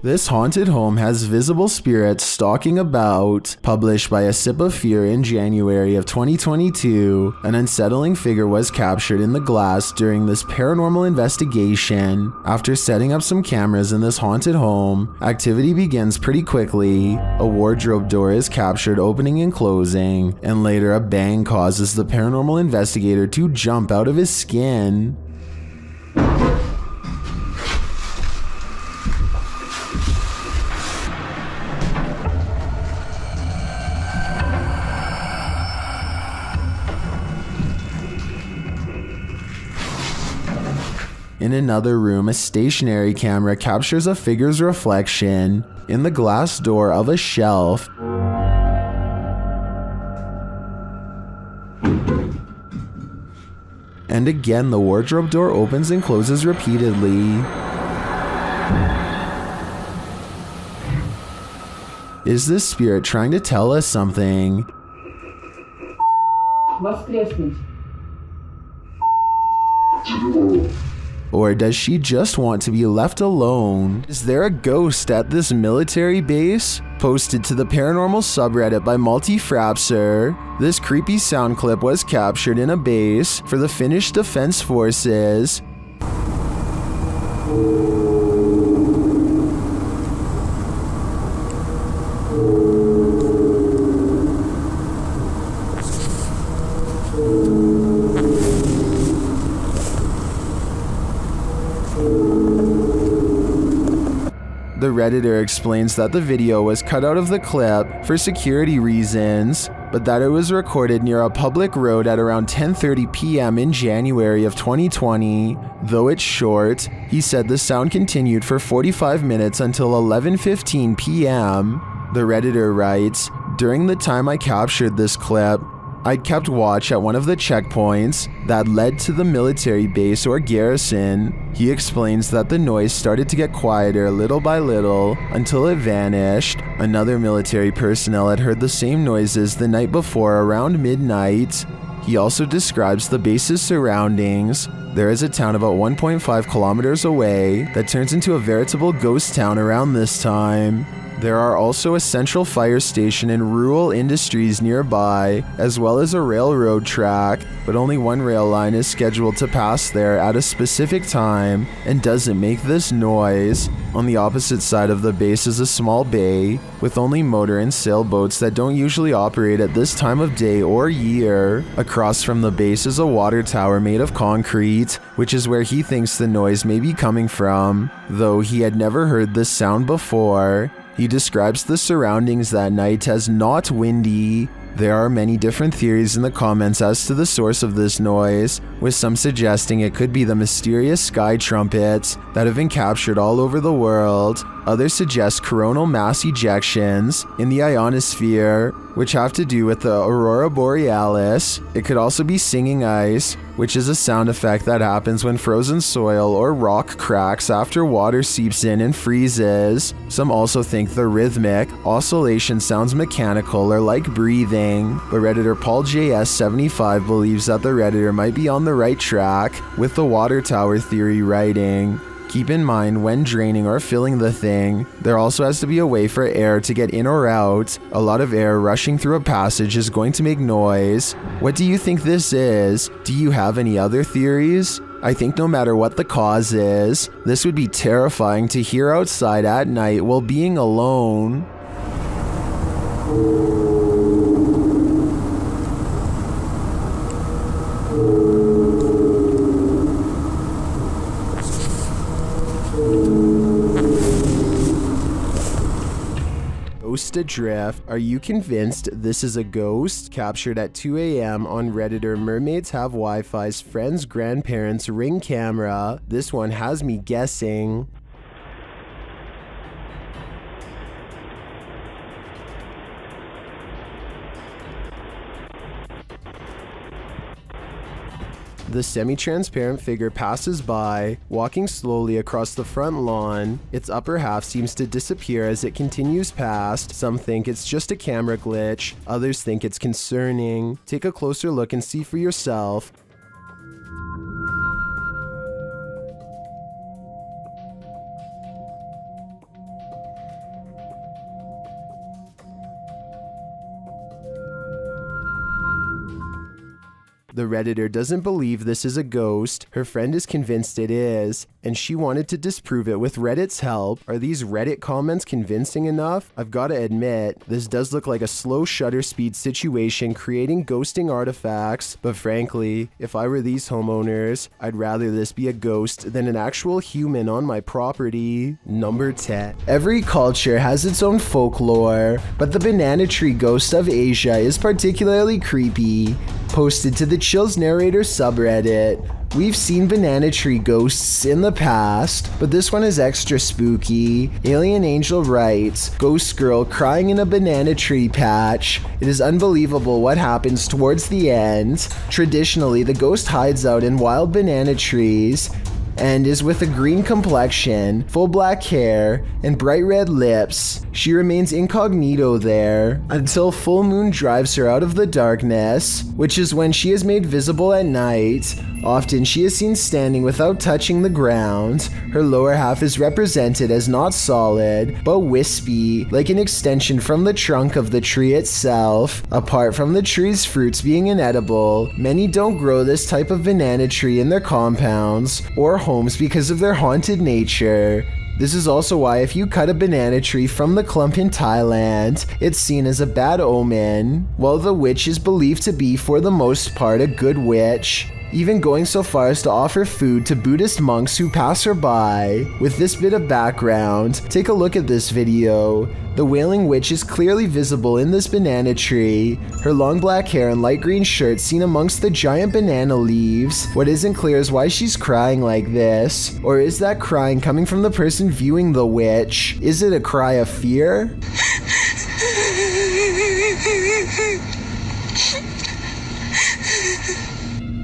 This haunted home has visible spirits stalking about. Published by A Sip of Fear in January of 2022, an unsettling figure was captured in the glass during this paranormal investigation. After setting up some cameras in this haunted home, activity begins pretty quickly. A wardrobe door is captured opening and closing, and later a bang causes the paranormal investigator to jump out of his skin. In another room, a stationary camera captures a figure's reflection in the glass door of a shelf. And again, the wardrobe door opens and closes repeatedly. Is this spirit trying to tell us something? Or does she just want to be left alone? Is there a ghost at this military base? Posted to the paranormal subreddit by Multifrapser, this creepy sound clip was captured in a base for the Finnish Defense Forces. The Redditor explains that the video was cut out of the clip for security reasons, but that it was recorded near a public road at around 10:30 p.m. in January of 2020. Though it's short, he said the sound continued for 45 minutes until 11:15 p.m. The Redditor writes, "During the time I captured this clip, I'd kept watch at one of the checkpoints that led to the military base or garrison." He explains that the noise started to get quieter little by little until it vanished. Another military personnel had heard the same noises the night before around midnight. He also describes the base's surroundings. There is a town about 1.5 kilometers away that turns into a veritable ghost town around this time. There are also a central fire station and rural industries nearby, as well as a railroad track, but only one rail line is scheduled to pass there at a specific time and doesn't make this noise. On the opposite side of the base is a small bay with only motor and sailboats that don't usually operate at this time of day or year. Across from the base is a water tower made of concrete, which is where he thinks the noise may be coming from, though he had never heard this sound before. He describes the surroundings that night as not windy. There are many different theories in the comments as to the source of this noise, with some suggesting it could be the mysterious sky trumpets that have been captured all over the world. Others suggest coronal mass ejections in the ionosphere, which have to do with the aurora borealis. It could also be singing ice, which is a sound effect that happens when frozen soil or rock cracks after water seeps in and freezes. Some also think the rhythmic oscillation sounds mechanical or like breathing, but Redditor Paul JS75 believes that the Redditor might be on the right track with the water tower theory writing. Keep in mind, when draining or filling the thing, there also has to be a way for air to get in or out. A lot of air rushing through a passage is going to make noise. What do you think this is? Do you have any other theories? I think no matter what the cause is, this would be terrifying to hear outside at night while being alone. Ghost Adrift. Are you convinced this is a ghost? Captured at 2 a.m. on Redditor Mermaids Have Wi-Fi's friend's grandparents' Ring camera. This one has me guessing. The semi-transparent figure passes by, walking slowly across the front lawn. Its upper half seems to disappear as it continues past. Some think it's just a camera glitch, others think it's concerning. Take a closer look and see for yourself. The Redditor doesn't believe this is a ghost. Her friend is convinced it is, and she wanted to disprove it with Reddit's help. Are these Reddit comments convincing enough? I've got to admit, this does look like a slow shutter speed situation creating ghosting artifacts, but frankly, if I were these homeowners, I'd rather this be a ghost than an actual human on my property. Number 10. Every culture has its own folklore, but the banana tree ghost of Asia is particularly creepy. Posted to the Chills Narrator subreddit. We've seen banana tree ghosts in the past, but this one is extra spooky. Alien Angel writes, "Ghost girl crying in a banana tree patch. It is unbelievable what happens towards the end. Traditionally, the ghost hides out in wild banana trees and is with a green complexion, full black hair, and bright red lips. She remains incognito there until full moon drives her out of the darkness, which is when she is made visible at night. Often she is seen standing without touching the ground. Her lower half is represented as not solid, but wispy, like an extension from the trunk of the tree itself. Apart from the tree's fruits being inedible, many don't grow this type of banana tree in their compounds or homes because of their haunted nature. This is also why if you cut a banana tree from the clump in Thailand, it's seen as a bad omen, while the witch is believed to be for the most part a good witch, even going so far as to offer food to Buddhist monks who pass her by. With this bit of background, take a look at this video. The Wailing Witch is clearly visible in this banana tree, her long black hair and light green shirt seen amongst the giant banana leaves. What isn't clear is why she's crying like this, or is that crying coming from the person viewing the witch? Is it a cry of fear?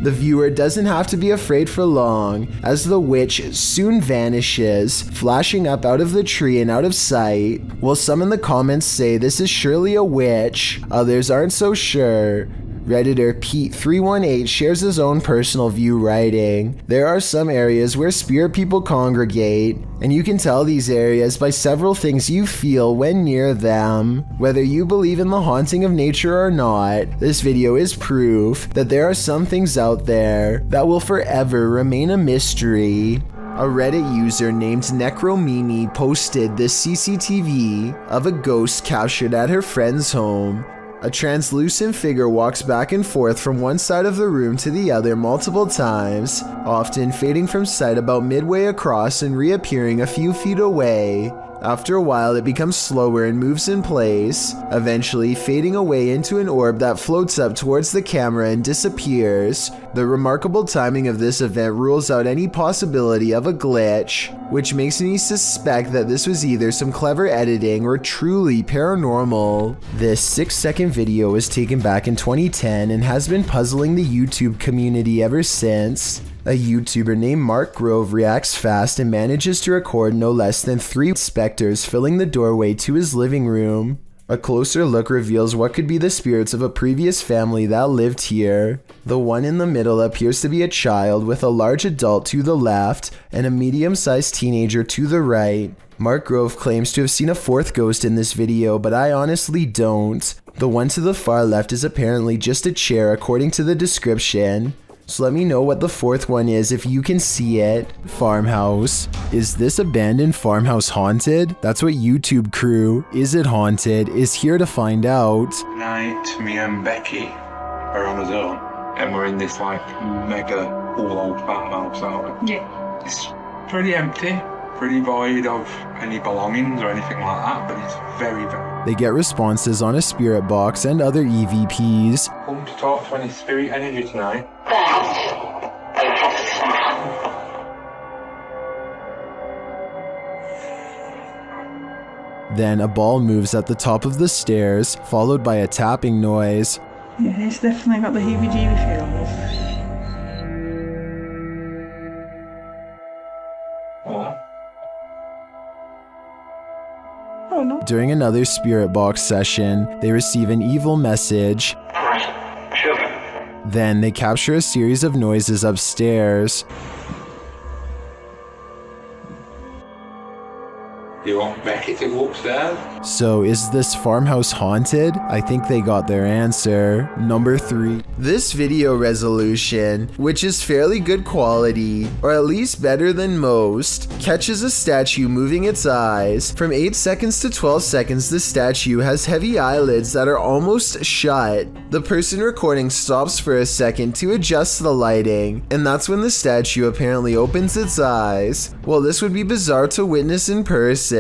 The viewer doesn't have to be afraid for long, as the witch soon vanishes, flashing up out of the tree and out of sight. While some in the comments say this is surely a witch, others aren't so sure. Redditor Pete318 shares his own personal view, writing, "There are some areas where spirit people congregate, and you can tell these areas by several things you feel when near them. Whether you believe in the haunting of nature or not, this video is proof that there are some things out there that will forever remain a mystery." A Reddit user named Necromini posted this CCTV of a ghost captured at her friend's home. A translucent figure walks back and forth from one side of the room to the other multiple times, often fading from sight about midway across and reappearing a few feet away. After a while, it becomes slower and moves in place, eventually fading away into an orb that floats up towards the camera and disappears. The remarkable timing of this event rules out any possibility of a glitch, which makes me suspect that this was either some clever editing or truly paranormal. This 6-second video was taken back in 2010 and has been puzzling the YouTube community ever since. A YouTuber named Mark Grove reacts fast and manages to record no less than 3 specters filling the doorway to his living room. A closer look reveals what could be the spirits of a previous family that lived here. The one in the middle appears to be a child with a large adult to the left and a medium-sized teenager to the right. Mark Grove claims to have seen a 4th ghost in this video, but I honestly don't. The one to the far left is apparently just a chair according to the description. So let me know what the 4th one is if you can see it. Farmhouse. Is this abandoned farmhouse haunted? That's what YouTube crew, Is It Haunted, is here to find out. Tonight, me and Becky are on our own, and we're in this like mega old farmhouse, aren't we? Yeah. It's pretty empty, pretty void of any belongings or anything like that, but it's very, very... They get responses on a spirit box and other EVPs. Come to talk to any spirit energy tonight. Then a ball moves at the top of the stairs, followed by a tapping noise. Yeah, it's definitely got the heebie-jeebie feels. during another spirit box session, they receive an evil message. Then they capture a series of noises upstairs. You want Becky to go upstairs? So is this farmhouse haunted? I think they got their answer. Number 3. This video resolution, which is fairly good quality, or at least better than most, catches a statue moving its eyes. From 8 seconds to 12 seconds, the statue has heavy eyelids that are almost shut. The person recording stops for a second to adjust the lighting, and that's when the statue apparently opens its eyes. Well, this would be bizarre to witness in person.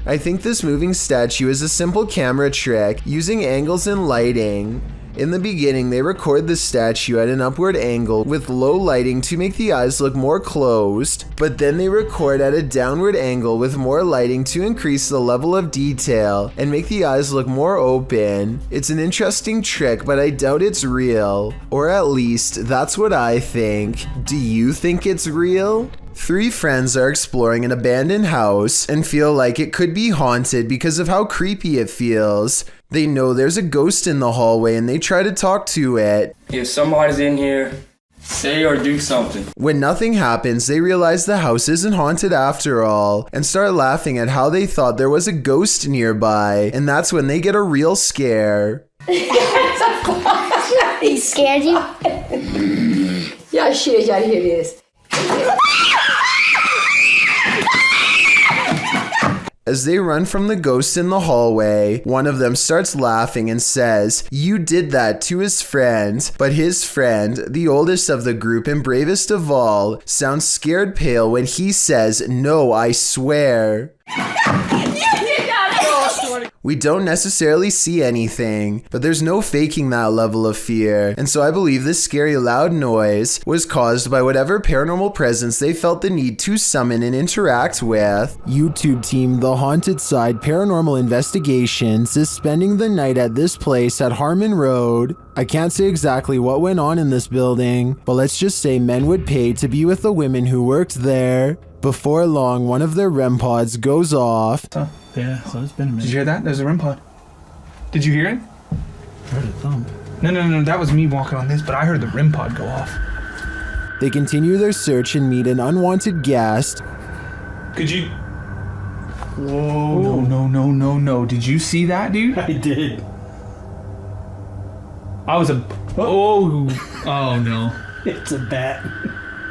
I think this moving statue is a simple camera trick using angles and lighting. In the beginning, they record the statue at an upward angle with low lighting to make the eyes look more closed, but then they record at a downward angle with more lighting to increase the level of detail and make the eyes look more open. It's an interesting trick, but I doubt it's real. Or at least, that's what I think. Do you think it's real? 3 friends are exploring an abandoned house and feel like it could be haunted because of how creepy it feels. They know there's a ghost in the hallway and they try to talk to it. If somebody's in here, say or do something. When nothing happens, they realize the house isn't haunted after all and start laughing at how they thought there was a ghost nearby, and that's when they get a real scare. He scared you? Yeah, shit, yeah, here it is. As they run from the ghost in the hallway, one of them starts laughing and says, "You did that," to his friend. But his friend, the oldest of the group and bravest of all, sounds scared pale when he says, "No, I swear." We don't necessarily see anything, but there's no faking that level of fear, and so I believe this scary loud noise was caused by whatever paranormal presence they felt the need to summon and interact with. YouTube team The Haunted Side Paranormal Investigations is spending the night at this place at Harmon Road. I can't say exactly what went on in this building, but let's just say men would pay to be with the women who worked there. Before long, one of their REM pods goes off. Yeah, so it's been a minute. Did you hear that? There's a REM pod. Did you hear it? I heard a thump. No, that was me walking on this, but I heard the REM pod go off. They continue their search and meet an unwanted guest. Could you... Whoa, no. Did you see that, dude? I did. I was a... Oh no. It's a bat.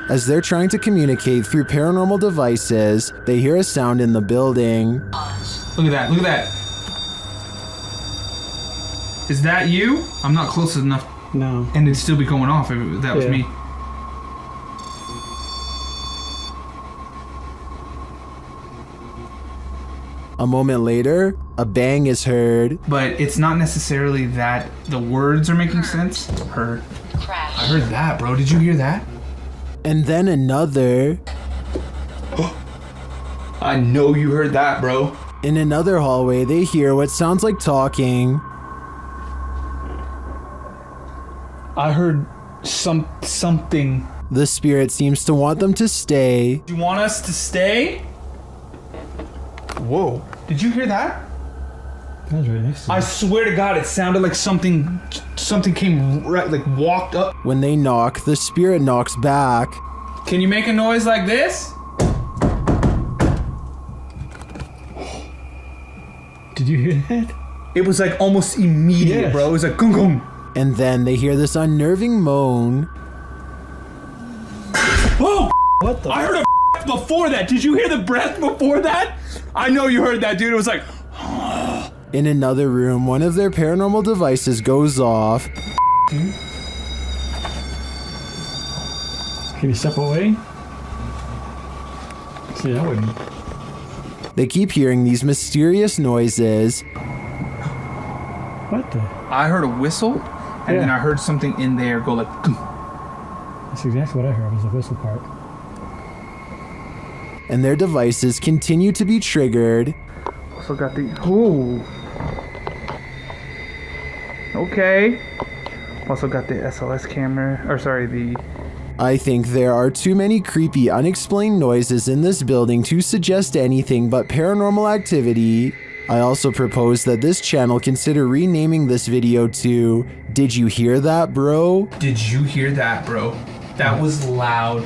As they're trying to communicate through paranormal devices, they hear a sound in the building. Look at that. Is that you? I'm not close enough. No. And it'd still be going off if that was me. A moment later, a bang is heard. But it's not necessarily that the words are making sense. Heard. Crash. I heard that, bro. Did you hear that? And then another. I know you heard that, bro. In another hallway, they hear what sounds like talking. I heard something. The spirit seems to want them to stay. Do you want us to stay? Whoa. Did you hear that? That was really nice. I swear to God, it sounded like something came right, like walked up. When they knock, the spirit knocks back. Can you make a noise like this? Did you hear that? It was like almost immediate, bro. It was like gung gung. And then they hear this unnerving moan. Whoa! What the? I heard a before that. Did you hear the breath before that? I know you heard that, dude. It was like... In another room, one of their paranormal devices goes off. Can you step away? See, I wouldn't. They keep hearing these mysterious noises. What the? I heard a whistle, and then I heard something in there go like... That's exactly what I heard, was the whistle part. And their devices continue to be triggered. Also got the... Ooh. Okay. Also got the SLS camera, or sorry, the... I think there are too many creepy, unexplained noises in this building to suggest anything but paranormal activity. I also propose that this channel consider renaming this video to Did You Hear That, Bro? Did you hear that, bro? That was loud.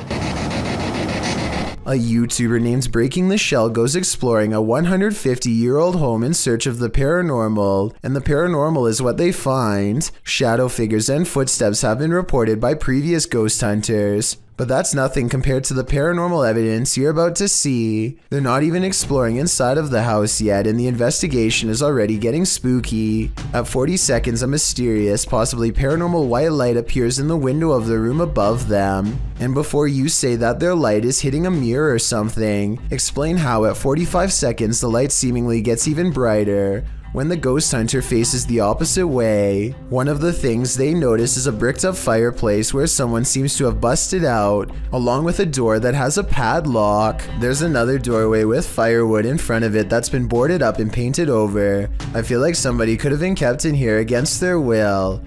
A YouTuber named Breaking the Shell goes exploring a 150-year-old home in search of the paranormal, and the paranormal is what they find. Shadow figures and footsteps have been reported by previous ghost hunters, but that's nothing compared to the paranormal evidence you're about to see. They're not even exploring inside of the house yet, and the investigation is already getting spooky. At 40 seconds, a mysterious, possibly paranormal white light appears in the window of the room above them. And before you say that their light is hitting a mirror or something, explain how at 45 seconds the light seemingly gets even brighter when the ghost hunter faces the opposite way. One of the things they notice is a bricked up fireplace where someone seems to have busted out, along with a door that has a padlock. There's another doorway with firewood in front of it that's been boarded up and painted over. I feel like somebody could have been kept in here against their will.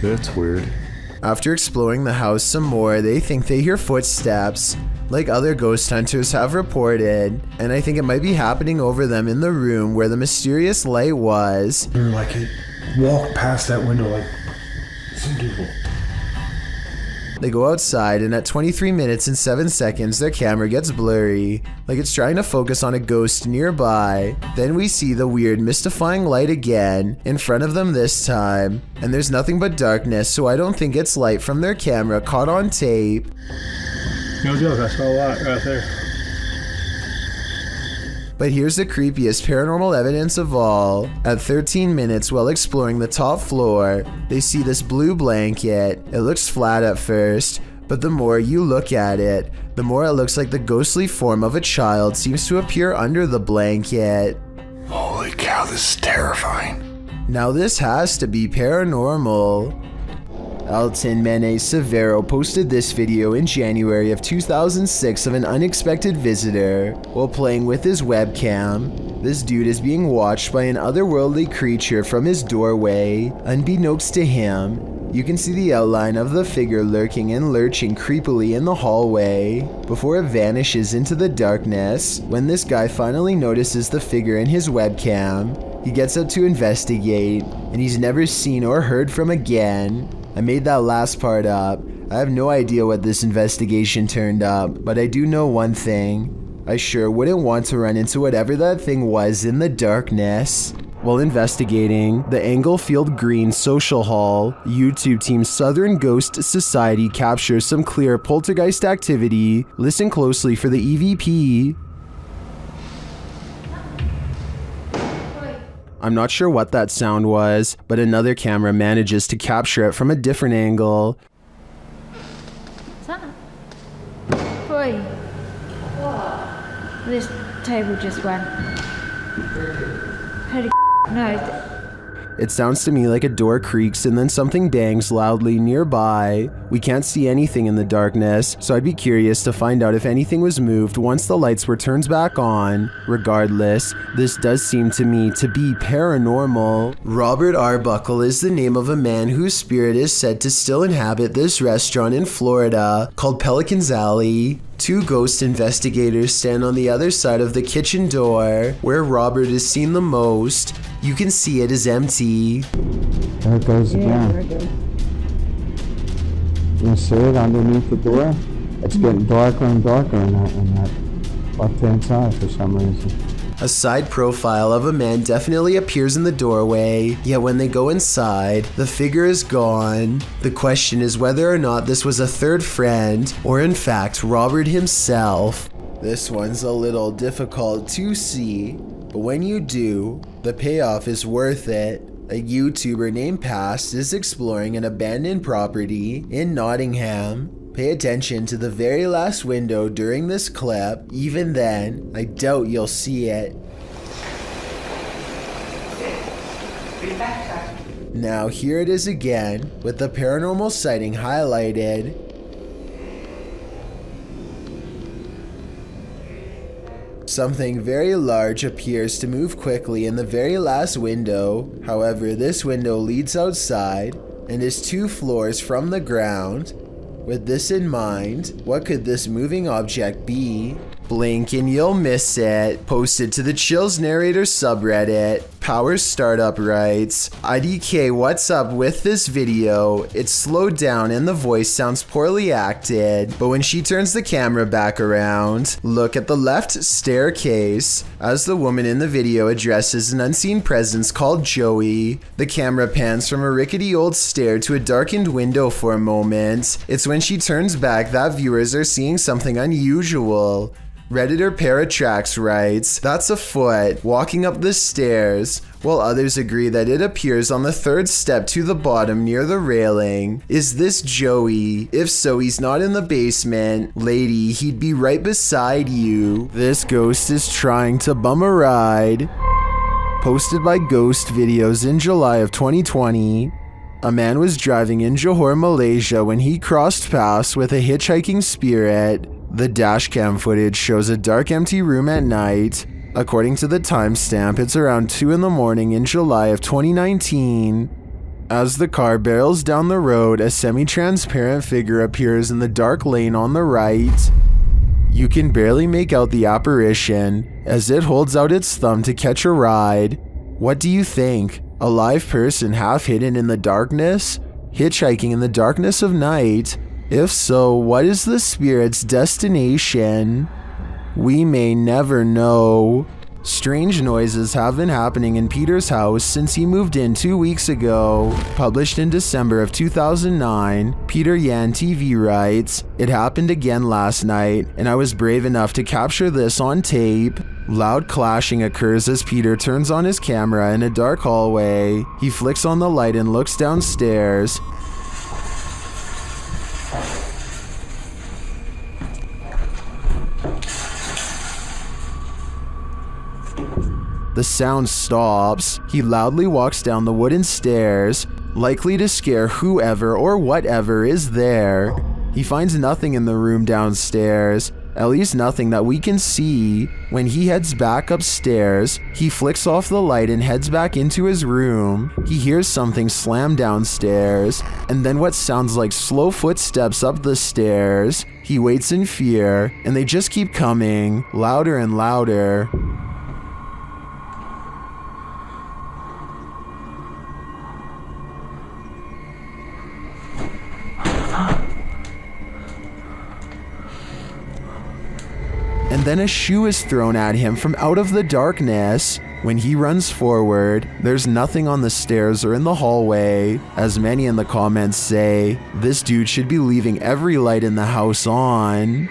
That's weird. After exploring the house some more, they think they hear footsteps, like other ghost hunters have reported, and I think it might be happening over them in the room where the mysterious light was. They're like, it walked past that window like some people. They go outside, and at 23 minutes and 7 seconds, their camera gets blurry, like it's trying to focus on a ghost nearby. Then we see the weird, mystifying light again, in front of them this time, and there's nothing but darkness, so I don't think it's light from their camera caught on tape. No joke, I saw a lot right there. But here's the creepiest paranormal evidence of all. At 13 minutes while exploring the top floor, they see this blue blanket. It looks flat at first, but the more you look at it, the more it looks like the ghostly form of a child seems to appear under the blanket. Holy cow, this is terrifying. Now this has to be paranormal. Alton Mene Severo posted this video in January of 2006 of an unexpected visitor while playing with his webcam. This dude is being watched by an otherworldly creature from his doorway. Unbeknownst to him, you can see the outline of the figure lurking and lurching creepily in the hallway before it vanishes into the darkness. When this guy finally notices the figure in his webcam, he gets up to investigate, and he's never seen or heard from again. I made that last part up. I have no idea what this investigation turned up, but I do know one thing. I sure wouldn't want to run into whatever that thing was in the darkness. While investigating the Englefield Green Social Hall, YouTube team Southern Ghost Society captures some clear poltergeist activity. Listen closely for the EVP. I'm not sure what that sound was, but another camera manages to capture it from a different angle. What's that? Boy. What? This table just went. Holy no. It sounds to me like a door creaks and then something bangs loudly nearby. We can't see anything in the darkness, so I'd be curious to find out if anything was moved once the lights were turned back on. Regardless, this does seem to me to be paranormal. Robert Arbuckle is the name of a man whose spirit is said to still inhabit this restaurant in Florida called Pelican's Alley. Two ghost investigators stand on the other side of the kitchen door, where Robert is seen the most. You can see it is empty. There it goes again. You see it underneath the door? It's getting darker and darker in that left-hand side for some reason. A side profile of a man definitely appears in the doorway, yet when they go inside, the figure is gone. The question is whether or not this was a third friend, or in fact Robert himself. This one's a little difficult to see, but when you do, the payoff is worth it. A YouTuber named Past is exploring an abandoned property in Nottingham. Pay attention to the very last window during this clip. Even then, I doubt you'll see it. Now here it is again, with the paranormal sighting highlighted. Something very large appears to move quickly in the very last window. However, this window leads outside and is 2 floors from the ground. With this in mind, what could this moving object be? Blink and you'll miss it. Posted to the Chills Narrator subreddit. Power Startup writes, IDK, what's up with this video? It's slowed down and the voice sounds poorly acted, but when she turns the camera back around, look at the left staircase as the woman in the video addresses an unseen presence called Joey. The camera pans from a rickety old stair to a darkened window for a moment. It's when she turns back that viewers are seeing something unusual. Redditor Paratrax writes, that's a foot walking up the stairs, while others agree that it appears on the third step to the bottom near the railing. Is this Joey? If so, he's not in the basement. Lady, he'd be right beside you. This ghost is trying to bum a ride. Posted by Ghost Videos in July of 2020. A man was driving in Johor, Malaysia when he crossed paths with a hitchhiking spirit. The dashcam footage shows a dark, empty room at night. According to the timestamp, it's around 2 in the morning in July of 2019. As the car barrels down the road, a semi-transparent figure appears in the dark lane on the right. You can barely make out the apparition as it holds out its thumb to catch a ride. What do you think? A live person half hidden in the darkness? Hitchhiking in the darkness of night? If so, what is the spirit's destination? We may never know. Strange noises have been happening in Peter's house since he moved in 2 weeks ago. Published in December of 2009, Peter Yan TV writes, it happened again last night, and I was brave enough to capture this on tape. Loud clashing occurs as Peter turns on his camera in a dark hallway. He flicks on the light and looks downstairs. The sound stops. He loudly walks down the wooden stairs, likely to scare whoever or whatever is there. He finds nothing in the room downstairs, at least nothing that we can see. When he heads back upstairs, he flicks off the light and heads back into his room. He hears something slam downstairs, and then what sounds like slow footsteps up the stairs. He waits in fear, and they just keep coming, louder and louder. And then a shoe is thrown at him from out of the darkness. When he runs forward, there's nothing on the stairs or in the hallway. As many in the comments say, this dude should be leaving every light in the house on.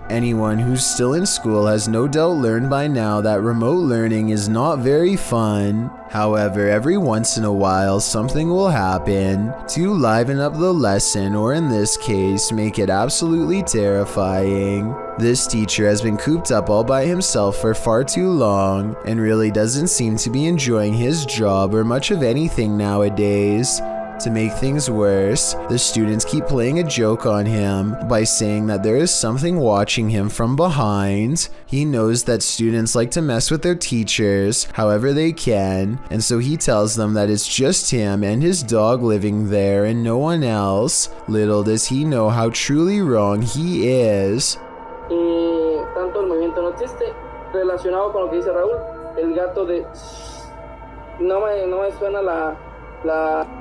Anyone who's still in school has no doubt learned by now that remote learning is not very fun. However, every once in a while something will happen to liven up the lesson, or in this case, make it absolutely terrifying. This teacher has been cooped up all by himself for far too long and really doesn't seem to be enjoying his job or much of anything nowadays. To make things worse, the students keep playing a joke on him by saying that there is something watching him from behind. He knows that students like to mess with their teachers however they can, and so he tells them that it's just him and his dog living there and no one else. Little does he know how truly wrong he is. Tanto el movimiento no existe, relacionado con lo que dice Raúl, el gato de... No me suena la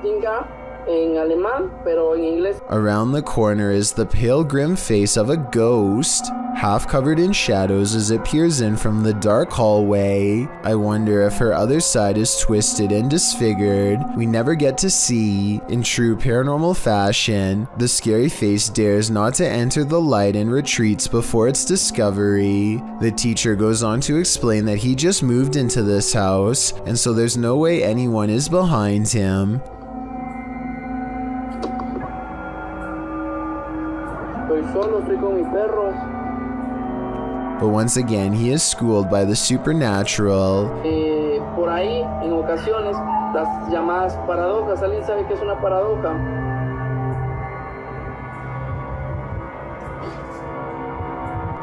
tinga en alemán, pero en inglés. Around the corner is the pale, grim face of a ghost, half covered in shadows as it peers in from the dark hallway. I wonder if her other side is twisted and disfigured. We never get to see. In true paranormal fashion, the scary face dares not to enter the light and retreats before its discovery. The teacher goes on to explain that he just moved into this house, and so there's no way anyone is behind him. But once again, he is schooled by the supernatural. Por ahí, en ocasiones, las llamadas paradojas. ¿Alguien sabe qué es una paradoja?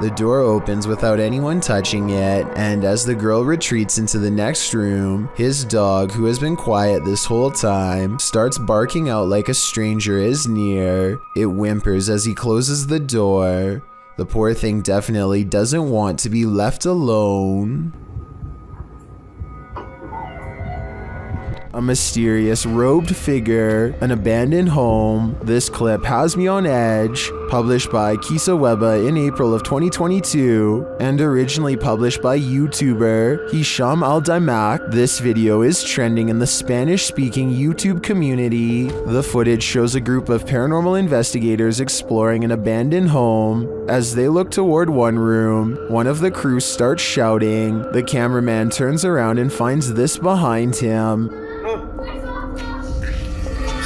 The door opens without anyone touching it, and as the girl retreats into the next room, his dog, who has been quiet this whole time, starts barking out like a stranger is near. It whimpers as he closes the door. The poor thing definitely doesn't want to be left alone. A mysterious robed figure, an abandoned home. This clip has me on edge. Published by Kisa Weba in April of 2022 and originally published by YouTuber Hisham Al-Daimak. This video is trending in the Spanish-speaking YouTube community. The footage shows a group of paranormal investigators exploring an abandoned home. As they look toward one room, one of the crew starts shouting. The cameraman turns around and finds this behind him.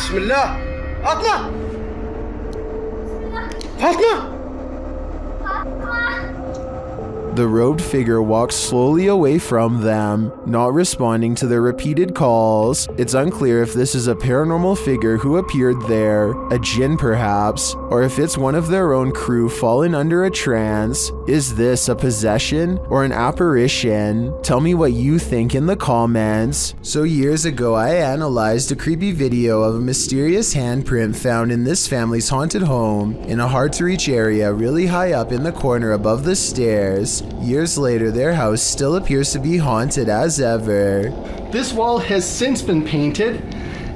Bismillah. Atla. Atla. The robed figure walks slowly away from them, not responding to their repeated calls. It's unclear if this is a paranormal figure who appeared there, a jinn perhaps, or if it's one of their own crew fallen under a trance. Is this a possession or an apparition? Tell me what you think in the comments. So years ago, I analyzed a creepy video of a mysterious handprint found in this family's haunted home in a hard-to-reach area really high up in the corner above the stairs. Years later, their house still appears to be haunted as ever. This wall has since been painted,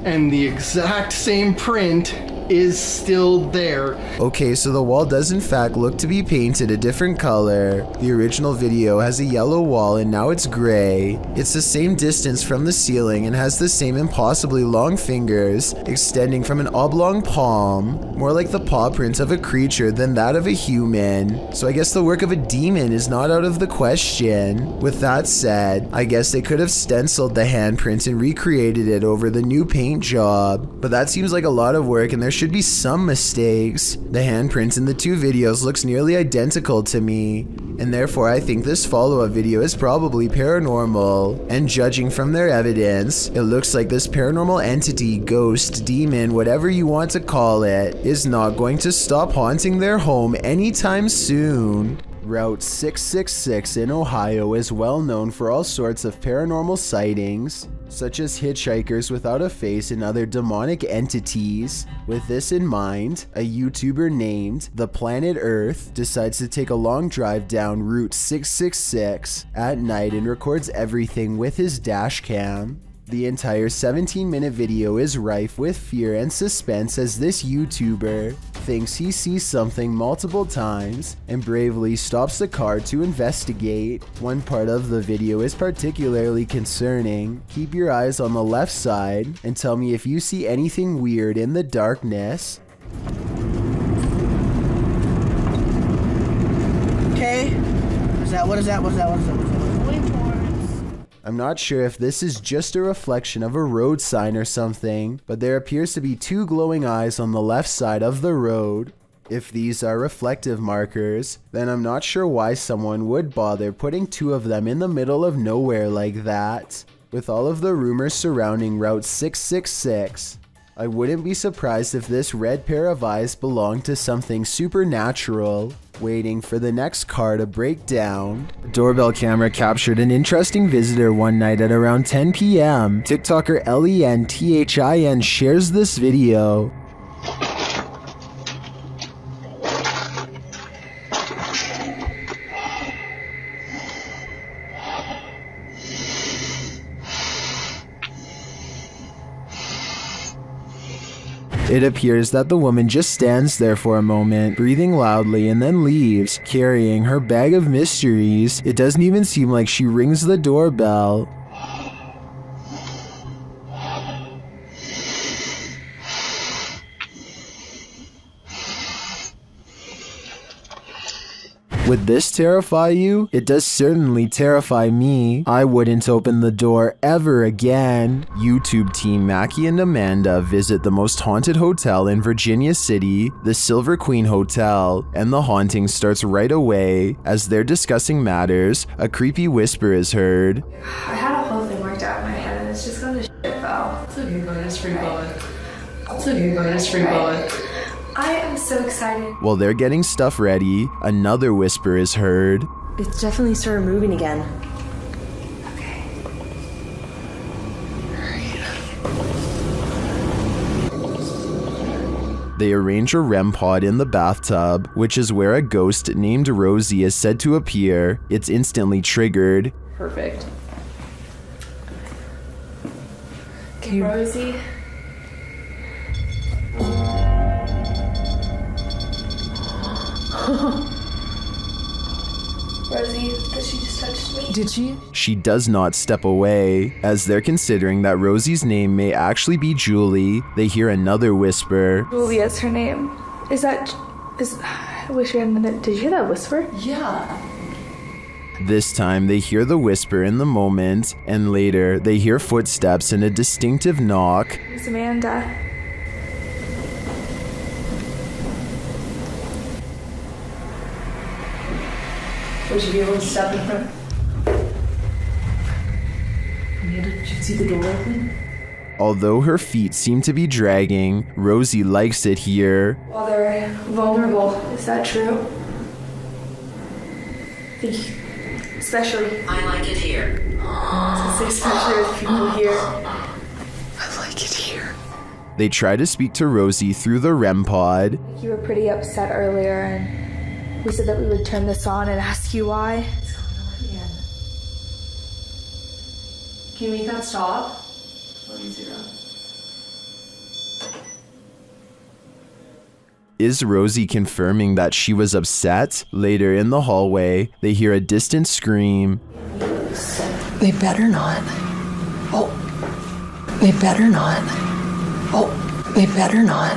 and the exact same print is still there. Okay, so the wall does in fact look to be painted a different color. The original video has a yellow wall and now it's gray. It's the same distance from the ceiling and has the same impossibly long fingers extending from an oblong palm, more like the paw print of a creature than that of a human. So I guess the work of a demon is not out of the question. With that said, I guess they could have stenciled the handprint and recreated it over the new paint job, but that seems like a lot of work and there should be some mistakes. The handprint in the two videos looks nearly identical to me, and therefore I think this follow-up video is probably paranormal. And judging from their evidence, it looks like this paranormal entity, ghost, demon, whatever you want to call it, is not going to stop haunting their home anytime soon. Route 666 in Ohio is well known for all sorts of paranormal sightings, such as hitchhikers without a face and other demonic entities. With this in mind, a YouTuber named The Planet Earth decides to take a long drive down Route 666 at night and records everything with his dash cam. The entire 17-minute video is rife with fear and suspense as this YouTuber thinks he sees something multiple times and bravely stops the car to investigate. One part of the video is particularly concerning. Keep your eyes on the left side and tell me if you see anything weird in the darkness. Okay. What is that? I'm not sure if this is just a reflection of a road sign or something, but there appears to be two glowing eyes on the left side of the road. If these are reflective markers, then I'm not sure why someone would bother putting two of them in the middle of nowhere like that. With all of the rumors surrounding Route 666, I wouldn't be surprised if this red pair of eyes belonged to something supernatural, waiting for the next car to break down. The doorbell camera captured an interesting visitor one night at around 10 p.m. TikToker LENTHIN shares this video. It appears that the woman just stands there for a moment, breathing loudly, and then leaves, carrying her bag of mysteries. It doesn't even seem like she rings the doorbell. Would this terrify you? It does certainly terrify me. I wouldn't open the door ever again. YouTube team Mackie and Amanda visit the most haunted hotel in Virginia City, the Silver Queen Hotel, and the haunting starts right away. As they're discussing matters, a creepy whisper is heard. I had a whole thing worked out in my head and it's just gone to shit, Val. It's okay, boy, just free bullet. It's okay, boy, just free bullet. I am so excited. While they're getting stuff ready, another whisper is heard. It's definitely started moving again. They arrange a REM pod in the bathtub, which is where a ghost named Rosie is said to appear. It's instantly triggered. Perfect. Okay, Rosie. Rosie, did she just touch me? Did she? She does not step away. As they're considering that Rosie's name may actually be Julie, they hear another whisper. Julia's her name. I wish we had a minute. Did you hear that whisper? Yeah. This time they hear the whisper in the moment, and later they hear footsteps and a distinctive knock. It's Amanda. Would you be able to step in front? Amanda, did you see the door open? Although her feet seem to be dragging, Rosie likes it here. Well, they're vulnerable. Is that true? Especially. I like it here. Especially with people here. I like it here. They try to speak to Rosie through the REM pod. You were pretty upset earlier, and we said that we would turn this on and ask you why. Can you make that stop? Is Rosie confirming that she was upset? Later in the hallway, they hear a distant scream. They better not. Oh, they better not. Oh, they better not.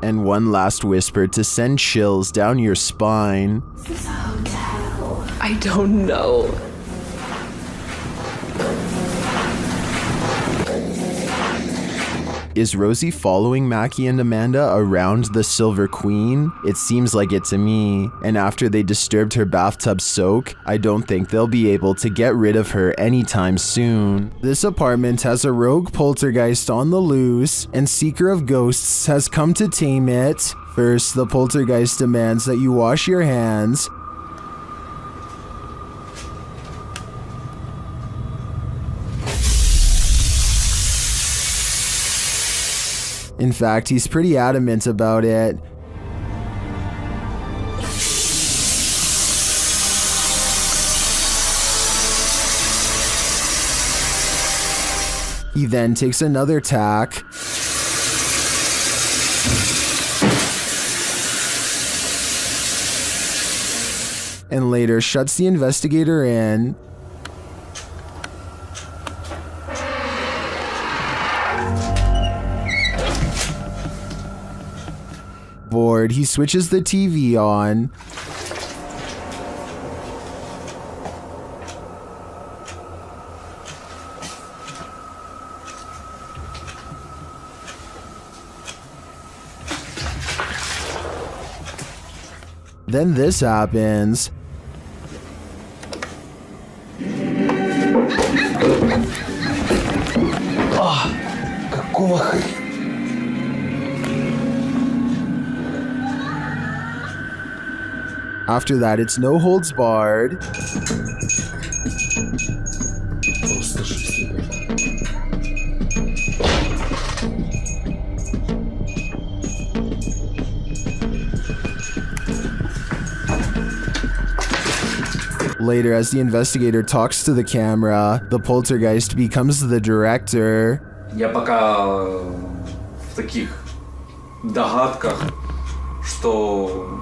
And one last whisper to send chills down your spine. Is this a hotel? I don't know. Is Rosie following Mackie and Amanda around the Silver Queen? It seems like it to me. And after they disturbed her bathtub soak, I don't think they'll be able to get rid of her anytime soon. This apartment has a rogue poltergeist on the loose, and Seeker of Ghosts has come to tame it. First, the poltergeist demands that you wash your hands. In fact, he's pretty adamant about it. He then takes another tack. And later shuts the investigator in. Bored, he switches the TV on. Then this happens. Какого хрена? After that, it's no holds barred. Later, as the investigator talks to the camera, the poltergeist becomes the director. Я пока в таких догадках, что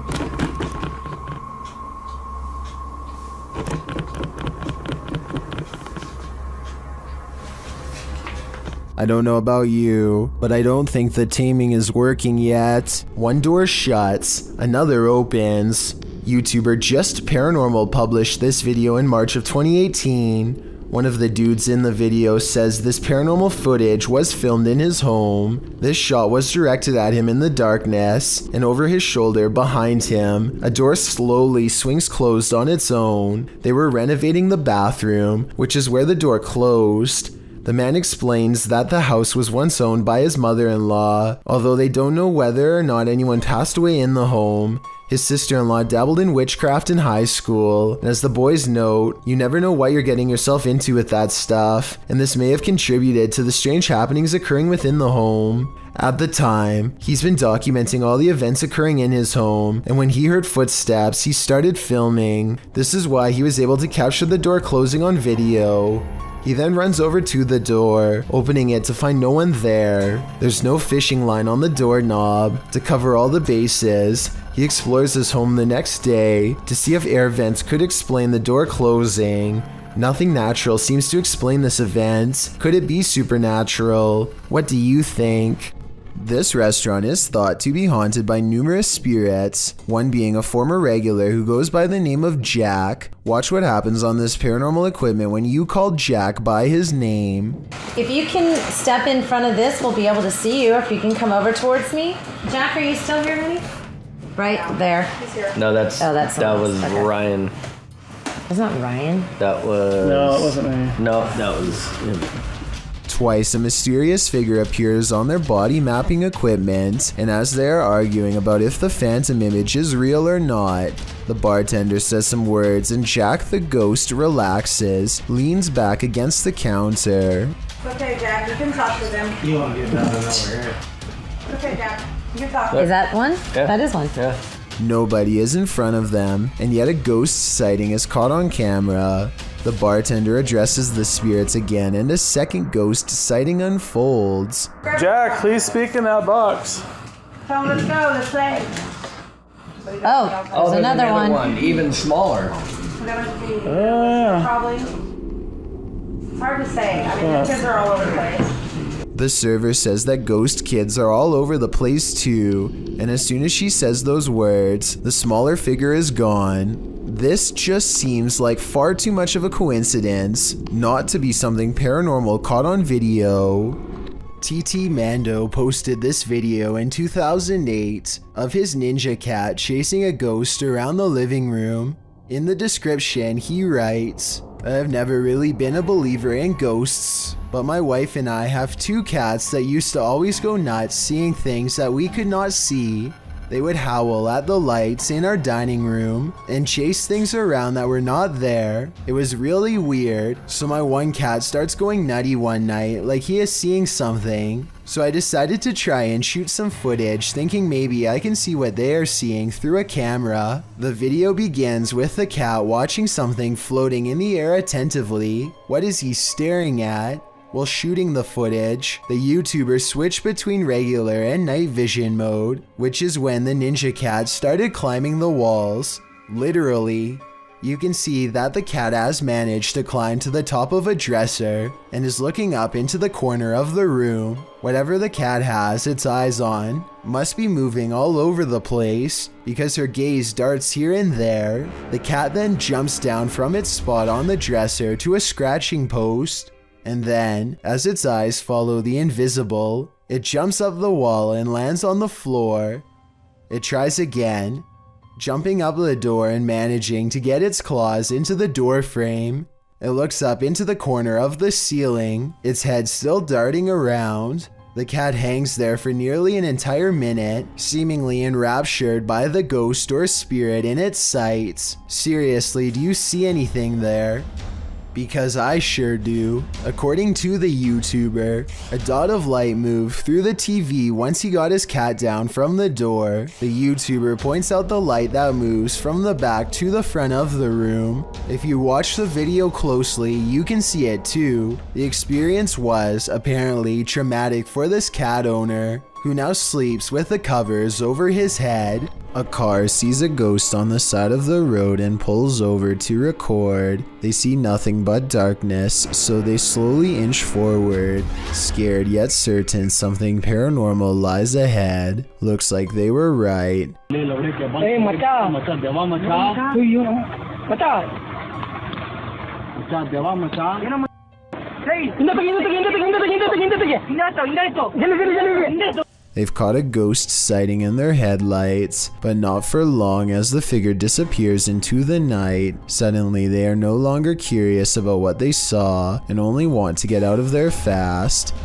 I don't know about you, but I don't think the taming is working yet. One door shuts, another opens. YouTuber Just Paranormal published this video in March of 2018. One of the dudes in the video says this paranormal footage was filmed in his home. This shot was directed at him in the darkness, and over his shoulder behind him, a door slowly swings closed on its own. They were renovating the bathroom, which is where the door closed. The man explains that the house was once owned by his mother-in-law, although they don't know whether or not anyone passed away in the home. His sister-in-law dabbled in witchcraft in high school, and as the boys note, you never know what you're getting yourself into with that stuff, and this may have contributed to the strange happenings occurring within the home. At the time, he's been documenting all the events occurring in his home, and when he heard footsteps, he started filming. This is why he was able to capture the door closing on video. He then runs over to the door, opening it to find no one there. There's no fishing line on the doorknob. To cover all the bases, he explores his home the next day to see if air vents could explain the door closing. Nothing natural seems to explain this event. Could it be supernatural? What do you think? This restaurant is thought to be haunted by numerous spirits, one being a former regular who goes by the name of Jack. Watch what happens on this paranormal equipment when you call Jack by his name. If you can step in front of this, we'll be able to see you. If you can come over towards me. Jack, are you still here, honey? Right there. He's here. No, that was okay. Ryan. It's not Ryan. That was... No, it wasn't me. No, that was him. Twice, a mysterious figure appears on their body mapping equipment, and as they are arguing about if the phantom image is real or not, the bartender says some words and Jack the ghost relaxes, leans back against the counter. Okay, Jack, you can talk to them. You want to get that over here. Okay, Jack, you can talk. Is that one? Yeah. That is one. Yeah. Nobody is in front of them, and yet a ghost sighting is caught on camera. The bartender addresses the spirits again, and a second ghost sighting unfolds. Jack, please speak in that box. Come, let's go, let's play. Oh, there's another one. Even smaller. Probably. It's hard to say. I mean, the kids are all over the place. The server says that ghost kids are all over the place too, and as soon as she says those words, the smaller figure is gone. This just seems like far too much of a coincidence not to be something paranormal caught on video. TT Mando posted this video in 2008 of his ninja cat chasing a ghost around the living room. In the description, he writes, "I've never really been a believer in ghosts, but my wife and I have two cats that used to always go nuts seeing things that we could not see. They would howl at the lights in our dining room and chase things around that were not there. It was really weird, so my one cat starts going nutty one night like he is seeing something. So I decided to try and shoot some footage, thinking maybe I can see what they are seeing through a camera. The video begins with the cat watching something floating in the air attentively. What is he staring at? While shooting the footage, the YouTuber switched between regular and night vision mode, which is when the ninja cat started climbing the walls. Literally. You can see that the cat has managed to climb to the top of a dresser and is looking up into the corner of the room. Whatever the cat has its eyes on must be moving all over the place because her gaze darts here and there. The cat then jumps down from its spot on the dresser to a scratching post. And then, as its eyes follow the invisible, it jumps up the wall and lands on the floor. It tries again, jumping up the door and managing to get its claws into the door frame. It looks up into the corner of the ceiling, its head still darting around. The cat hangs there for nearly an entire minute, seemingly enraptured by the ghost or spirit in its sights. Seriously, do you see anything there? Because I sure do. According to the YouTuber, a dot of light moved through the TV once he got his cat down from the door. The YouTuber points out the light that moves from the back to the front of the room. If you watch the video closely, you can see it too. The experience was apparently traumatic for this cat owner, who now sleeps with the covers over his head. A car sees a ghost on the side of the road and pulls over to record. They see nothing but darkness, so they slowly inch forward, scared yet certain something paranormal lies ahead. Looks like they were right. Hey, Macha. Who you? Macha. Hey, They've caught a ghost sighting in their headlights, but not for long as the figure disappears into the night. Suddenly, they are no longer curious about what they saw and only want to get out of there fast.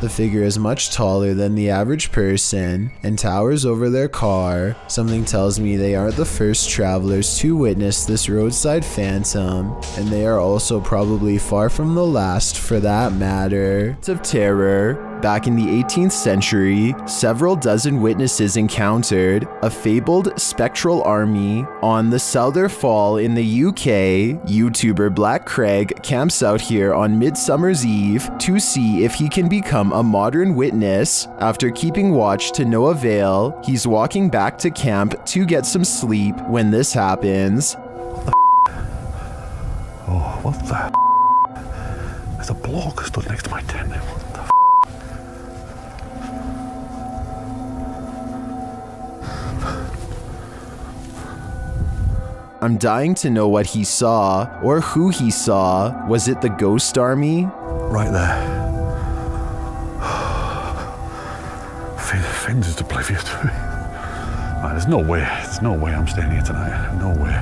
The figure is much taller than the average person and towers over their car. Something tells me they aren't the first travelers to witness this roadside phantom, and they are also probably far from the last for that matter. Of terror. Back in the 18th century, several dozen witnesses encountered a fabled spectral army on the Souther Fall in the UK. YouTuber Black Craig camps out here on Midsummer's Eve to see if he can become a modern witness. After keeping watch to no avail, he's walking back to camp to get some sleep when this happens. Oh, what the? There's a block stood next to my tent. What the? I'm dying to know what he saw, or who he saw. Was it the ghost army? Right there. Fins is oblivious to me. Man, there's no way I'm staying here tonight. No way.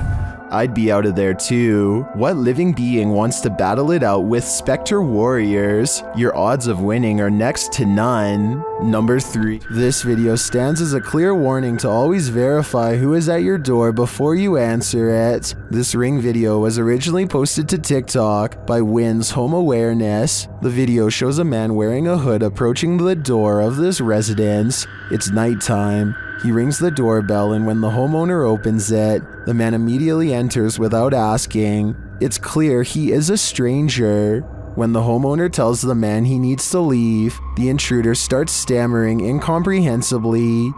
I'd be out of there too. What living being wants to battle it out with Spectre Warriors? Your odds of winning are next to none. Number 3. This video stands as a clear warning to always verify who is at your door before you answer it. This ring video was originally posted to TikTok by Wynn's Home Awareness. The video shows a man wearing a hood approaching the door of this residence. It's nighttime. He rings the doorbell, and when the homeowner opens it, the man immediately enters without asking. It's clear he is a stranger. When the homeowner tells the man he needs to leave, the intruder starts stammering incomprehensibly.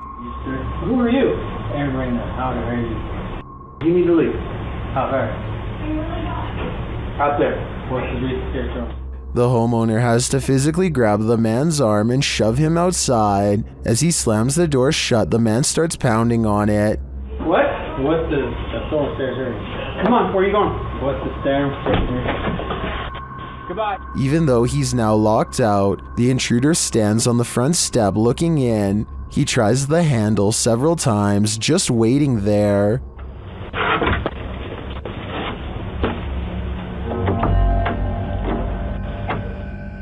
Who are you? Aaron right now. How are you? You need to leave. How far? Out there. What's the reason here? The homeowner has to physically grab the man's arm and shove him outside. As he slams the door shut, the man starts pounding on it. What? What's the stairs here? Come on, where are you going? What's the stairs here? Goodbye. Even though he's now locked out, the intruder stands on the front step looking in. He tries the handle several times, just waiting there.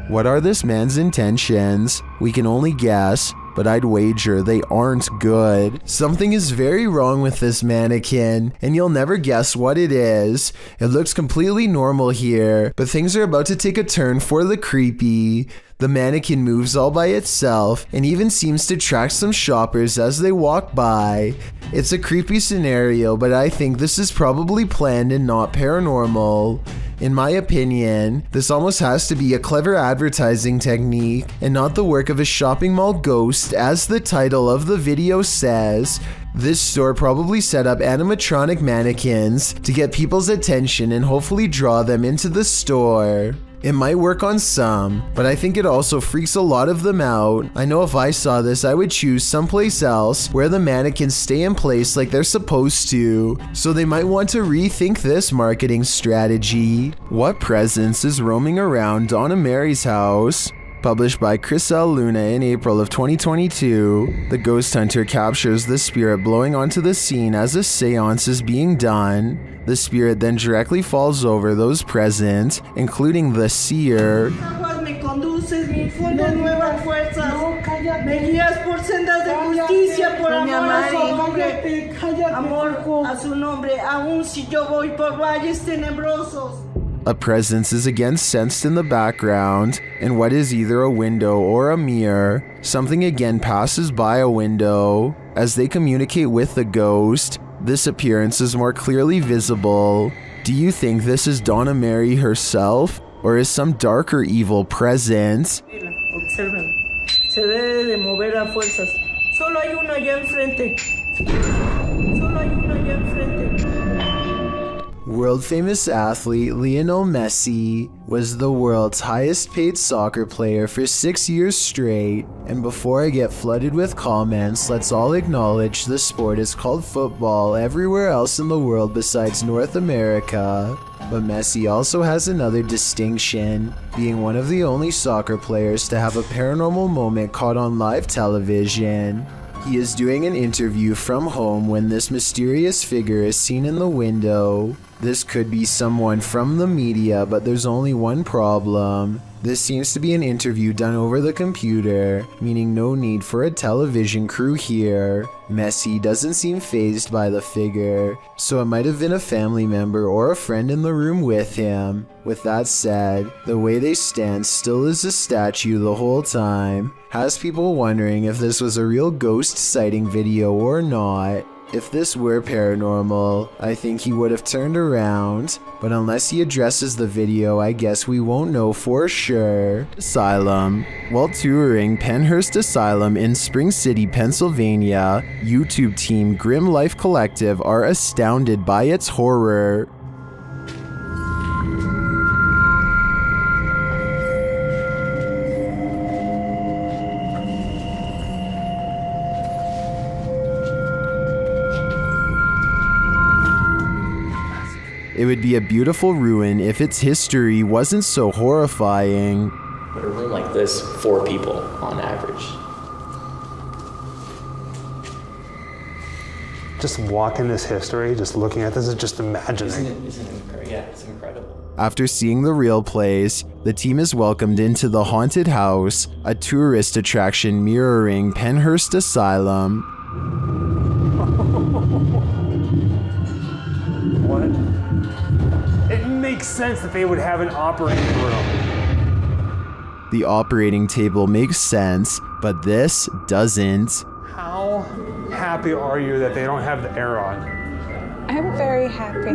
What are this man's intentions? We can only guess, but I'd wager they aren't good. Something is very wrong with this mannequin, and you'll never guess what it is. It looks completely normal here, but things are about to take a turn for the creepy. The mannequin moves all by itself and even seems to track some shoppers as they walk by. It's a creepy scenario, but I think this is probably planned and not paranormal. In my opinion, this almost has to be a clever advertising technique and not the work of a shopping mall ghost, as the title of the video says. This store probably set up animatronic mannequins to get people's attention and hopefully draw them into the store. It might work on some, but I think it also freaks a lot of them out. I know if I saw this, I would choose someplace else where the mannequins stay in place like they're supposed to, so they might want to rethink this marketing strategy. What presence is roaming around Donna Mary's house? Published by Chris L. Luna in April of 2022, the ghost hunter captures the spirit blowing onto the scene as a seance is being done. The spirit then directly falls over those present, including the seer. Me conduces, me infundes nuevas fuerzas. Me guías por sendas de justicia, por amor a su nombre. Amor a su nombre, aun si yo voy por valles tenebrosos. A presence is again sensed in the background, in what is either a window or a mirror. Something again passes by a window. As they communicate with the ghost, this appearance is more clearly visible. Do you think this is Donna Mary herself, or is some darker evil present? Observen. Se debe de mover a fuerzas. Solo hay uno allá enfrente. Solo hay uno allá enfrente. World famous athlete Lionel Messi was the world's highest paid soccer player for 6 years straight. And before I get flooded with comments, let's all acknowledge the sport is called football everywhere else in the world besides North America. But Messi also has another distinction, being one of the only soccer players to have a paranormal moment caught on live television. He is doing an interview from home when this mysterious figure is seen in the window. This could be someone from the media, but there's only one problem. This seems to be an interview done over the computer, meaning no need for a television crew here. Messi doesn't seem fazed by the figure, so it might have been a family member or a friend in the room with him. With that said, the way they stand still as a statue the whole time has people wondering if this was a real ghost sighting video or not. If this were paranormal, I think he would have turned around, but unless he addresses the video, I guess we won't know for sure. Asylum. While touring Penhurst Asylum in Spring City, Pennsylvania, YouTube team Grim Life Collective are astounded by its horror. It would be a beautiful ruin if its history wasn't so horrifying. But a room like this, 4 people on average. Just walking this history, just looking at this, is just imagining. It's incredible. After seeing the real place, the team is welcomed into the haunted house, a tourist attraction mirroring Penhurst Asylum. What? It makes sense that they would have an operating room. The operating table makes sense, but this doesn't. How happy are you that they don't have the air on? I'm very happy.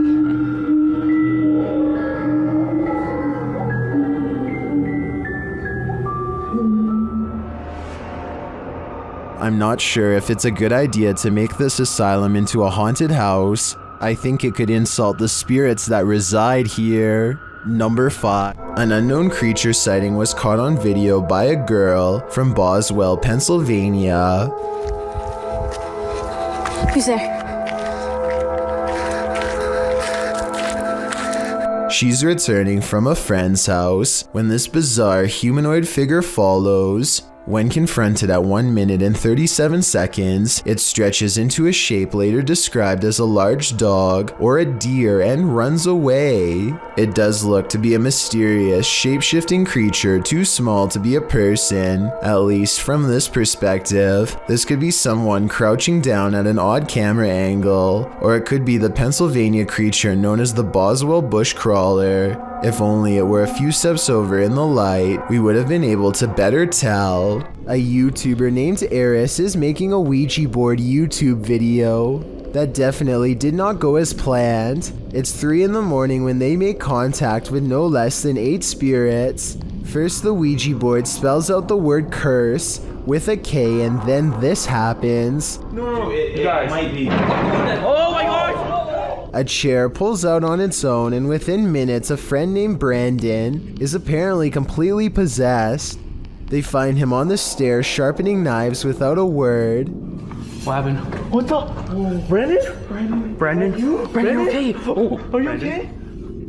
I'm not sure if it's a good idea to make this asylum into a haunted house. I think it could insult the spirits that reside here. Number 5. An unknown creature sighting was caught on video by a girl from Boswell, Pennsylvania. Who's there? She's returning from a friend's house when this bizarre humanoid figure follows. When confronted at 1 minute and 37 seconds, it stretches into a shape later described as a large dog or a deer and runs away. It does look to be a mysterious, shape-shifting creature too small to be a person, at least from this perspective. This could be someone crouching down at an odd camera angle, or it could be the Pennsylvania creature known as the Boswell bushcrawler. If only it were a few steps over in the light, we would have been able to better tell. A YouTuber named Eris is making a Ouija board YouTube video. That definitely did not go as planned. It's 3 in the morning when they make contact with no less than 8 spirits. First, the Ouija board spells out the word curse with a K, and then this happens. No, it might be. Oh my gosh! A chair pulls out on its own, and within minutes, a friend named Brandon is apparently completely possessed. They find him on the stairs sharpening knives without a word. What happened? What the? Brandon? Brandon, you okay? Oh, are you okay?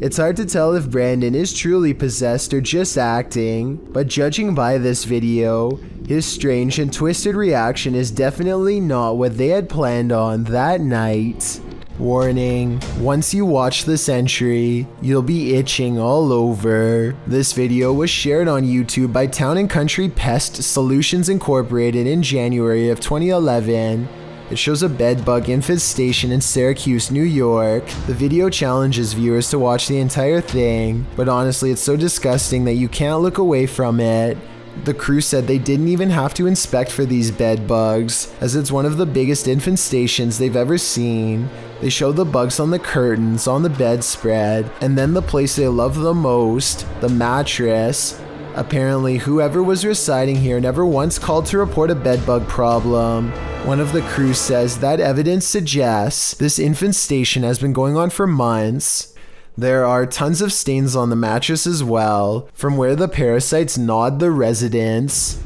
It's hard to tell if Brandon is truly possessed or just acting, but judging by this video, his strange and twisted reaction is definitely not what they had planned on that night. Warning, once you watch this entry, you'll be itching all over. This video was shared on YouTube by Town & Country Pest Solutions Incorporated in January of 2011. It shows a bedbug infestation in Syracuse, New York. The video challenges viewers to watch the entire thing, but honestly it's so disgusting that you can't look away from it. The crew said they didn't even have to inspect for these bed bugs, as it's one of the biggest infestations they've ever seen. They show the bugs on the curtains, on the bedspread, and then the place they love the most, the mattress. Apparently, whoever was residing here never once called to report a bedbug problem. One of the crew says that evidence suggests this infestation has been going on for months. There are tons of stains on the mattress as well, from where the parasites gnawed the residents.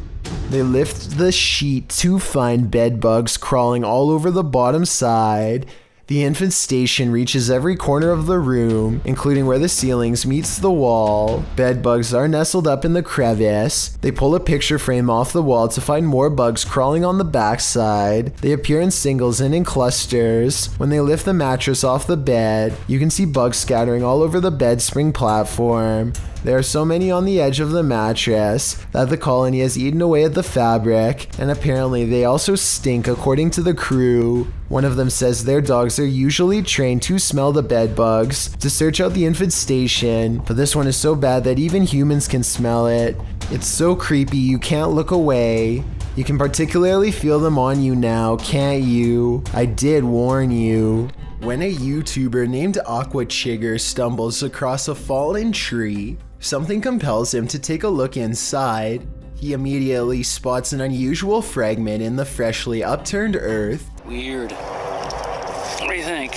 They lift the sheet to find bed bugs crawling all over the bottom side. The infestation reaches every corner of the room, including where the ceilings meets the wall. Bed bugs are nestled up in the crevice. They pull a picture frame off the wall to find more bugs crawling on the backside. They appear in singles and in clusters. When they lift the mattress off the bed, you can see bugs scattering all over the bed spring platform. There are so many on the edge of the mattress that the colony has eaten away at the fabric, and apparently they also stink according to the crew. One of them says their dogs are usually trained to smell the bed bugs to search out the infestation, but this one is so bad that even humans can smell it. It's so creepy you can't look away. You can particularly feel them on you now, can't you? I did warn you. When a YouTuber named Aqua Chigger stumbles across a fallen tree, something compels him to take a look inside. He immediately spots an unusual fragment in the freshly upturned earth. Weird. What do you think?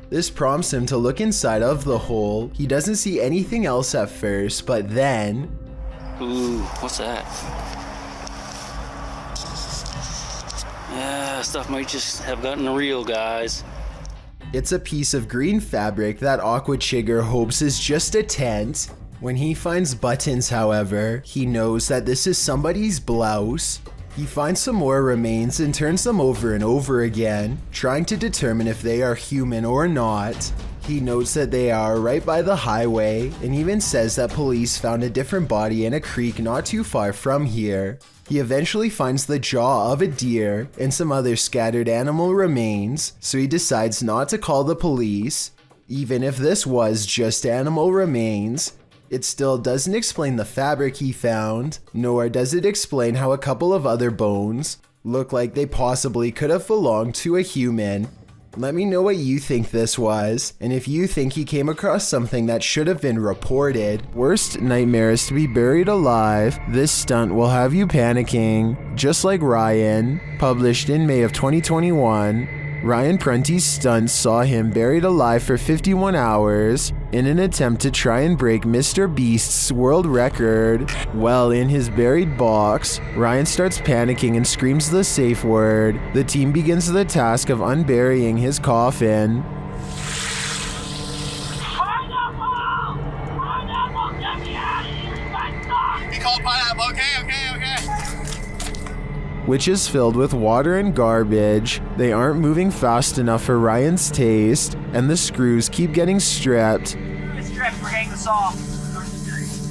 This prompts him to look inside of the hole. He doesn't see anything else at first, but then... Ooh, what's that? Stuff might just have gotten real, guys. It's a piece of green fabric that Aqua Chigger hopes is just a tent. When he finds buttons, however, he knows that this is somebody's blouse. He finds some more remains and turns them over and over again, trying to determine if they are human or not. He notes that they are right by the highway and even says that police found a different body in a creek not too far from here. He eventually finds the jaw of a deer and some other scattered animal remains, so he decides not to call the police. Even if this was just animal remains, it still doesn't explain the fabric he found, nor does it explain how a couple of other bones look like they possibly could have belonged to a human. Let me know what you think this was, and if you think he came across something that should have been reported. Worst nightmare is to be buried alive. This stunt will have you panicking, just like Ryan. Published in May of 2021, Ryan Prunty's stunt saw him buried alive for 51 hours in an attempt to try and break Mr. Beast's world record. Well, in his buried box, Ryan starts panicking and screams the safe word. The team begins the task of unburying his coffin. He called pineapple. Okay. Which is filled with water and garbage. They aren't moving fast enough for Ryan's taste, and the screws keep getting stripped. It's stripped, we're getting this off.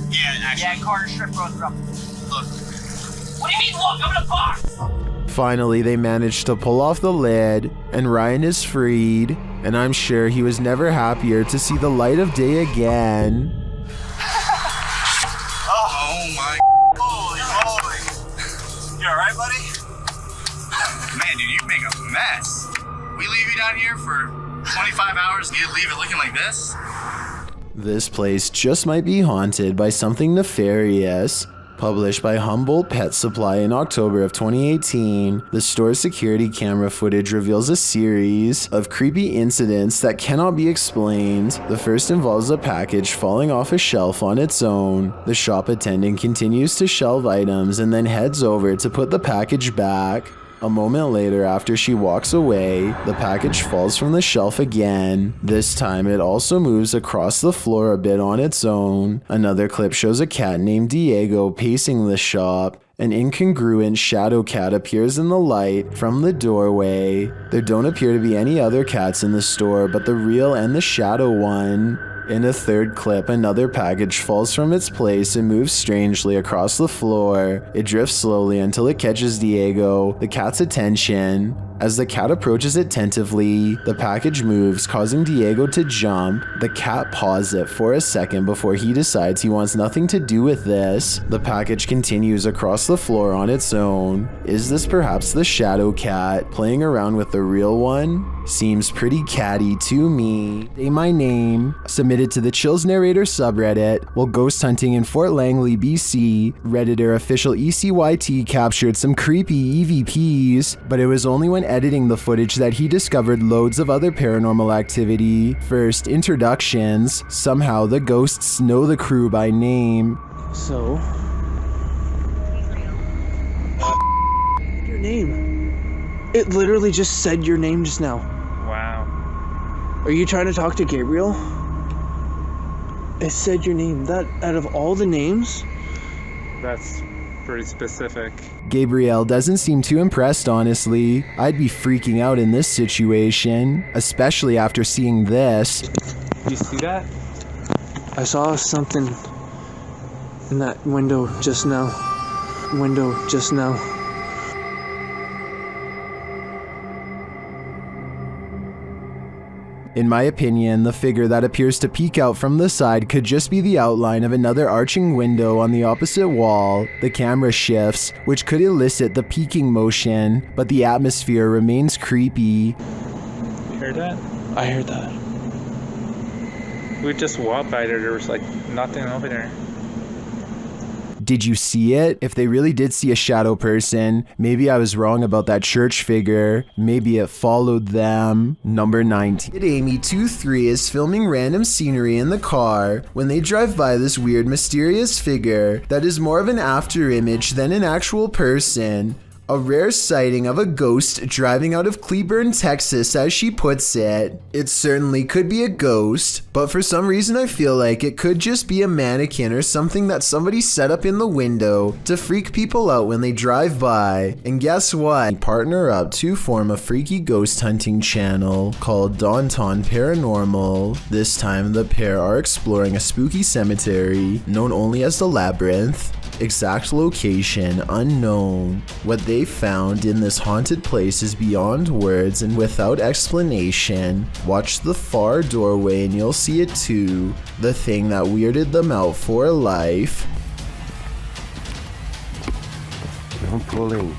Yeah, actually. Yeah, Carter stripped both of them. Look. What do you mean, look? I'm in a box! Finally, they manage to pull off the lid, and Ryan is freed, and I'm sure he was never happier to see the light of day again. Oh my. You alright, buddy? Man, dude, you make a mess. We leave you down here for 25 hours and you leave it looking like this? This place just might be haunted by something nefarious. Published by Humboldt Pet Supply in October of 2018, the store's security camera footage reveals a series of creepy incidents that cannot be explained. The first involves a package falling off a shelf on its own. The shop attendant continues to shelve items and then heads over to put the package back. A moment later, after she walks away, the package falls from the shelf again. This time, it also moves across the floor a bit on its own. Another clip shows a cat named Diego pacing the shop. An incongruent shadow cat appears in the light from the doorway. There don't appear to be any other cats in the store, but the real and the shadow one. In a third clip, another package falls from its place and moves strangely across the floor. It drifts slowly until it catches Diego, the cat's attention. As the cat approaches it tentatively, the package moves, causing Diego to jump. The cat paws it for a second before he decides he wants nothing to do with this. The package continues across the floor on its own. Is this perhaps the shadow cat playing around with the real one? Seems pretty catty to me. Say my name. Submitted to the Chills Narrator subreddit. While ghost hunting in Fort Langley, BC, Redditor official ECYT captured some creepy EVPs, but it was only when editing the footage that he discovered loads of other paranormal activity. First, introductions. Somehow the ghosts know the crew by name. So, your name? It literally just said your name just now. Wow. Are you trying to talk to Gabriel? It said your name. That, out of all the names? That's pretty specific. Gabriel doesn't seem too impressed, honestly. I'd be freaking out in this situation, especially after seeing this. You see that? I saw something in that window just now. In my opinion, the figure that appears to peek out from the side could just be the outline of another arching window on the opposite wall. The camera shifts, which could elicit the peeking motion, but the atmosphere remains creepy. You heard that? I heard that. We just walked by there was like nothing over there. Did you see it? If they really did see a shadow person, maybe I was wrong about that church figure. Maybe it followed them. Number 19. Amy23 is filming random scenery in the car when they drive by this weird mysterious figure that is more of an after image than an actual person. A rare sighting of a ghost driving out of Cleburne, Texas, as she puts it. It certainly could be a ghost, but for some reason I feel like it could just be a mannequin or something that somebody set up in the window to freak people out when they drive by. And guess what? Partner up to form a freaky ghost hunting channel called Daunton Paranormal. This time the pair are exploring a spooky cemetery known only as the Labyrinth. Exact location unknown. What they found in this haunted place is beyond words and without explanation. Watch the far doorway and you'll see it too. The thing that weirded them out for life. Don't pull in.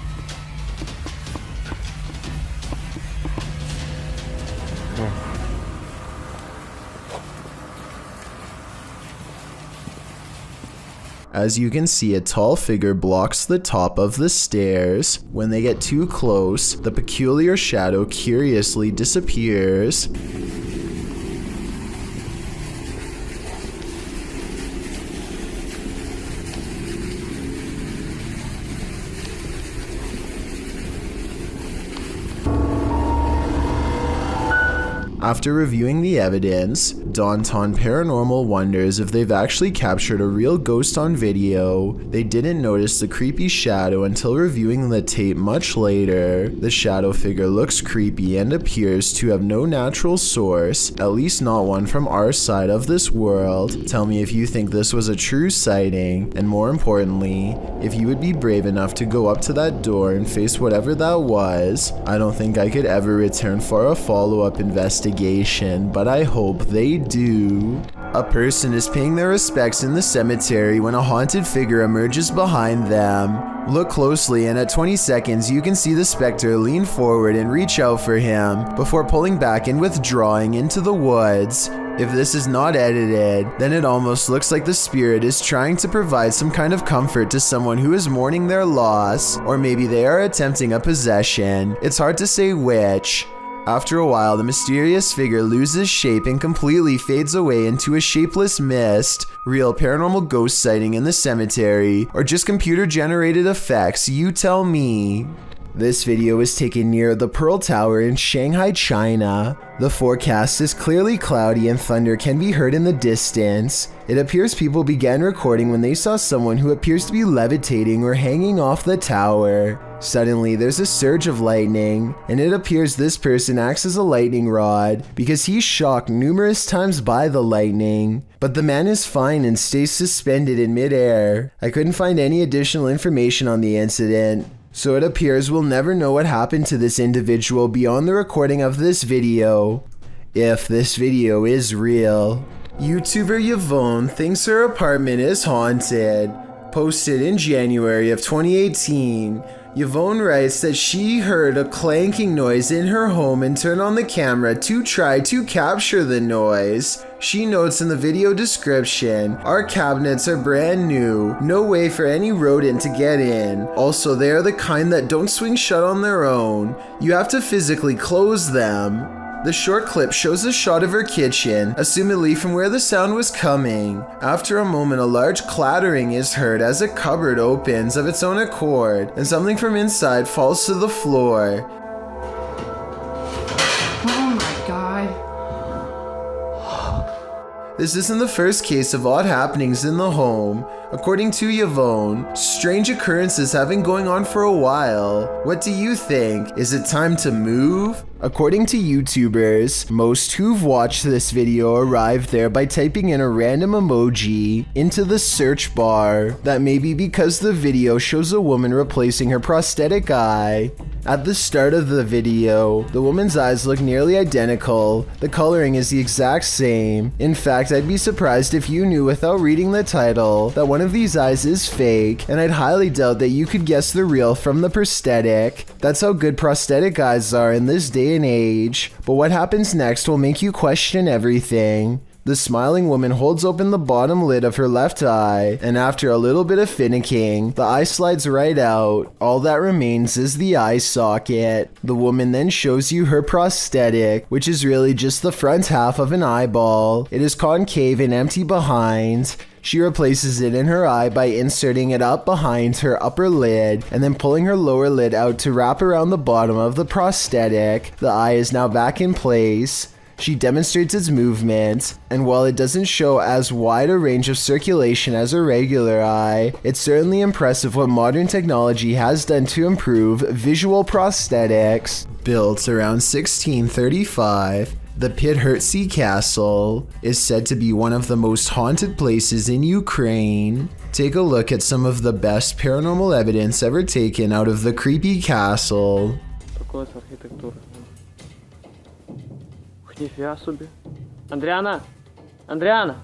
As you can see, a tall figure blocks the top of the stairs. When they get too close, the peculiar shadow curiously disappears. After reviewing the evidence, Daunton Paranormal wonders if they've actually captured a real ghost on video. They didn't notice the creepy shadow until reviewing the tape much later. The shadow figure looks creepy and appears to have no natural source, at least not one from our side of this world. Tell me if you think this was a true sighting, and more importantly, if you would be brave enough to go up to that door and face whatever that was. I don't think I could ever return for a follow-up investigation, but I hope they do. A person is paying their respects in the cemetery when a haunted figure emerges behind them. Look closely and at 20 seconds you can see the specter lean forward and reach out for him before pulling back and withdrawing into the woods. If this is not edited, then it almost looks like the spirit is trying to provide some kind of comfort to someone who is mourning their loss, or maybe they are attempting a possession. It's hard to say which. After a while, the mysterious figure loses shape and completely fades away into a shapeless mist. Real paranormal ghost sighting in the cemetery, or just computer-generated effects, you tell me. This video was taken near the Pearl Tower in Shanghai, China. The forecast is clearly cloudy and thunder can be heard in the distance. It appears people began recording when they saw someone who appears to be levitating or hanging off the tower. Suddenly, there's a surge of lightning, and it appears this person acts as a lightning rod because he's shocked numerous times by the lightning. But the man is fine and stays suspended in midair. I couldn't find any additional information on the incident, so it appears we'll never know what happened to this individual beyond the recording of this video. If this video is real. YouTuber Yvonne thinks her apartment is haunted. Posted in January of 2018. Yvonne writes that she heard a clanking noise in her home and turned on the camera to try to capture the noise. She notes in the video description, "Our cabinets are brand new, no way for any rodent to get in. Also, they are the kind that don't swing shut on their own. You have to physically close them." The short clip shows a shot of her kitchen, assumedly from where the sound was coming. After a moment, a large clattering is heard as a cupboard opens of its own accord, and something from inside falls to the floor. This isn't the first case of odd happenings in the home. According to Yvonne, strange occurrences have been going on for a while. What do you think? Is it time to move? According to YouTubers, most who've watched this video arrived there by typing in a random emoji into the search bar. That may be because the video shows a woman replacing her prosthetic eye. At the start of the video, the woman's eyes look nearly identical. The coloring is the exact same. In fact, I'd be surprised if you knew without reading the title that one of these eyes is fake, and I'd highly doubt that you could guess the real from the prosthetic. That's how good prosthetic eyes are in this day and age. But what happens next will make you question everything. The smiling woman holds open the bottom lid of her left eye, and after a little bit of finicking, the eye slides right out. All that remains is the eye socket. The woman then shows you her prosthetic, which is really just the front half of an eyeball. It is concave and empty behind. She replaces it in her eye by inserting it up behind her upper lid and then pulling her lower lid out to wrap around the bottom of the prosthetic. The eye is now back in place. She demonstrates its movement, and while it doesn't show as wide a range of circulation as a regular eye, it's certainly impressive what modern technology has done to improve visual prosthetics. Built around 1635, the Podhortsi Castle is said to be one of the most haunted places in Ukraine. Take a look at some of the best paranormal evidence ever taken out of the creepy castle. Ніфіга собі. Андріана! Андріана!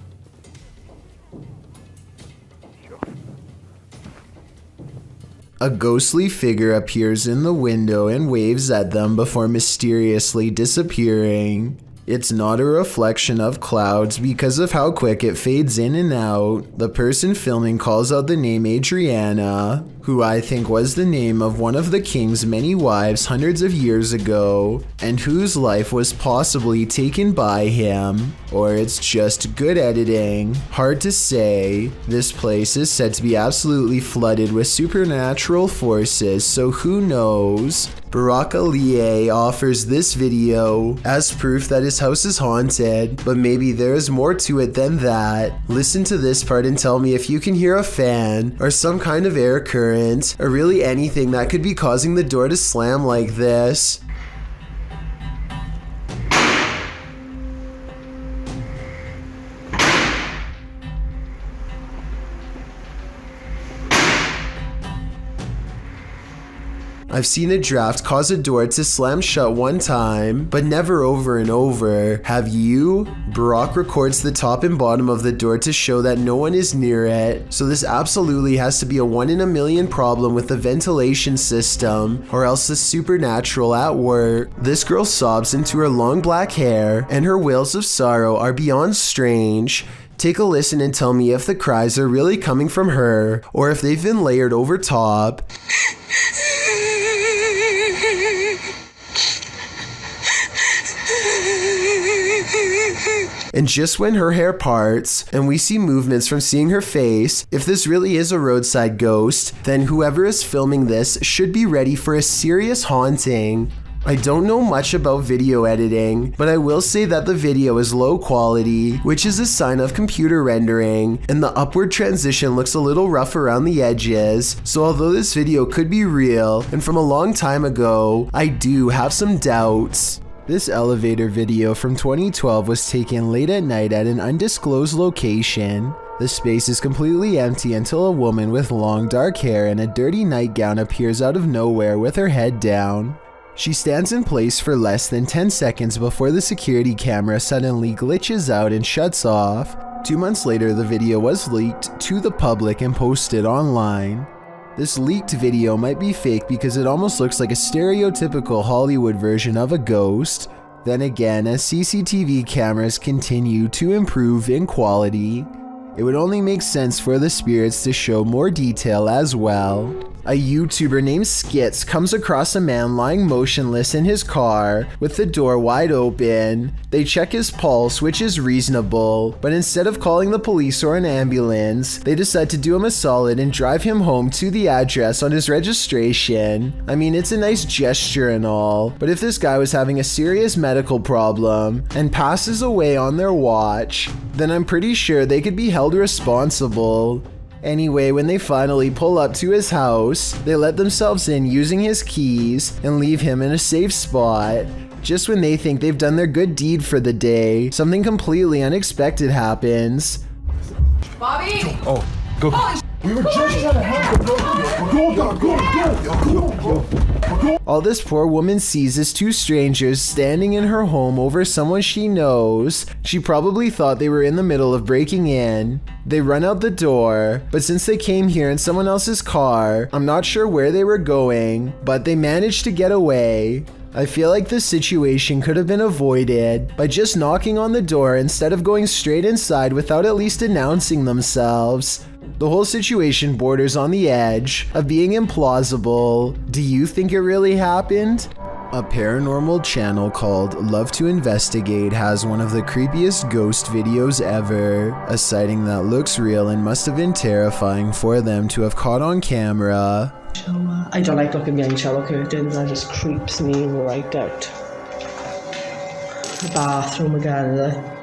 A ghostly figure appears in the window and waves at them before mysteriously disappearing. It's not a reflection of clouds because of how quick it fades in and out. The person filming calls out the name Adriana, who I think was the name of one of the king's many wives hundreds of years ago, and whose life was possibly taken by him. Or it's just good editing. Hard to say. This place is said to be absolutely flooded with supernatural forces, so who knows? Barack Aliye offers this video as proof that his house is haunted, but maybe there is more to it than that. Listen to this part and tell me if you can hear a fan, or some kind of air current, or really anything that could be causing the door to slam like this. I've seen a draft cause a door to slam shut one time, but never over and over. Have you? Barack records the top and bottom of the door to show that no one is near it, so this absolutely has to be a 1 in a million problem with the ventilation system, or else the supernatural at work. This girl sobs into her long black hair, and her wails of sorrow are beyond strange. Take a listen and tell me if the cries are really coming from her, or if they've been layered over top. And just when her hair parts, and we see movements from seeing her face, if this really is a roadside ghost, then whoever is filming this should be ready for a serious haunting. I don't know much about video editing, but I will say that the video is low quality, which is a sign of computer rendering, and the upward transition looks a little rough around the edges, so although this video could be real, and from a long time ago, I do have some doubts. This elevator video from 2012 was taken late at night at an undisclosed location. The space is completely empty until a woman with long dark hair and a dirty nightgown appears out of nowhere with her head down. She stands in place for less than 10 seconds before the security camera suddenly glitches out and shuts off. 2 months later, the video was leaked to the public and posted online. This leaked video might be fake because it almost looks like a stereotypical Hollywood version of a ghost. Then again, as CCTV cameras continue to improve in quality, it would only make sense for the spirits to show more detail as well. A YouTuber named Skits comes across a man lying motionless in his car with the door wide open. They check his pulse, which is reasonable, but instead of calling the police or an ambulance, they decide to do him a solid and drive him home to the address on his registration. I mean, it's a nice gesture and all, but if this guy was having a serious medical problem and passes away on their watch, then I'm pretty sure they could be held responsible. Anyway, when they finally pull up to his house, they let themselves in using his keys and leave him in a safe spot. Just when they think they've done their good deed for the day, something completely unexpected happens. Bobby! Oh, go. We were just trying to help Go. All this poor woman sees is two strangers standing in her home over someone she knows. She probably thought they were in the middle of breaking in. They run out the door, but since they came here in someone else's car, I'm not sure where they were going, but they managed to get away. I feel like this situation could have been avoided by just knocking on the door instead of going straight inside without at least announcing themselves. The whole situation borders on the edge of being implausible. Do you think it really happened? A paranormal channel called Love to Investigate has one of the creepiest ghost videos ever. A sighting that looks real and must have been terrifying for them to have caught on camera. I don't like looking behind shower curtains, that just creeps me right out. The bathroom again.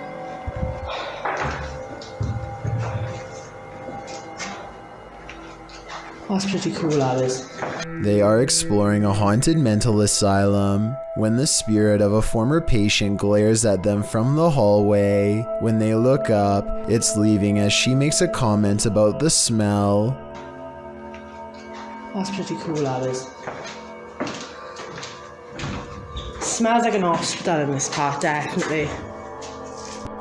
That's pretty cool, that is. They are exploring a haunted mental asylum when the spirit of a former patient glares at them from the hallway. When they look up, it's leaving as she makes a comment about the smell. That's pretty cool, that is. Smells like an hospital in this part, definitely.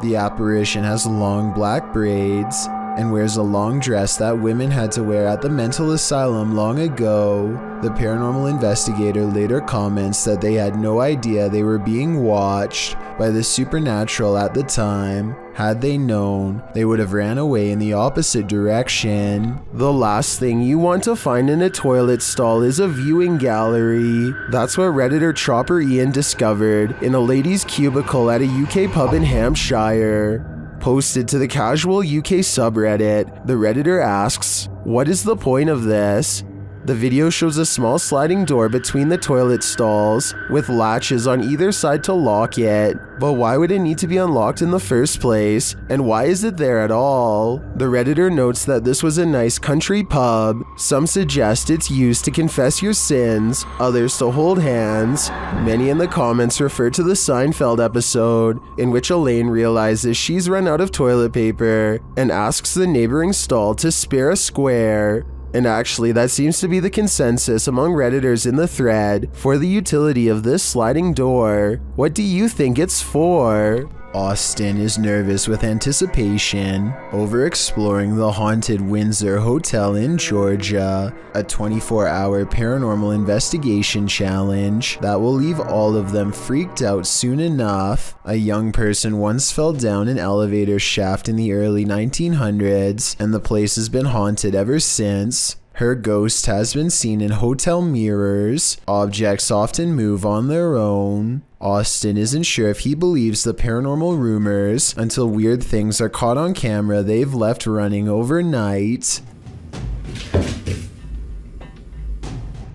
The apparition has long black braids and wears a long dress that women had to wear at the mental asylum long ago. The paranormal investigator later comments that they had no idea they were being watched by the supernatural at the time. Had they known, they would have ran away in the opposite direction. The last thing you want to find in a toilet stall is a viewing gallery. That's what Redditor Chopper Ian discovered in a lady's cubicle at a UK pub in Hampshire. Posted to the casual UK subreddit, the Redditor asks, "What is the point of this?" The video shows a small sliding door between the toilet stalls, with latches on either side to lock it. But why would it need to be unlocked in the first place? And why is it there at all? The Redditor notes that this was a nice country pub. Some suggest it's used to confess your sins, others to hold hands. Many in the comments refer to the Seinfeld episode, in which Elaine realizes she's run out of toilet paper and asks the neighboring stall to spare a square. And actually, that seems to be the consensus among Redditors in the thread for the utility of this sliding door. What do you think it's for? Austin is nervous with anticipation over exploring the haunted Windsor Hotel in Georgia, a 24-hour paranormal investigation challenge that will leave all of them freaked out soon enough. A young person once fell down an elevator shaft in the early 1900s, and the place has been haunted ever since. Her ghost has been seen in hotel mirrors. Objects often move on their own. Austin isn't sure if he believes the paranormal rumors until weird things are caught on camera they've left running overnight.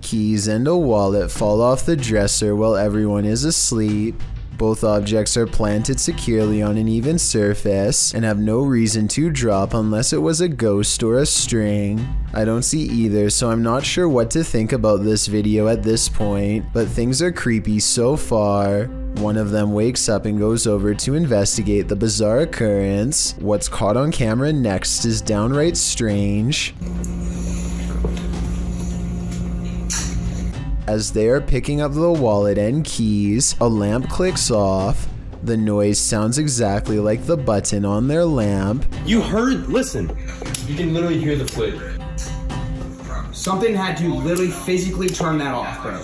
Keys and a wallet fall off the dresser while everyone is asleep. Both objects are planted securely on an even surface and have no reason to drop unless it was a ghost or a string. I don't see either, so I'm not sure what to think about this video at this point, but things are creepy so far. One of them wakes up and goes over to investigate the bizarre occurrence. What's caught on camera next is downright strange. As they are picking up the wallet and keys, a lamp clicks off. The noise sounds exactly like the button on their lamp. You heard? Listen. You can literally hear the flip. Something had to literally physically turn that off, bro.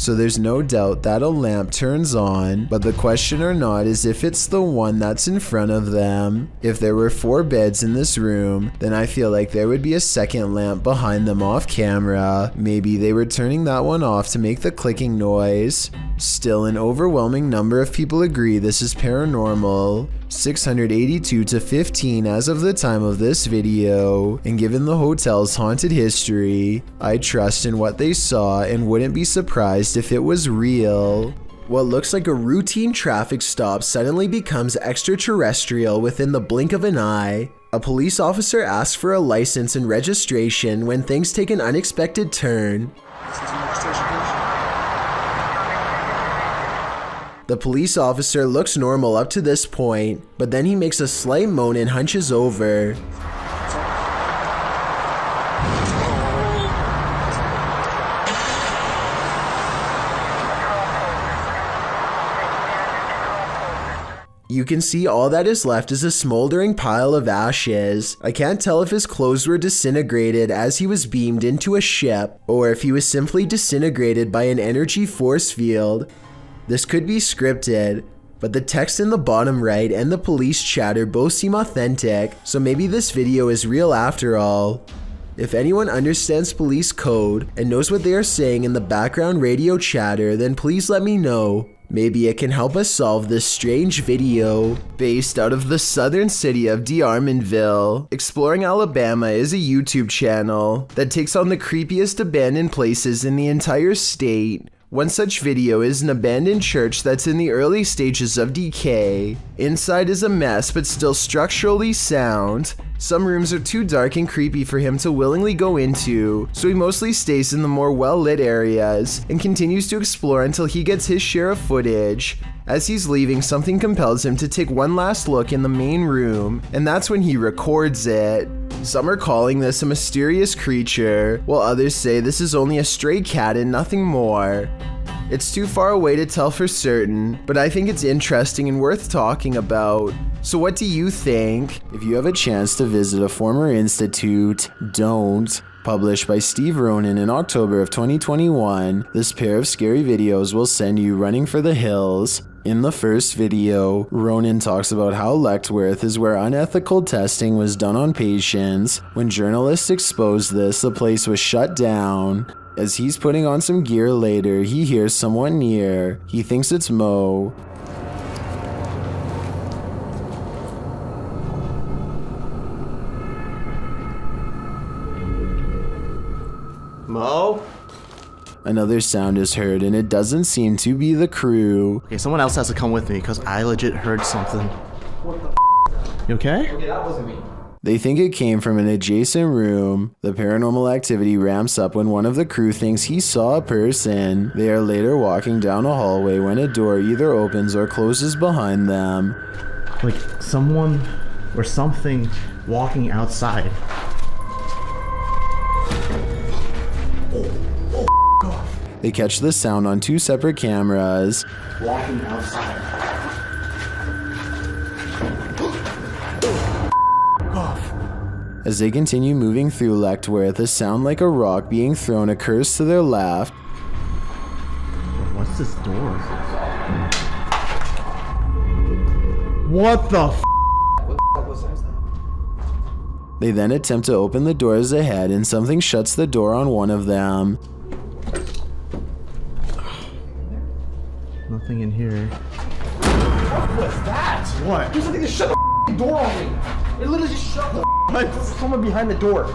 so there's no doubt that a lamp turns on, but the question or not is if it's the one that's in front of them. If there were 4 beds in this room, then I feel like there would be a second lamp behind them off camera. Maybe they were turning that one off to make the clicking noise. Still, an overwhelming number of people agree this is paranormal. 682 to 15 as of the time of this video, and given the hotel's haunted history, I trust in what they saw and wouldn't be surprised if it was real. What looks like a routine traffic stop suddenly becomes extraterrestrial within the blink of an eye. A police officer asks for a license and registration when things take an unexpected turn. The police officer looks normal up to this point, but then he makes a slight moan and hunches over. You can see all that is left is a smoldering pile of ashes. I can't tell if his clothes were disintegrated as he was beamed into a ship, or if he was simply disintegrated by an energy force field. This could be scripted, but the text in the bottom right and the police chatter both seem authentic, so maybe this video is real after all. If anyone understands police code and knows what they are saying in the background radio chatter, then please let me know. Maybe it can help us solve this strange video. Based out of the southern city of DeArmonville, Exploring Alabama is a YouTube channel that takes on the creepiest abandoned places in the entire state. One such video is an abandoned church that's in the early stages of decay. Inside is a mess but still structurally sound. Some rooms are too dark and creepy for him to willingly go into, so he mostly stays in the more well-lit areas and continues to explore until he gets his share of footage. As he's leaving, something compels him to take one last look in the main room, and that's when he records it. Some are calling this a mysterious creature, while others say this is only a stray cat and nothing more. It's too far away to tell for certain, but I think it's interesting and worth talking about. So what do you think? If you have a chance to visit a former institute, don't. Published by Steve Ronan in October of 2021, this pair of scary videos will send you running for the hills. In the first video, Ronan talks about how Lechtworth is where unethical testing was done on patients. When journalists exposed this, the place was shut down. As he's putting on some gear later, he hears someone near. He thinks it's Mo. Mo? Another sound is heard, and it doesn't seem to be the crew. Okay, someone else has to come with me because I legit heard something. What the f? You okay? Okay, that wasn't me. They think it came from an adjacent room. The paranormal activity ramps up when one of the crew thinks he saw a person. They are later walking down a hallway when a door either opens or closes behind them. Like someone or something walking outside. They catch the sound on 2 separate cameras. Walking outside. As they continue moving through Lechtworth, a sound like a rock being thrown occurs to their left. What's this door? What the f? What the fuck was that? They then attempt to open the doors ahead, and something shuts the door on one of them. Nothing in here. What was that? What? There's something that shut the door on me. It literally just shut the There's someone behind the door.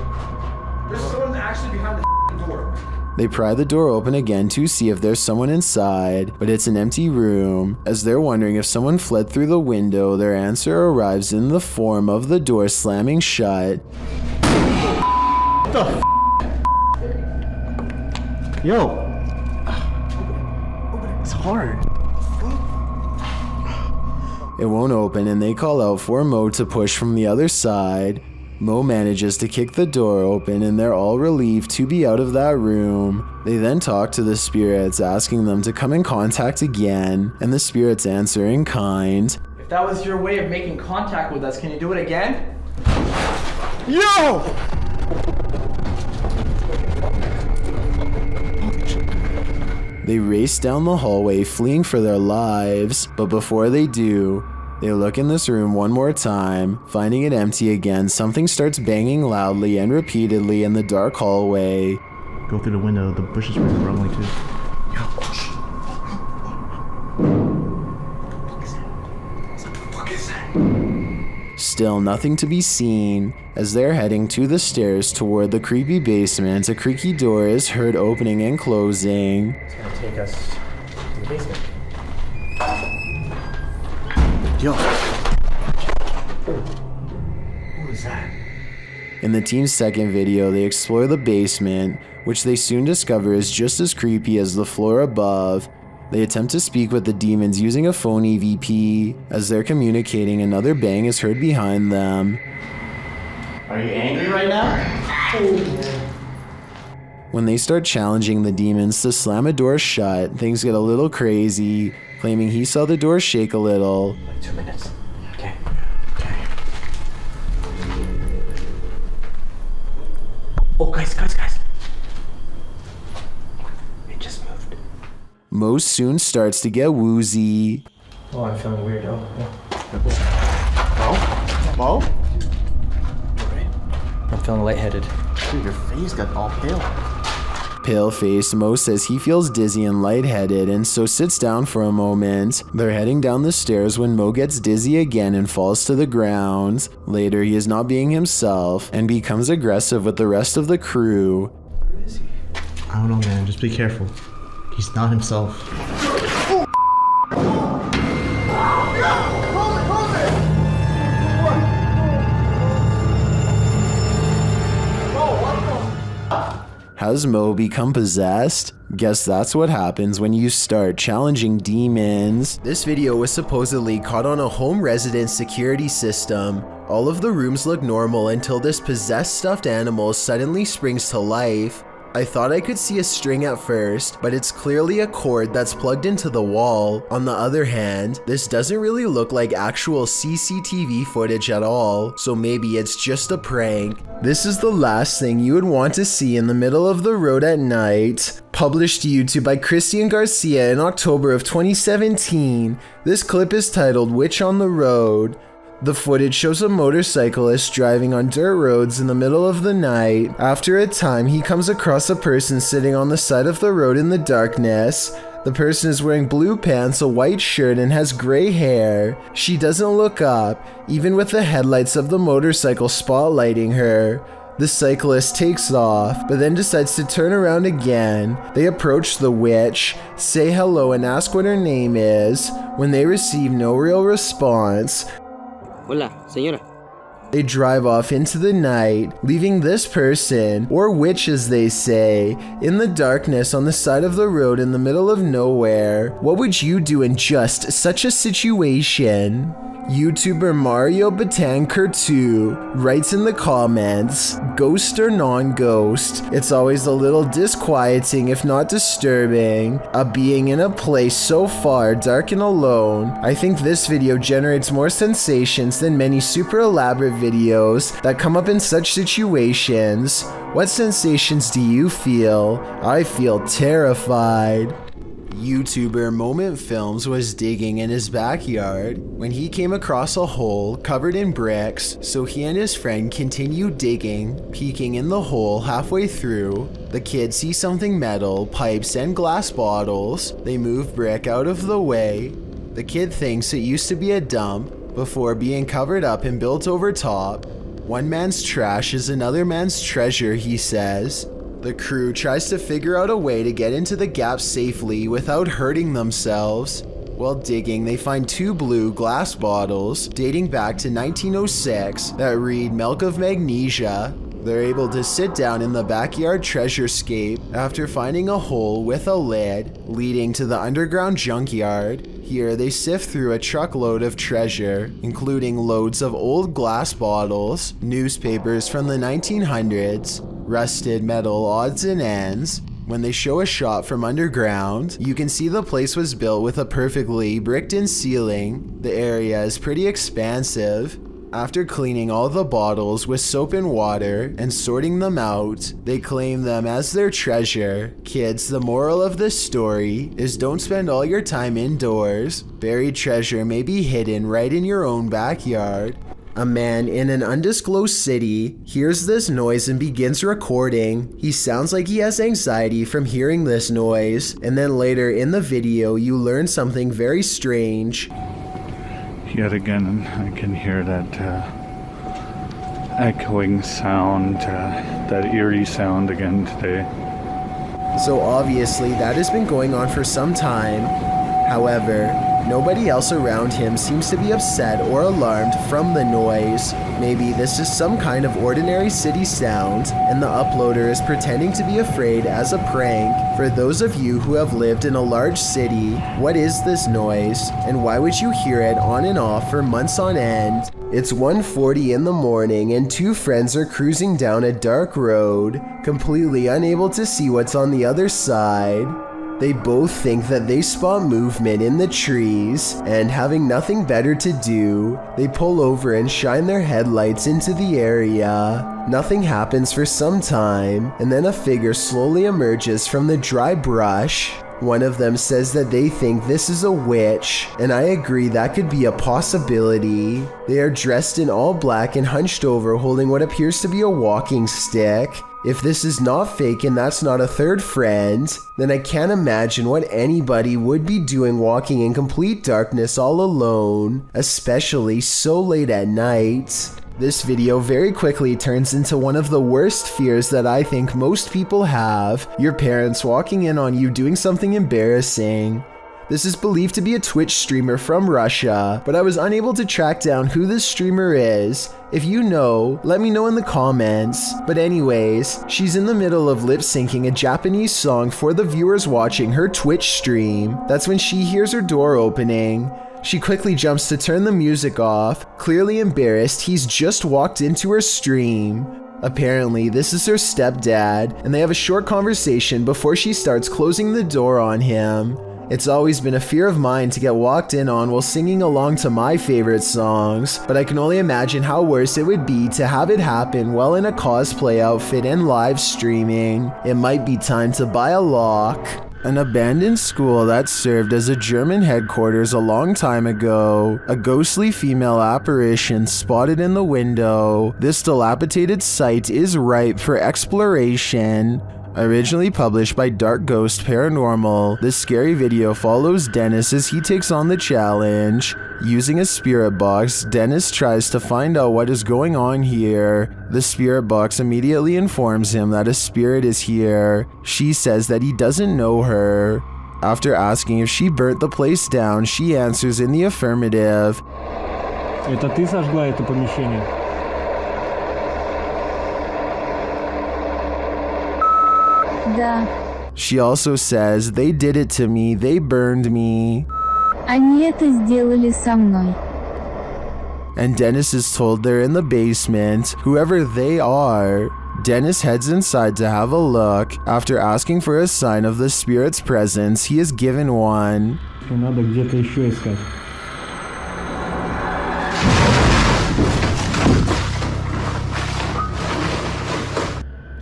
There's someone actually behind the door. They pry the door open again to see if there's someone inside, but it's an empty room. As they're wondering if someone fled through the window, their answer arrives in the form of the door slamming shut. What the f? Yo. It's hard. It won't open, and they call out for Mo to push from the other side. Mo manages to kick the door open, and they're all relieved to be out of that room. They then talk to the spirits, asking them to come in contact again, and the spirits answer in kind. If that was your way of making contact with us, can you do it again? Yo! They race down the hallway, fleeing for their lives, but before they do, they look in this room one more time. Finding it empty again, something starts banging loudly and repeatedly in the dark hallway. Go through the window, the bushes were rumbling too. Still nothing to be seen. As they're heading to the stairs toward the creepy basement, a creaky door is heard opening and closing. It's gonna take us to the basement. Yo. Who is that? In the team's second video, they explore the basement, which they soon discover is just as creepy as the floor above. They attempt to speak with the demons using a phone EVP. As they're communicating, another bang is heard behind them. Are you angry right now? When they start challenging the demons to slam a door shut, things get a little crazy, claiming he saw the door shake a little. Like 2 minutes. Okay. Oh, guys. It just moved. Mo soon starts to get woozy. Oh, I'm feeling weird. Oh, yeah. Mo? I'm feeling lightheaded. Dude, your face got all pale. Pale-faced, Mo says he feels dizzy and lightheaded and so sits down for a moment. They're heading down the stairs when Mo gets dizzy again and falls to the ground. Later, he is not being himself and becomes aggressive with the rest of the crew. Where is he? I don't know, man. Just be careful. He's not himself. Has Mo become possessed? Guess that's what happens when you start challenging demons. This video was supposedly caught on a home resident security system. All of the rooms look normal until this possessed stuffed animal suddenly springs to life. I thought I could see a string at first, but it's clearly a cord that's plugged into the wall. On the other hand, this doesn't really look like actual CCTV footage at all, so maybe it's just a prank. This is the last thing you would want to see in the middle of the road at night. Published to YouTube by Christian Garcia in October of 2017. This clip is titled "Witch on the Road." The footage shows a motorcyclist driving on dirt roads in the middle of the night. After a time, he comes across a person sitting on the side of the road in the darkness. The person is wearing blue pants, a white shirt, and has gray hair. She doesn't look up, even with the headlights of the motorcycle spotlighting her. The cyclist takes off, but then decides to turn around again. They approach the witch, say hello, and ask what her name is. When they receive no real response, Hola, señora. they drive off into the night, leaving this person, or witch as they say, in the darkness on the side of the road in the middle of nowhere. What would you do in just such a situation? YouTuber Mario Batanker2 writes in the comments, "Ghost or non-ghost, it's always a little disquieting if not disturbing. A being in a place so far dark and alone. I think this video generates more sensations than many super elaborate videos that come up in such situations. What sensations do you feel? I feel terrified." YouTuber Moment Films was digging in his backyard when he came across a hole covered in bricks, so he and his friend continued digging. Peeking in the hole halfway through, the kids see something metal, pipes, and glass bottles. They move brick out of the way. The kid thinks it used to be a dump before being covered up and built over top. One man's trash is another man's treasure, he says. The crew tries to figure out a way to get into the gap safely without hurting themselves. While digging, they find 2 blue glass bottles dating back to 1906 that read "Milk of Magnesia." They're able to sit down in the backyard treasurescape after finding a hole with a lid leading to the underground junkyard. Here they sift through a truckload of treasure, including loads of old glass bottles, newspapers from the 1900s, rusted metal odds and ends. When they show a shot from underground, you can see the place was built with a perfectly bricked-in ceiling. The area is pretty expansive. After cleaning all the bottles with soap and water and sorting them out, they claim them as their treasure. Kids, the moral of this story is don't spend all your time indoors. Buried treasure may be hidden right in your own backyard. A man in an undisclosed city hears this noise and begins recording. He sounds like he has anxiety from hearing this noise, and then later in the video you learn something very strange. Yet again, I can hear that echoing sound, that eerie sound again today. So obviously that has been going on for some time. However, nobody else around him seems to be upset or alarmed from the noise. Maybe this is some kind of ordinary city sound, and the uploader is pretending to be afraid as a prank. For those of you who have lived in a large city, what is this noise, and why would you hear it on and off for months on end? It's 1:40 in the morning and two friends are cruising down a dark road, completely unable to see what's on the other side. They both think that they spot movement in the trees, and having nothing better to do, they pull over and shine their headlights into the area. Nothing happens for some time, and then a figure slowly emerges from the dry brush. One of them says that they think this is a witch, and I agree that could be a possibility. They are dressed in all black and hunched over, holding what appears to be a walking stick. If this is not fake and that's not a third friend, then I can't imagine what anybody would be doing walking in complete darkness all alone, especially so late at night. This video very quickly turns into one of the worst fears that I think most people have, your parents walking in on you doing something embarrassing. This is believed to be a Twitch streamer from Russia, but I was unable to track down who this streamer is. If you know, let me know in the comments. But anyways, she's in the middle of lip syncing a Japanese song for the viewers watching her Twitch stream. That's when she hears her door opening. She quickly jumps to turn the music off, clearly embarrassed he's just walked into her stream. Apparently, this is her stepdad, and they have a short conversation before she starts closing the door on him. It's always been a fear of mine to get walked in on while singing along to my favorite songs, but I can only imagine how worse it would be to have it happen while in a cosplay outfit and live streaming. It might be time to buy a lock. An abandoned school that served as a German headquarters a long time ago. A ghostly female apparition spotted in the window. This dilapidated site is ripe for exploration. Originally published by Dark Ghost Paranormal, this scary video follows Dennis as he takes on the challenge. Using a spirit box, Dennis tries to find out what is going on here. The spirit box immediately informs him that a spirit is here. She says that he doesn't know her. After asking if she burnt the place down, she answers in the affirmative. Это ты сожгла это помещение? Да. She also says, they did it to me, they burned me. Они это сделали со мной. And Dennis is told they're in the basement, whoever they are. Dennis heads inside to have a look. After asking for a sign of the spirit's presence, he is given one. Надо где-то еще искать.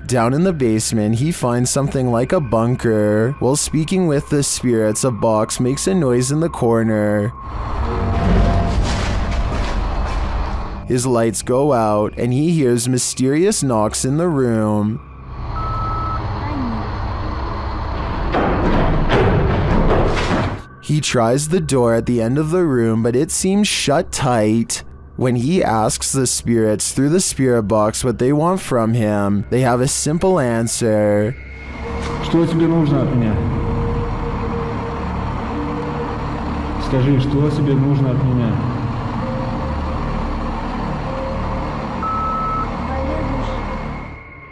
Down in the basement, he finds something like a bunker. While speaking with the spirits, a box makes a noise in the corner. His lights go out, and he hears mysterious knocks in the room. He tries the door at the end of the room, but it seems shut tight. When he asks the spirits through the spirit box what they want from him, they have a simple answer. Что тебе нужно от меня? Скажи, что тебе нужно от меня?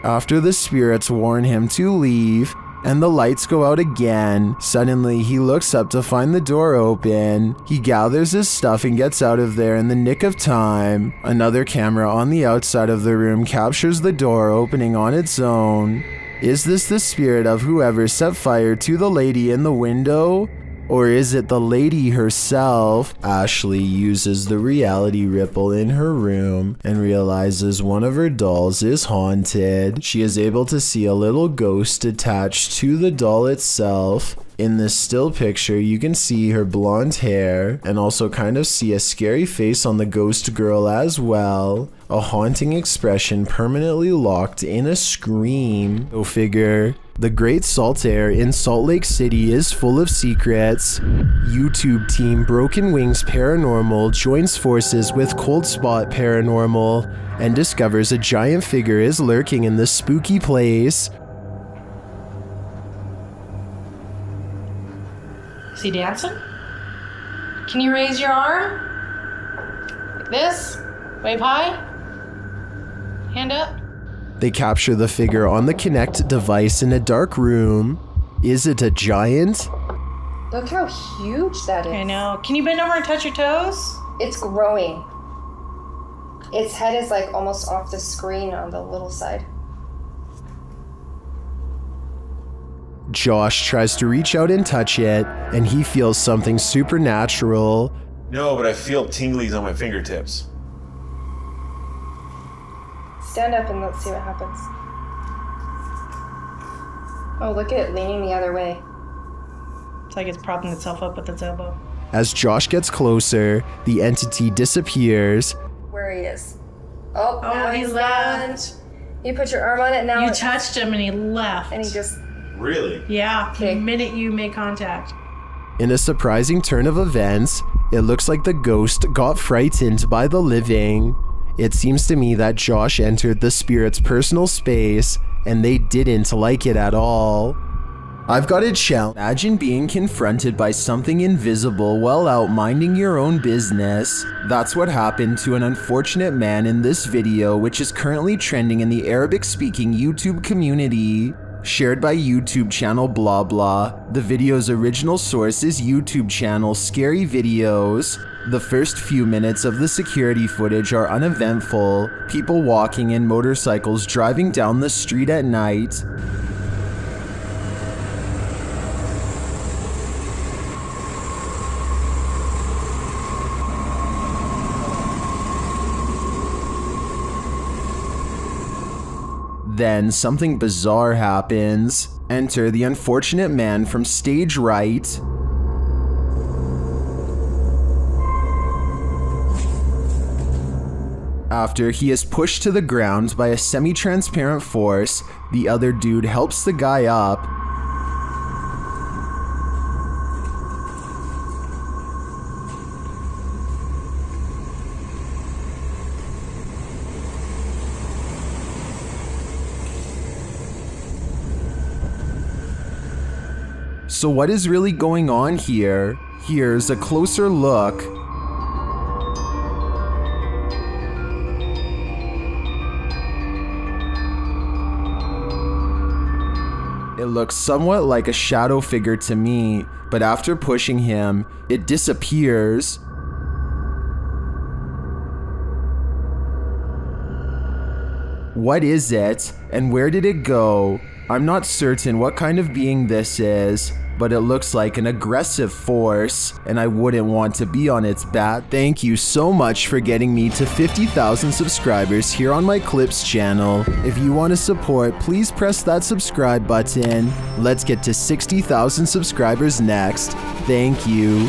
After the spirits warn him to leave, and the lights go out again, suddenly he looks up to find the door open. He gathers his stuff and gets out of there in the nick of time. Another camera on the outside of the room captures the door opening on its own. Is this the spirit of whoever set fire to the lady in the window? Or is it the lady herself? Ashley uses the reality ripple in her room and realizes one of her dolls is haunted. She is able to see a little ghost attached to the doll itself. In this still picture, you can see her blonde hair and also kind of see a scary face on the ghost girl as well. A haunting expression permanently locked in a scream. Go figure. The Great Salt Air in Salt Lake City is full of secrets. YouTube team Broken Wings Paranormal joins forces with Cold Spot Paranormal and discovers a giant figure is lurking in this spooky place. Is he dancing? Can you raise your arm? Like this? Wave high? Hand up? They capture the figure on the Kinect device in a dark room. Is it a giant? Look how huge that is. I know. Can you bend over and touch your toes? It's growing. Its head is like almost off the screen on the little side. Josh tries to reach out and touch it, and he feels something supernatural. No, but I feel tinglies on my fingertips. Stand up and let's see what happens. Oh, look at it leaning the other way. It's like it's propping itself up with its elbow. As Josh gets closer, the entity disappears. Where he is. Oh, now he he's left. gone. You put your arm on it now. You touched him and he left. And he just... Really? Yeah, the minute you made contact. In a surprising turn of events, it looks like the ghost got frightened by the living. It seems to me that Josh entered the spirit's personal space, and they didn't like it at all. I've got a challenge. Imagine being confronted by something invisible while out minding your own business. That's what happened to an unfortunate man in this video, which is currently trending in the Arabic-speaking YouTube community. Shared by YouTube channel blah blah. The video's original source is YouTube channel Scary Videos. The first few minutes of the security footage are uneventful. People walking and motorcycles driving down the street at night. Then something bizarre happens. Enter the unfortunate man from stage right. After he is pushed to the ground by a semi-transparent force, the other dude helps the guy up. So what is really going on here? Here's a closer look. It looks somewhat like a shadow figure to me, but after pushing him, it disappears. What is it, and where did it go? I'm not certain what kind of being this is, but it looks like an aggressive force, and I wouldn't want to be on its back. Thank you so much for getting me to 50,000 subscribers here on my Clips channel. If you want to support, please press that subscribe button. Let's get to 60,000 subscribers next. Thank you.